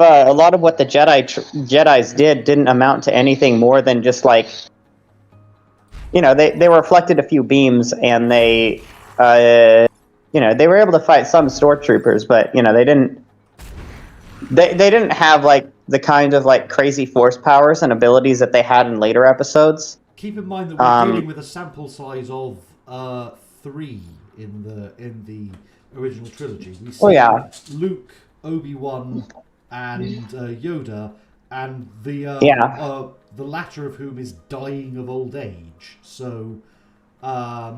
what the Jedi's didn't amount to anything more than just like, you know, they reflected a few beams and they, you know, they were able to fight some stormtroopers, but you know, they didn't have like the kind of like crazy force powers and abilities that they had in later episodes. Keep in mind that we're dealing with a sample size of 3 in the original trilogy. We see Luke, Obi-Wan, and Yoda, and the latter of whom is dying of old age. So, I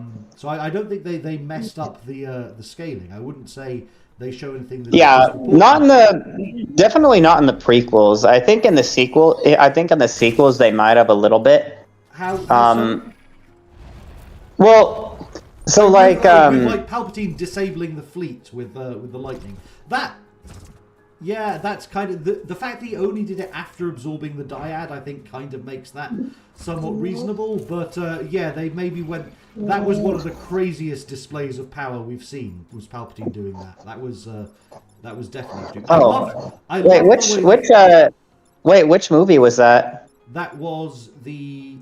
don't think they messed up the scaling. I wouldn't say they show anything. Definitely not in the prequels. I think in the sequels they might have a little bit. How so? Well, so like with like Palpatine disabling the fleet with the lightning. That's kind of the fact that he only did it after absorbing the dyad. I think kind of makes that somewhat reasonable. But they maybe went. That was one of the craziest displays of power we've seen. Was Palpatine doing that? That was definitely stupid. Which movie was that? That was the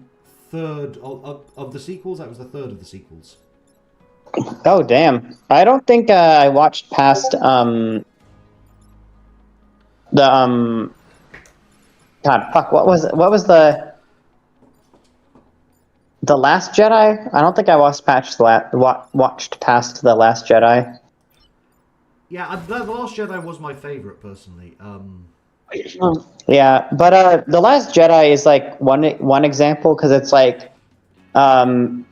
third of the sequels. That was the third of the sequels. Oh damn! I don't think I watched past God, fuck! What was the Last Jedi? I don't think I watched past the Last Jedi. Yeah, the Last Jedi was my favorite personally. Yeah, but the Last Jedi is like one example because it's like even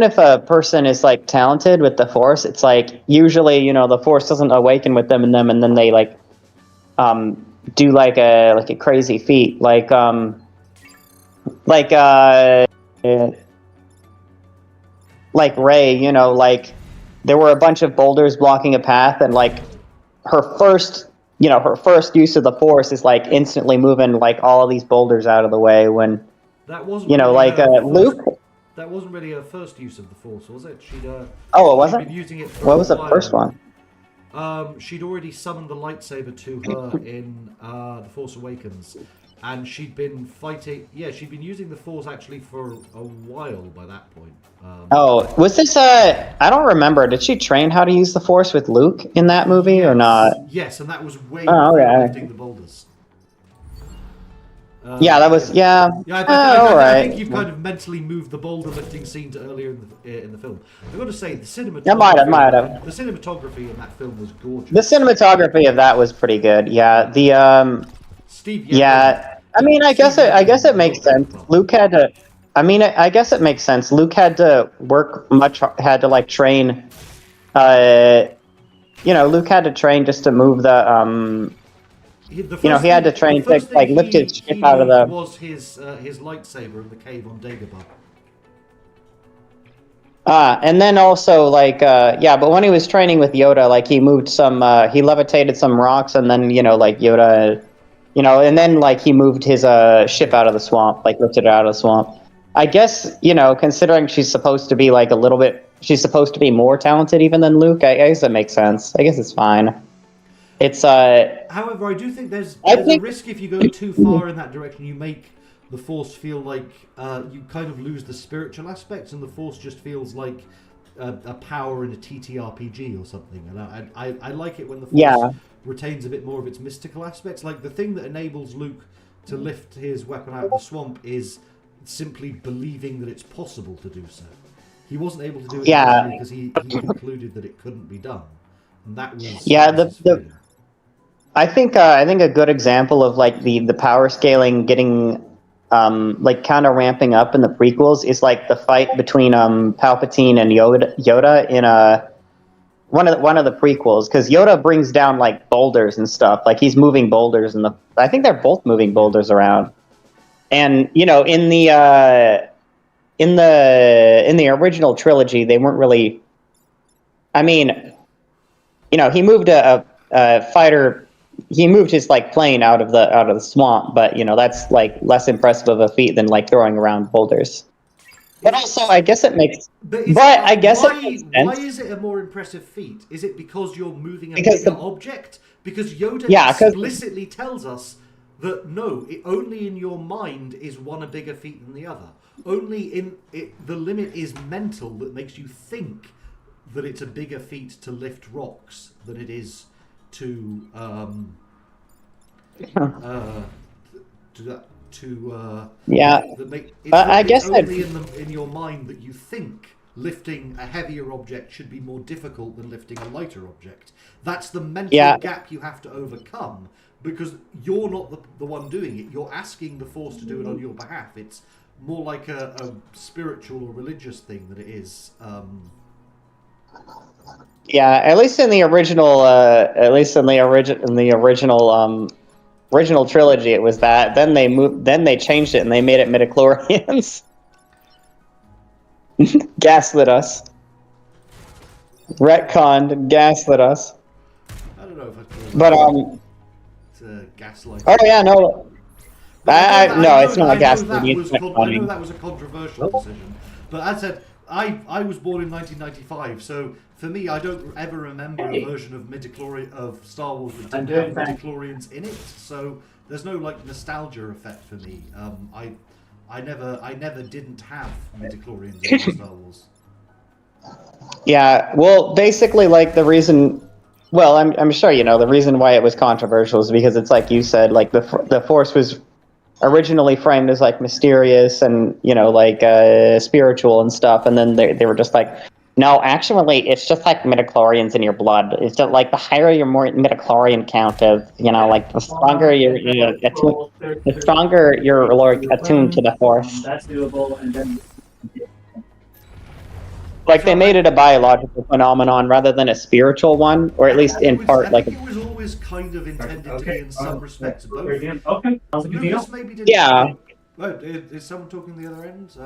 if a person is like talented with the Force, it's like usually, you know, the Force doesn't awaken with them and then they like do like a crazy feat like Rey, you know, like there were a bunch of boulders blocking a path and like her first use of the Force is like instantly moving like all of these boulders out of the way when that wasn't, you know, really like Luke. That wasn't really her first use of the Force, was it? It wasn't. Been using it for what was the while. first one? She'd already summoned the lightsaber to her in The Force Awakens, and she'd been fighting. Yeah, she'd been using the Force actually for a while by that point. Was this? I don't remember. Did she train how to use the Force with Luke in that movie or not? Yes, and that was way Oh, before okay. lifting the boulders. Yeah, that was Yeah, I alright. think you've kind of mentally moved the boulder lifting scene to earlier in the film. I've got to say, the cinematography. I might have. The cinematography in that film was gorgeous. The cinematography of that was pretty good. Yeah, the Steve. yeah. I mean, I guess it makes sense. Luke had to. I mean, I guess it makes sense. Luke had to had to like train. Luke had to train just to move the he had to train to like lift his ship out of the. Was his lightsaber in the cave on Dagobah. And then also like but when he was training with Yoda, like he moved some he levitated some rocks, and then like Yoda, and then like he moved his ship out of the swamp, like lifted it out of the swamp. I guess considering she's supposed to be like she's supposed to be more talented even than Luke. I guess that makes sense. I guess it's fine. It's However, I do think there's a risk if you go too far in that direction. You make the Force feel like you kind of lose the spiritual aspects, and the Force just feels like a power in a TTRPG or something. And I like it when the Force retains a bit more of its mystical aspects. Like the thing that enables Luke to lift his weapon out of the swamp is simply believing that it's possible to do so. He wasn't able to do it because he concluded that it couldn't be done, and that was I think a good example of like the power scaling getting like kind of ramping up in the prequels is like the fight between Palpatine and Yoda in one of the prequels, because Yoda brings down like boulders and stuff, like he's moving boulders, and I think they're both moving boulders around, and in the original trilogy they weren't really. I mean, he moved a fighter. He moved his like plane out of the swamp, but that's like less impressive of a feat than like throwing around boulders. But also, I guess it makes. I guess it makes sense. Why is it a more impressive feat? Is it because you're moving a bigger object? Because Yoda explicitly tells us that no, only in your mind is one a bigger feat than the other. Only in it, the limit is mental, that makes you think that it's a bigger feat to lift rocks than it is to I guess only in your mind that you think lifting a heavier object should be more difficult than lifting a lighter object. That's the mental gap you have to overcome, because you're not the one doing it. You're asking the Force to do it on your behalf. It's more like a spiritual or religious thing than it is. At least in the original, original trilogy, it was that. Then they changed it and they made it midichlorians. Gaslit us. Retconned, gaslit us. I don't know if But it's gaslight. Oh yeah, no. It's not gaslight. I know that was a controversial decision, but as I said, I was born in 1995, so for me, I don't ever remember a version of Star Wars that didn't have midichlorians in it. So there's no like nostalgia effect for me. I never didn't have midichlorians in Star Wars. Yeah, well, basically, like the reason. Well, I'm sure the reason why it was controversial is because it's like you said, like the Force was originally framed as like mysterious and like spiritual and stuff, and then they were just like, no, actually it's just like midichlorians in your blood. It's just like the higher your more midichlorian count of like the stronger you're attuned to the Force. That's doable, and then like they made it a biological phenomenon rather than a spiritual one, or at least in part I think it was always kind of intended to be in some respects both. Okay. Lucas maybe didn't. Yeah. Is someone talking the other end?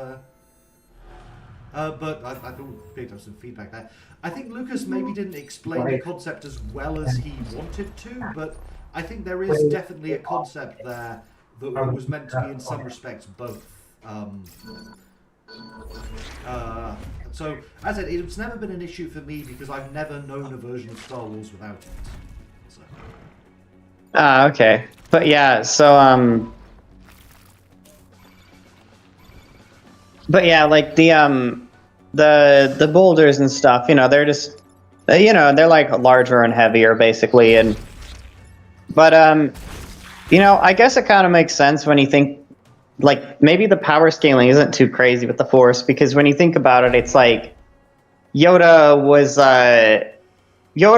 But I thought picked up some feedback there. I think Lucas maybe didn't explain the concept as well as he wanted to, but I think there is definitely a concept there that was meant to be in some respects both. So, as I said, it's never been an issue for me because I've never known a version of Star Wars without it. So. Okay. But yeah, so but yeah, like the boulders and stuff, they're just they're like larger and heavier basically, but You know, I guess it kind of makes sense when you think, like, maybe the power scaling isn't too crazy with the Force, because when you think about it, it's like Yoda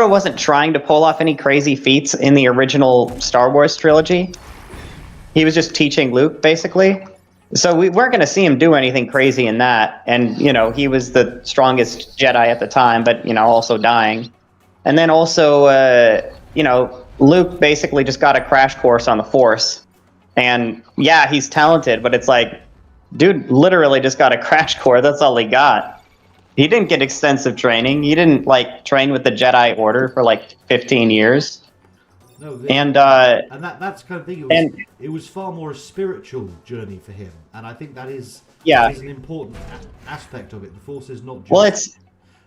wasn't trying to pull off any crazy feats in the original Star Wars trilogy. He was just teaching Luke, basically. So we weren't going to see him do anything crazy in that. And, you know, he was the strongest Jedi at the time, but, you know, also dying. And then also, you know, Luke basically just got a crash course on the Force. And yeah, he's talented, but it's like, dude literally just got a crash course. That's all he got. He didn't get extensive training. He didn't, like, train with the Jedi Order for, like, 15 years. No, And that's kind of thing. It was far more a spiritual journey for him, and I think that is an important aspect of it. The Force is not just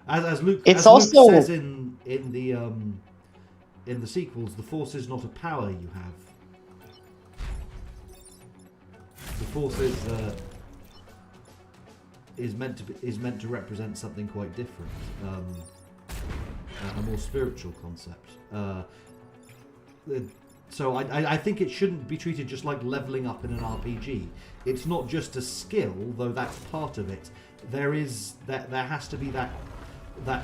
as Luke says in the sequels. The Force is not a power you have. The Force is meant to represent something quite different, a more spiritual concept. So I think it shouldn't be treated just like leveling up in an RPG. It's not just a skill, though that's part of it. There has to be that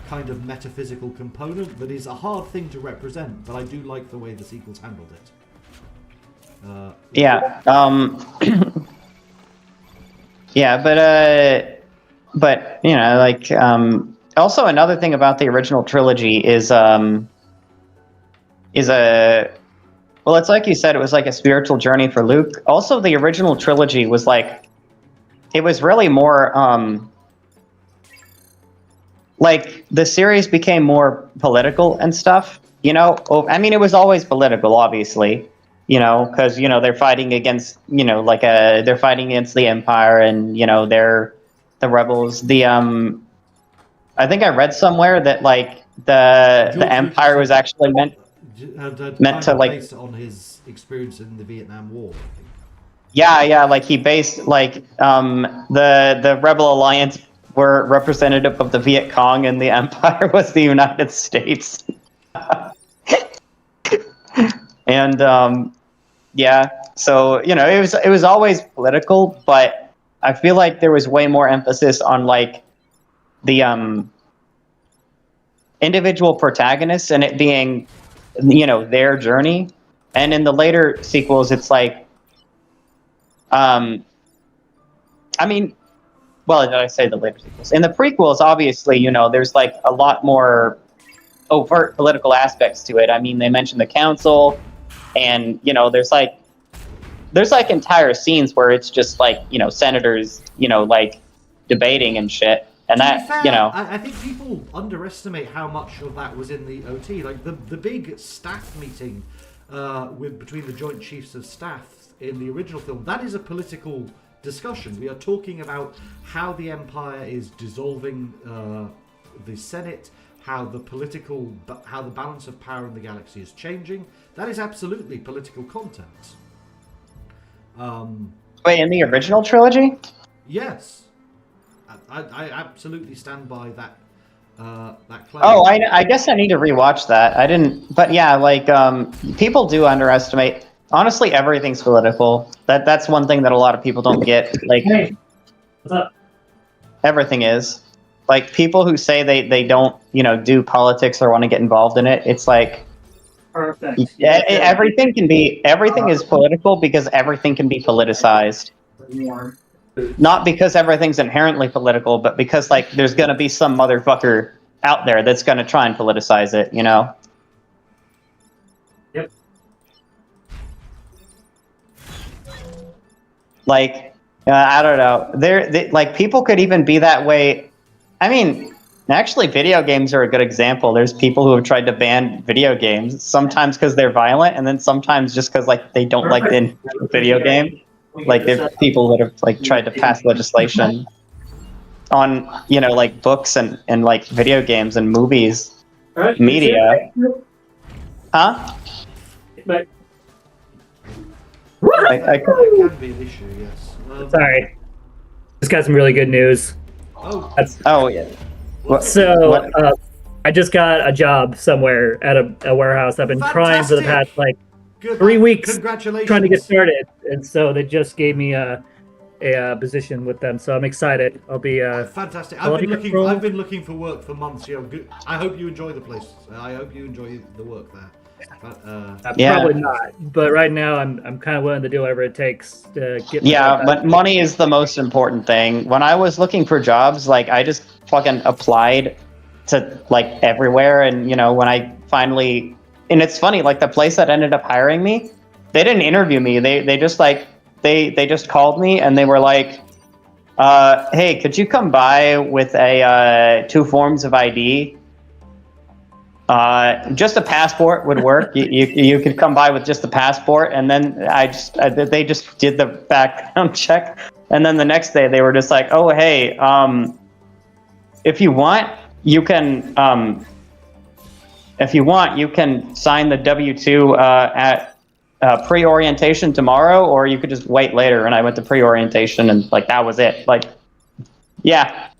kind of metaphysical component that is a hard thing to represent, but I do like the way the sequels handled it. But you know, like, also another thing about the original trilogy is well, it's like you said, it was like a spiritual journey for Luke. Also, the original trilogy was like, it was really more, like, the series became more political and stuff, you know? I mean, it was always political, obviously, you know, because, you know, they're fighting against, you know, like, they're fighting against the Empire, and, you know, they're the rebels. I think I read somewhere that, like, the Empire was actually meant to, like, based on his experience in the Vietnam War. Yeah, like he based, like, the Rebel Alliance were representative of the Viet Cong, and the Empire was the United States. And yeah, so, you know, it was always political, but I feel like there was way more emphasis on, like, the individual protagonists and it being, you know, their journey. And in the later sequels, it's like, I mean, well, did I say the later sequels? In the prequels, obviously, you know, there's, like, a lot more overt political aspects to it. I mean, they mentioned the council, and, you know, there's like entire scenes where it's just, like, you know, senators, you know, like, debating and shit. And that, fair, you know, I think people underestimate how much of that was in the OT. Like the big staff meeting between the Joint Chiefs of Staff in the original film, that is a political discussion. We are talking about how the Empire is dissolving the Senate, how the balance of power in the galaxy is changing. That is absolutely political content. Wait, in the original trilogy? Yes. I absolutely stand by that claim. Oh, I guess I need to rewatch that. I didn't, but yeah, like, people do underestimate. Honestly, everything's political. That's one thing that a lot of people don't get. Like, Hey, what's up? everything is. Like, people who say they don't, you know, do politics or want to get involved in it, it's like, Perfect. everything is political because everything can be politicized. More. Not because everything's inherently political, but because, like, there's gonna be some motherfucker out there that's gonna try and politicize it, you know? Yep. Like, I don't know. Like, people could even be that way. I mean, actually, video games are a good example. There's people who have tried to ban video games, sometimes because they're violent, and then sometimes just because, like, they don't like the video game. Like, there's people that have, like, tried to pass legislation on, you know, like, books and like, video games and movies, media. Huh? But I That can be an issue, yes. sorry, just got some really good news. Oh, oh, yeah. So I just got a job somewhere at a warehouse. I've been trying for the past, like, Good. 3 weeks Congratulations. trying to get started, and so they just gave me a position with them. So I'm excited. I'll be Fantastic. quality control. I've been looking for work for months. Good. I hope you enjoy the place. I hope you enjoy the work there. Yeah. Probably not, but right now I'm kind of willing to do whatever it takes to get. Yeah, but money is the most important thing. When I was looking for jobs, like I just fucking applied to like everywhere, and you know, when I finally, and it's funny, like the place that ended up hiring me, they didn't interview me. They just like they just called me and they were like, hey, could you come by with a 2 forms of ID? Just a passport would work. You could come by with just a passport, and then they just did the background check, and then the next day they were just like, oh hey, if you want you can sign the W-2 at pre-orientation tomorrow, or you could just wait later. And I went to pre-orientation, and like that was it. Like, yeah,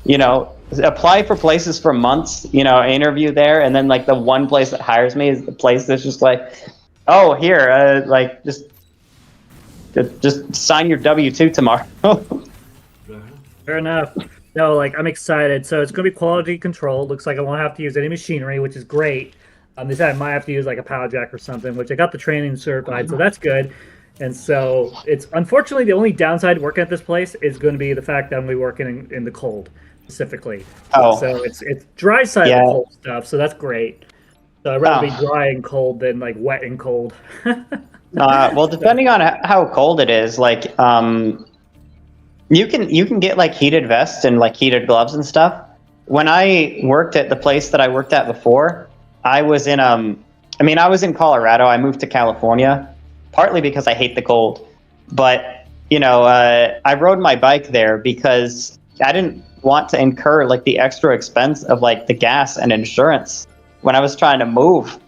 you know. Apply for places for months, you know, interview there, and then like the one place that hires me is the place that's just like, oh, here, like just sign your W-2 tomorrow. Fair enough. No, like I'm excited. So it's gonna be quality control. Looks like I won't have to use any machinery, which is great. They said I might have to use like a power jack or something, which I got the training certified, so that's good. And so it's unfortunately the only downside working at this place is going to be the fact that I'm going to be working in the cold. Specifically. Oh. So it's dry side of the cold stuff, so that's great. So I'd rather be dry and cold than like wet and cold. Well, depending on how cold it is, like you can get like heated vests and like heated gloves and stuff. When I worked at the place that I worked at before, I was in I was in Colorado. I moved to California partly because I hate the cold, but you know, I rode my bike there because I didn't want to incur like the extra expense of like the gas and insurance when I was trying to move.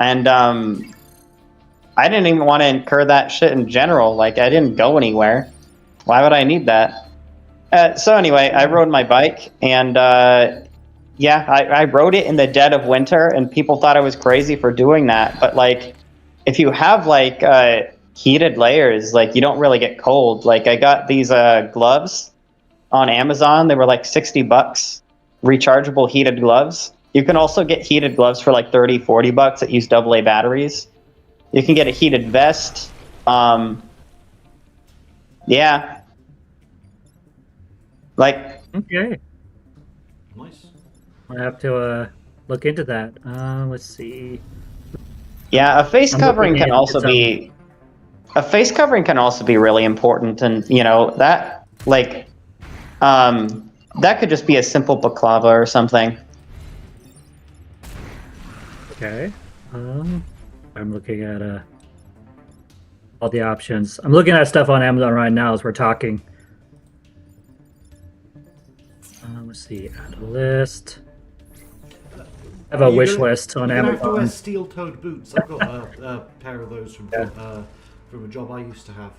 And I didn't even want to incur that shit in general. Like I didn't go anywhere. Why would I need that? So anyway, I rode my bike, and I rode it in the dead of winter, and people thought I was crazy for doing that. But like, if you have like heated layers, like you don't really get cold. Like I got these gloves on Amazon. They were like $60, rechargeable heated gloves. You can also get heated gloves for like $30-40 that use AA batteries. You can get a heated vest. Yeah. Like, Okay. Nice. I have to look into that. Let's see. yeah, a face I'm covering looking can at also some- be really important, and you know that like that could just be a simple baklava or something. Okay. I'm looking at all the options. I'm looking at stuff on Amazon right now as we're talking. Let's see. Add a list. I have a wish list on You're gonna have to wear Amazon. steel-toed boots. I've got a pair of those from a job I used to have.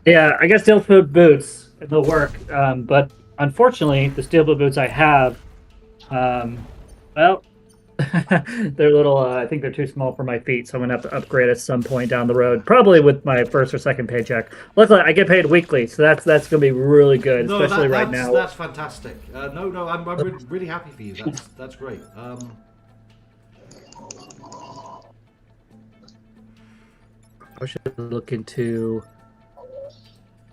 Yeah, I got steel-toed boots. They'll work, but unfortunately, the steel-toed boots I have, well, they're little. I think they're too small for my feet, so I'm gonna have to upgrade at some point down the road, probably with my first or second paycheck. Luckily, I get paid weekly, so that's gonna be really good, No, especially right that's, now. That's fantastic. I'm really happy for you. That's great. I should look into.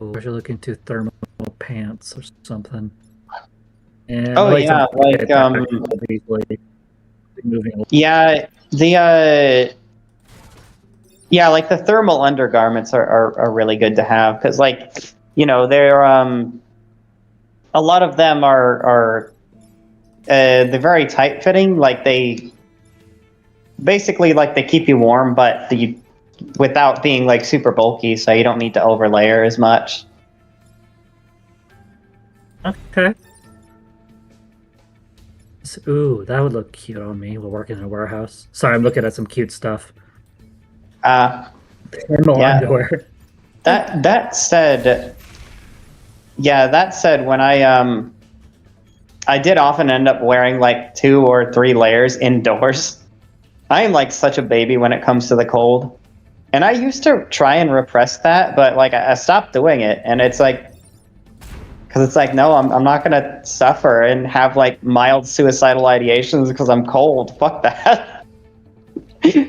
I should look into thermal pants or something. And Oh, I like yeah, something like, that easily moving. Yeah, like the thermal undergarments are really good to have, because like, you know, they're a lot of them are they're very tight fitting. Like they basically like they keep you warm, but without being like super bulky, so you don't need to overlayer as much. Okay. Ooh, that would look cute on me while working in a warehouse. Sorry, I'm looking at some cute stuff. Thermal Yeah. underwear. That said, when I did often end up wearing like 2 or 3 layers indoors. I am like such a baby when it comes to the cold. And I used to try and repress that, but like I stopped doing it. And it's like, because it's like, no, I'm not going to suffer and have like mild suicidal ideations because I'm cold. Fuck that.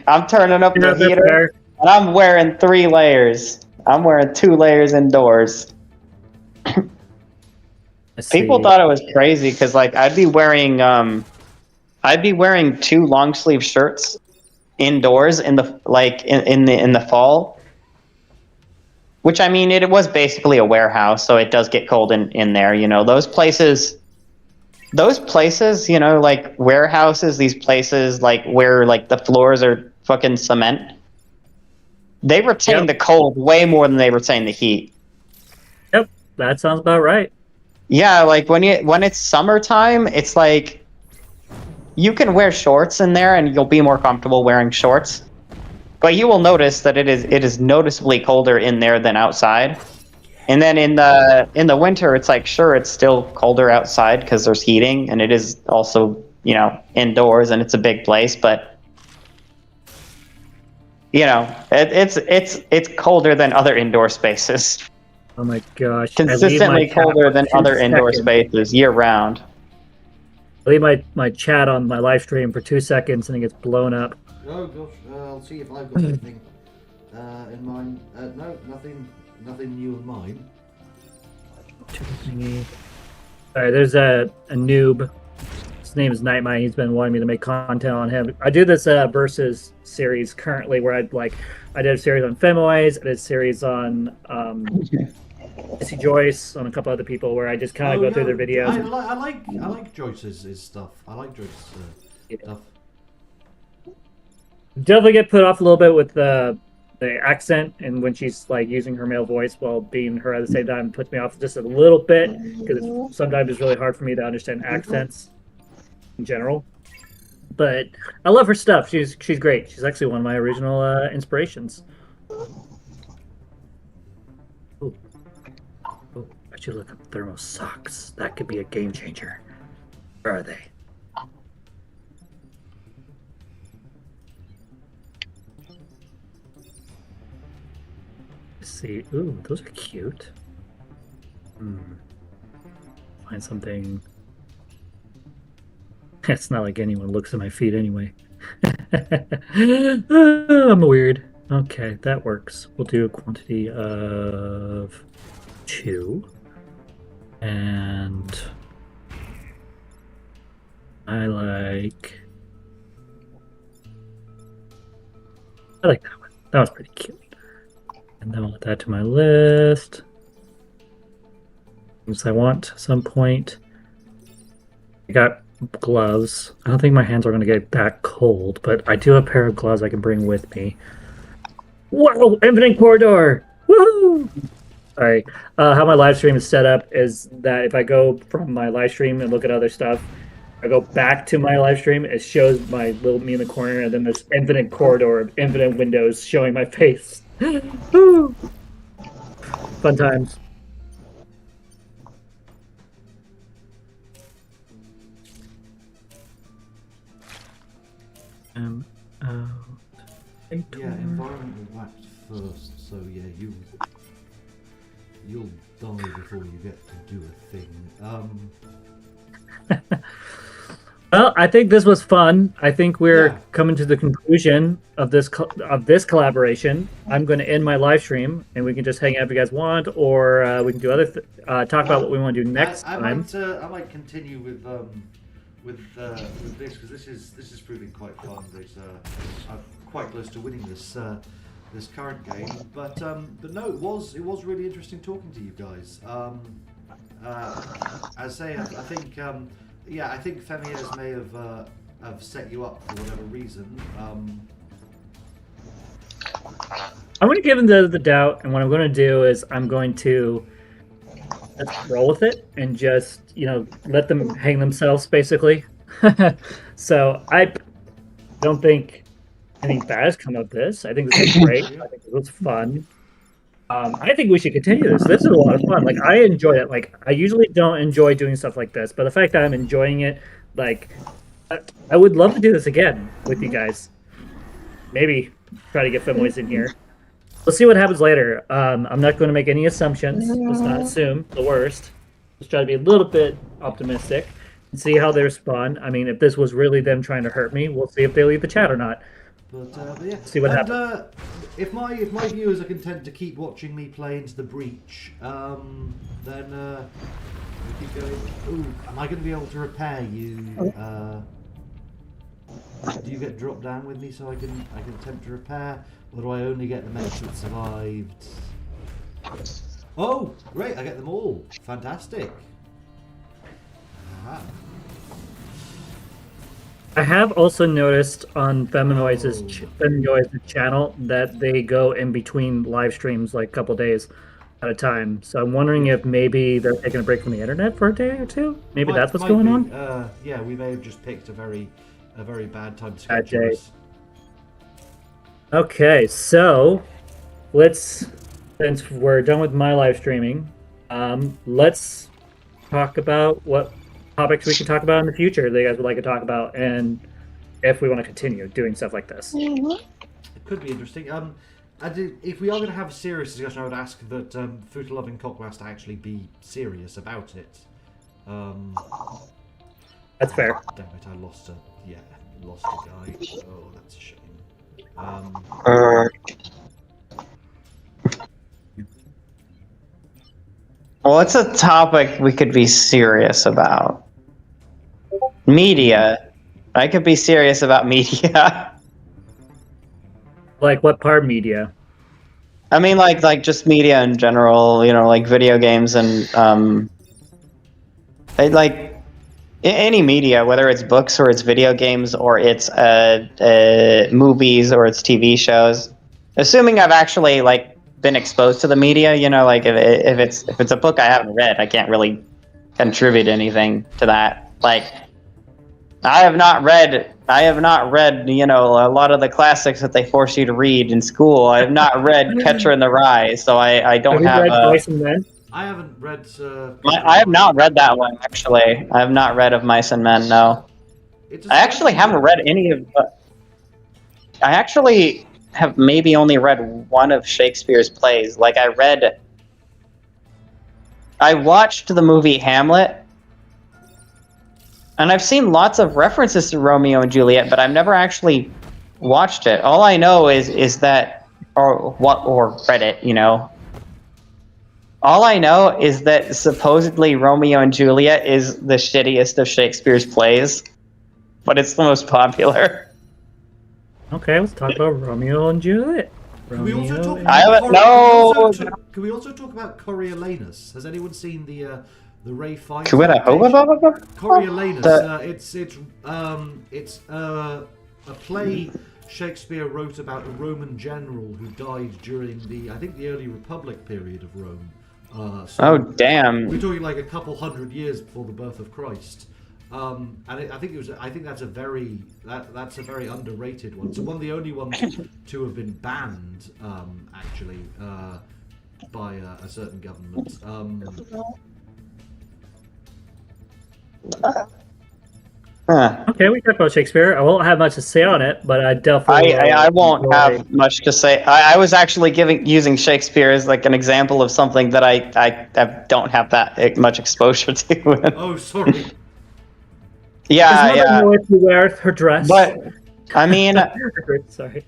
I'm turning up the That's heater fair. and I'm wearing 3 layers. I'm wearing 2 layers indoors. Let's see. People thought it was crazy because like I'd be wearing 2 long sleeve shirts indoors in the in the fall, which I mean it was basically a warehouse, so it does get cold in there. You know, those places, you know, like warehouses, these places like where like the floors are fucking cement, they retain Yep. the cold way more than they retain the heat. Yep, that sounds about right. Yeah, like when it's summertime, it's like you can wear shorts in there and you'll be more comfortable wearing shorts. But you will notice that it is noticeably colder in there than outside. And then in the winter, it's like sure it's still colder outside because there's heating and it is also, you know, indoors and it's a big place, but you know, it's colder than other indoor spaces. Oh my gosh. I leave Consistently my chat colder on than 2 other indoor seconds. spaces year round. I leave my chat on my live stream for 2 seconds and it gets blown up. Oh gosh, I'll see if I've got anything in mind. No, nothing new in mine. Alright, there's a noob. His name is Nightmare. He's been wanting me to make content on him. I do this versus series currently where I did a series on Femoids, I did a series on Missy Joyce, on a couple other people where I just kind of go through their videos. I like Joyce's stuff. I like Joyce's stuff. Definitely get put off a little bit with the accent and when she's like using her male voice while being her at the same time puts me off just a little bit because sometimes it's really hard for me to understand accents in general. But I love her stuff. She's great. She's actually one of my original inspirations. Ooh. Ooh, I should look up thermal socks. That could be a game changer. Where are they? Let's see. Ooh, those are cute. Find something. It's not like anyone looks at my feet anyway. I'm weird. Okay, that works. We'll do a quantity of 2. And I like that one. That was pretty cute. And then I'll add that to my list. Things I want at some point. I got gloves. I don't think my hands are going to get that cold, but I do have a pair of gloves I can bring with me. Whoa! Infinite Corridor! Woohoo! Alright. How my live stream is set up is that if I go from my live stream and look at other stuff, I go back to my live stream, it shows my little me in the corner, and then this infinite corridor of infinite windows showing my face. Woo! Fun times. Yeah, environment will wax first, so yeah, you'll die before you get to do a thing. Well, I think this was fun. I think we're Yeah. coming to the conclusion of this collaboration. I'm going to end my live stream, and we can just hang out if you guys want, or we can do other talk about what we want to do next I time. might continue with this because this is proving quite fun. I'm quite close to winning this current game, but no, it was really interesting talking to you guys. As I say, I think I think Femiers may have set you up for whatever reason. I'm going to give them the doubt, and what I'm going to do is I'm going to let's roll with it and just let them hang themselves, basically. So I don't think anything bad has come of this. I think this is great. I think it was fun. I think we should continue this. This is a lot of fun. Like, I enjoy it. Like, I usually don't enjoy doing stuff like this, but the fact that I'm enjoying it, like, I would love to do this again with you guys. maybe try to get Femoys in here. We'll see what happens later. I'm not going to make any assumptions. Let's not assume the worst. Let's try to be a little bit optimistic and see how they respond. I mean, if this was really them trying to hurt me, we'll see if they leave the chat or not. But yeah. See what happens. If my viewers are content to keep watching me play into the breach, then we keep going. Ooh, am I going to be able to repair you? Do you get dropped down with me so I can attempt to repair, or do I only get the mechs that survived? Oh, great! I get them all. Fantastic. Aha. I have also noticed on Feminoids' channel that they go in between live streams like a couple days at a time. So I'm wondering if maybe they're taking a break from the internet for a day or two. Maybe that's what's going on. Yeah, we may have just picked a very bad time to Bad schedule day. this. Okay, so since we're done with my live streaming, let's talk about what topics we can talk about in the future that you guys would like to talk about, and if we want to continue doing stuff like this. It could be interesting. If we are going to have a serious discussion, I would ask that Futa Loving Cockmaster actually be serious about it. That's fair. Damn it, I lost a guy. Oh, that's a shame. Well, it's a topic we could be serious about. Media. I could be serious about media. Like what part media? I mean, like just media in general. You know, like video games and any media, whether it's books or it's video games or it's movies or it's TV shows. Assuming I've actually been exposed to the media, you know, like if it's a book I haven't read, I can't really contribute anything to that. Like I have not read, you know, a lot of the classics that they force you to read in school. I have not read Catcher in the Rye, so I don't have. You read Mice and Men? I haven't read. I have not read that one actually. I have not read Of Mice and Men. No, I actually haven't read any of. I actually have maybe only read one of Shakespeare's plays. Like I watched the movie Hamlet. And I've seen lots of references to Romeo and Juliet, but I've never actually watched it. All I know is that, or read it, you know. All I know is that supposedly Romeo and Juliet is the shittiest of Shakespeare's plays, but it's the most popular. Okay, let's talk about Romeo and Juliet. Can we also talk I haven't- no. Can we also talk about Coriolanus? Has anyone seen the Ray Fiennes? Coriolanus. It's a play Shakespeare wrote about a Roman general who died during the early Republic period of Rome. Oh damn! We're talking like a couple hundred years before the birth of Christ. And I think that's a very underrated one. It's one of the only ones to have been banned, actually, by a certain government. Okay, we talked about Shakespeare. I won't have much to say on it, but I definitely. I won't have much to say. I was actually using Shakespeare as like an example of something that I don't have that much exposure to. Oh, sorry. Yeah, yeah. Know if you wear her dress. But I mean, sorry.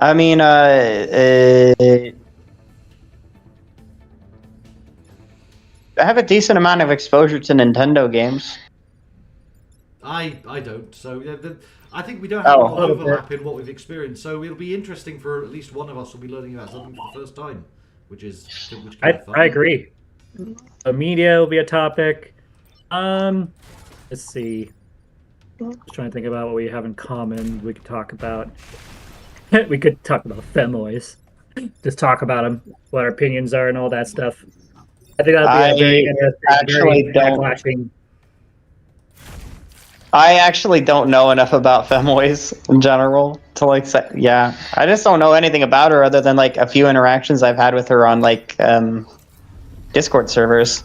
I mean, I have a decent amount of exposure to Nintendo games. I don't. So I think we don't have a lot of overlap in what we've experienced. So it'll be interesting for at least one of us will be learning about something for the first time, which can be fun. I agree. So media will be a topic. Let's see. Just trying to think about what we have in common. We could talk about. We could talk about Femoys. Just talk about them, what our opinions are, and all that stuff. I think that'd be a very interesting. I actually don't know enough about Femoys in general to say. Yeah, I just don't know anything about her other than like a few interactions I've had with her on like Discord servers.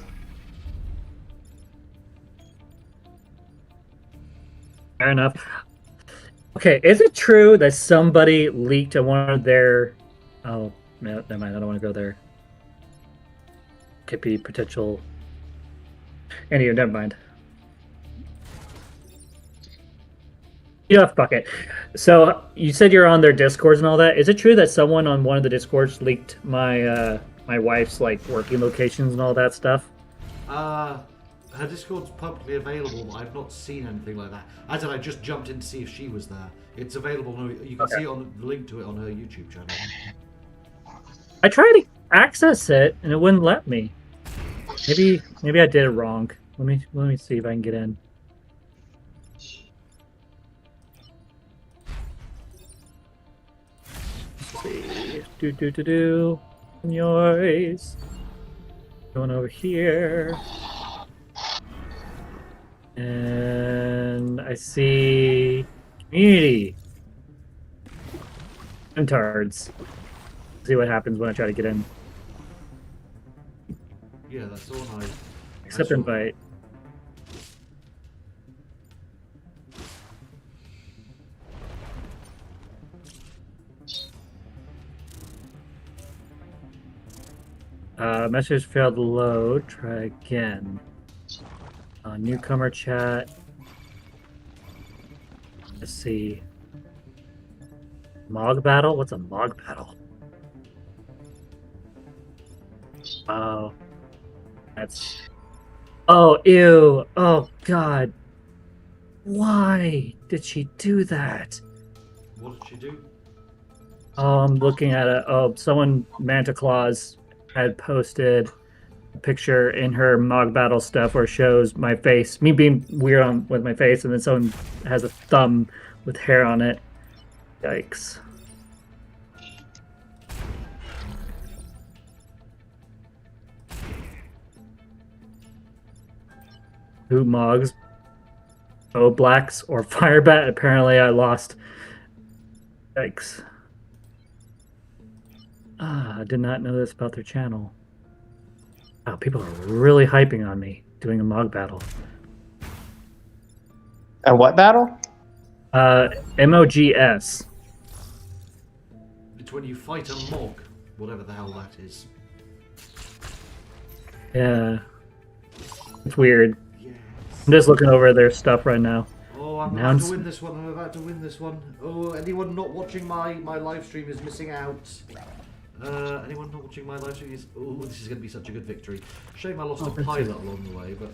Fair enough. Okay, is it true that somebody leaked at one of their? Oh, no, never mind. I don't want to go there. Could be potential. Anyway, never mind. Yeah, fuck it. So you said you're on their discords and all that. Is it true that someone on one of the discords leaked my my wife's like working locations and all that stuff? Her Discord's publicly available, but I've not seen anything like that. As in, I just jumped in to see if she was there. It's available. No, you can see it on the link to it on her YouTube channel. I tried to access it and it wouldn't let me. Maybe I did it wrong. Let me see if I can get in. Let's see. Do. Noise. Going over here. And I see community. Tards. See what happens when I try to get in. Yeah, that's the one I. Accept saw. invite. Message failed to load. Try again. Newcomer chat. Let's see. Mog battle? What's a mog battle? Oh. That's... Oh, ew. Oh, God. Why did she do that? What did she do? Oh, I'm looking at it. Oh, someone, Manta Claus, had posted a picture in her Mog Battle stuff where it shows my face, me being weird with my face, and then someone has a thumb with hair on it. Yikes. Who Mogs? Oh, Blacks or Firebat? Apparently I lost. Yikes. I did not know this about their channel. Wow, people are really hyping on me doing a Mog battle. A what battle? MOGS. It's when you fight a Mog, whatever the hell that is. Yeah. It's weird. Yes. I'm just looking over their stuff right now. Oh, I'm about to win this one. I'm about to win this one. Oh, anyone not watching my live stream is missing out. Anyone not watching my live stream is... Oh, this is going to be such a good victory. Shame I lost a pilot along the way, but...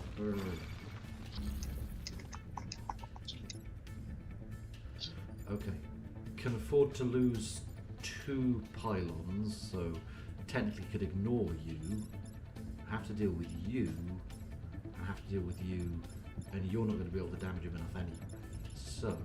Okay. Can afford to lose 2 pylons, so technically could ignore you. Have to deal with you. I have to deal with you. And you're not going to be able to damage him enough anyway. So...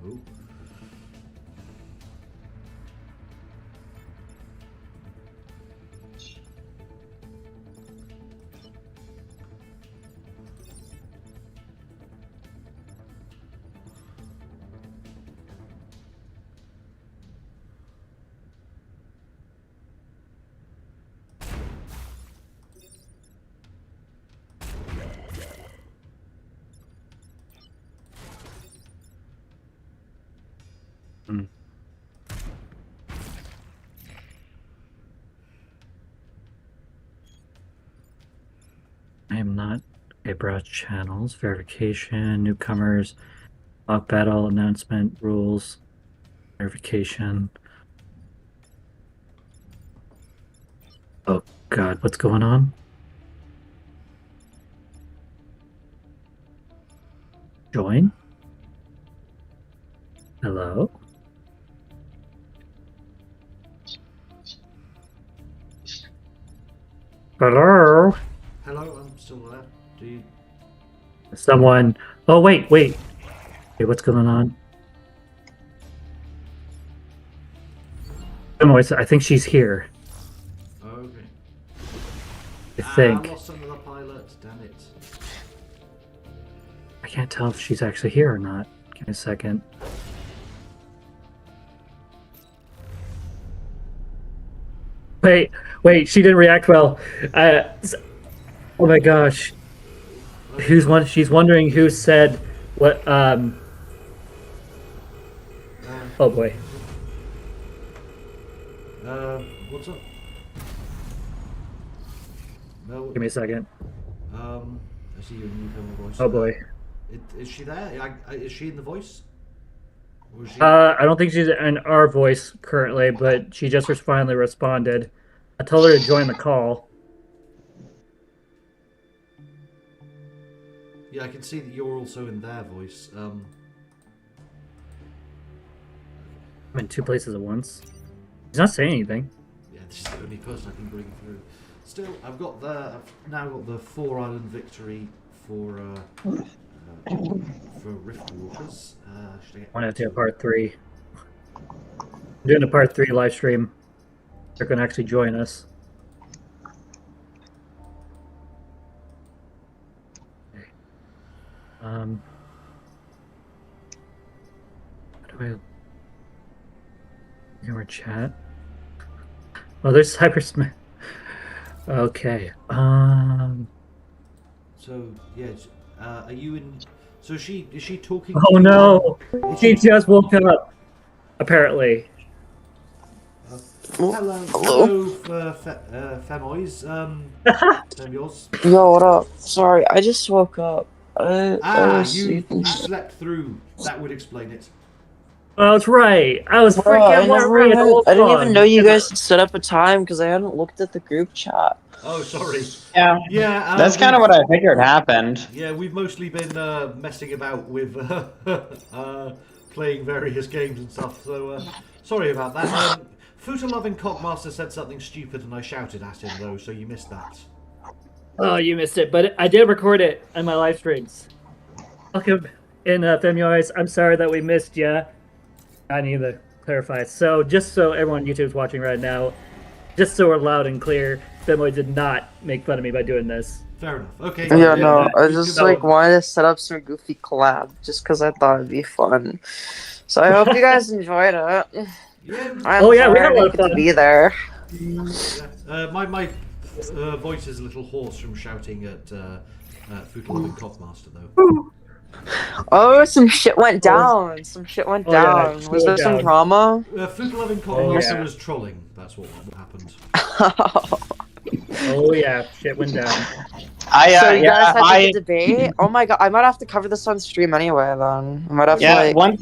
I am not. Okay, browse channels, verification, newcomers, mock battle, announcement, rules, verification. Oh God, what's going on? Join? Hello? Hello? Hello, I'm still there. Do you... Someone. Oh, wait. Hey, what's going on? I think she's here. Okay. I think. I lost another pilot, damn it. I can't tell if she's actually here or not. Give me a second. Wait, she didn't react well. Oh my gosh. She's wondering who said what, Oh boy. What's up? No. Give me a second. I see your newcomer voice. Oh boy. Is she there? Is she in the voice? Or is she... I don't think she's in our voice currently, but she just finally responded. I told her to join the call. Yeah, I can see that you're also in their voice. I'm in two places at once. He's not saying anything. Yeah, this is the only person I can bring through. Still, I've now got the 4-island victory for Riftwalkers. Should I get I want to do a part 3. I'm doing a part 3 live stream. They're going to actually join us. Okay. How do I... Your chat? Oh, there's Cybersmith. Okay. So yeah, are you in? So is she talking? Oh to you? no! Is She just woke up. Apparently. Hello, Femoys. Yours. Yo, what up? Sorry, I just woke up. I was You sleeping. slept through. That would explain it. Oh, that's right. I was Bro, freaking worried. I didn't even know you guys had set up a time because I hadn't looked at the group chat. Oh, sorry. Yeah. Yeah, That's kind of what I figured happened. Yeah, we've mostly been messing about with playing various games and stuff. So sorry about that. Futa Loving Cockmaster said something stupid and I shouted at him though, so you missed that. Oh, you missed it, but I did record it on my live streams. Welcome in, Femoys. I'm sorry that we missed you. I need to clarify. So, just so everyone on YouTube's watching right now, just so we're loud and clear, Femoy did not make fun of me by doing this. Fair enough. Okay. Yeah, no, I just No. wanted to set up some goofy collab just because I thought it'd be fun. So I hope you guys enjoyed it. Yeah. I'm Oh, yeah, we sorry had a I lot of didn't get to fun. be there. My voice is a little hoarse from shouting at Futa Loving Cockmaster though. Oh, some shit went down. Some shit went Oh, yeah, down. shit Was there went some down. drama? Futa Loving Cockmaster yeah. was trolling. That's what happened. Oh yeah, shit went down. So you guys had the debate? Oh my god, I might have to cover this on stream anyway then. I might have to like... One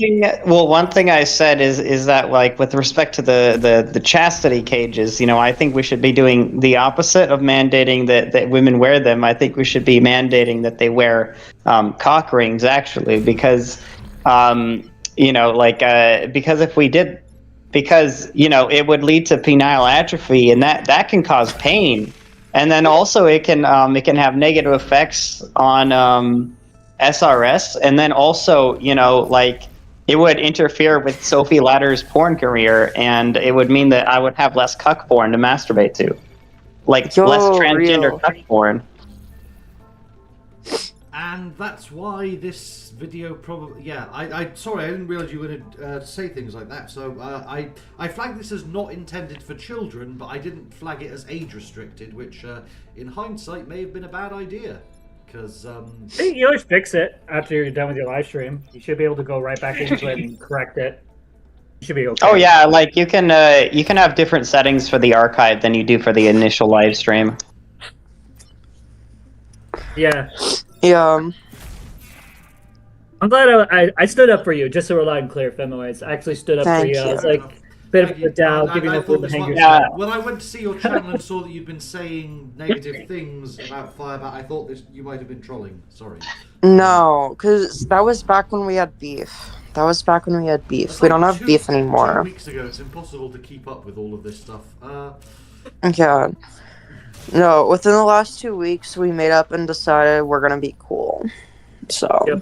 thing I said is that like with respect to the chastity cages, I think we should be doing the opposite of mandating that women wear them. I think we should be mandating that they wear cock rings actually, because because if we did, it would lead to penile atrophy, and that can cause pain. And then also it can have negative effects on SRS, and then also it would interfere with Sophie Ladder's porn career, and it would mean that I would have less cuck porn to masturbate to, less transgender real. cuck porn. And that's why this video probably... Yeah, I sorry, I didn't realise you were going to say things like that. So I flagged this as not intended for children, but I didn't flag it as age restricted, which in hindsight may have been a bad idea. Because... You always fix it after you're done with your live stream. You should be able to go right back into it and correct it. You should be okay. Oh yeah, you can have different settings for the archive than you do for the initial live stream. Yeah. Yeah. I'm glad I stood up for you, just so we're loud and clear, Femoids. I actually stood up for Thank you. I you. was like, bit of a down, giving up with the hanger. Yeah. When I went to see your channel and saw that you'd been saying negative things about Firebat, I thought you might have been trolling. Sorry. No, because that was back when we had beef. We don't have beef 2 anymore. weeks ago, it's impossible to keep up with all of this stuff. Yeah. No, within the last 2 weeks, we made up and decided we're gonna be cool. So. Yep.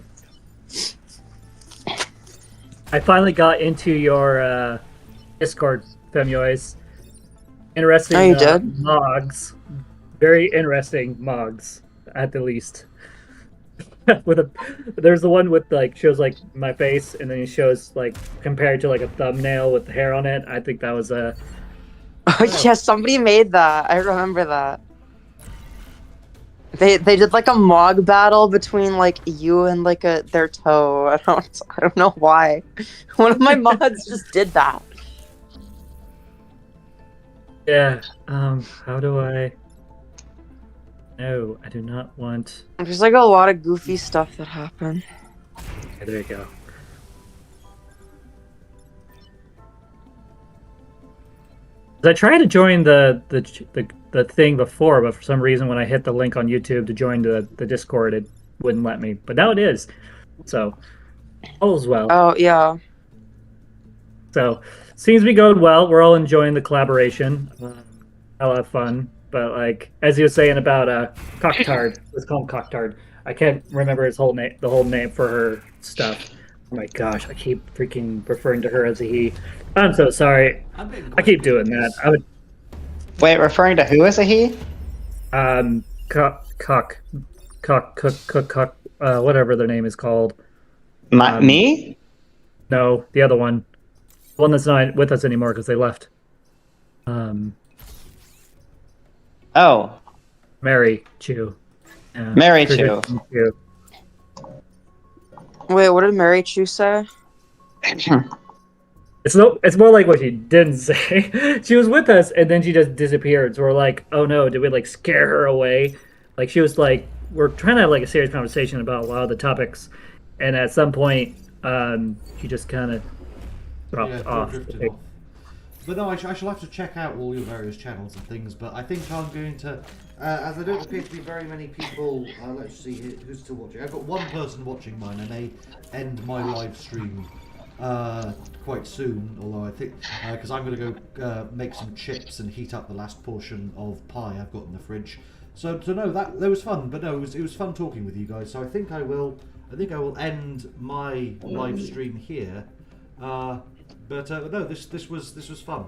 I finally got into your Discord, Femoids. Interesting Oh, you did? mogs. Very interesting mogs, at the least. There's the one with shows my face, and then it shows compared to a thumbnail with the hair on it. I think that was a. Oh yeah, somebody made that. I remember that. They did like a Mog battle between like you and like their toe. I don't know why. One of my mods just did that. Yeah. How do I? No, I do not want. There's like a lot of goofy stuff that happened. Okay, there you go. I tried to join the thing before, but for some reason, when I hit the link on YouTube to join the Discord, it wouldn't let me. But now it is. So all's well. Oh yeah. So seems to be going well. We're all enjoying the collaboration. A lot of fun. But like as he was saying about Cocktard, let's call him Cocktard. I can't remember his whole name, the whole name for her stuff. Oh my gosh, I keep freaking referring to her as a he. I'm so sorry. I keep doing that. I would Wait, referring to who as a he? cock, whatever their name is called. Me? No, the other one. The one that's not with us anymore because they left. Oh, Mary Chu. Mary Chu. Chu. Wait, what did Mary Chu say? It's more like what she didn't say. She was with us and then she just disappeared. So we're like, oh no, did we like scare her away? Like she was like, we're trying to have like a serious conversation about a lot of the topics, and at some point, she just kind of dropped off. drifted off. But no, I shall have to check out all your various channels and things. But I think I'm going to, as there don't appear to be very many people. Let's see who's still watching. I've got one person watching mine. I may end my live stream quite soon. Although I think because I'm going to go make some chips and heat up the last portion of pie I've got in the fridge. So no, that was fun. But no, it was fun talking with you guys. So I think I will end my live stream here. But no, this was fun.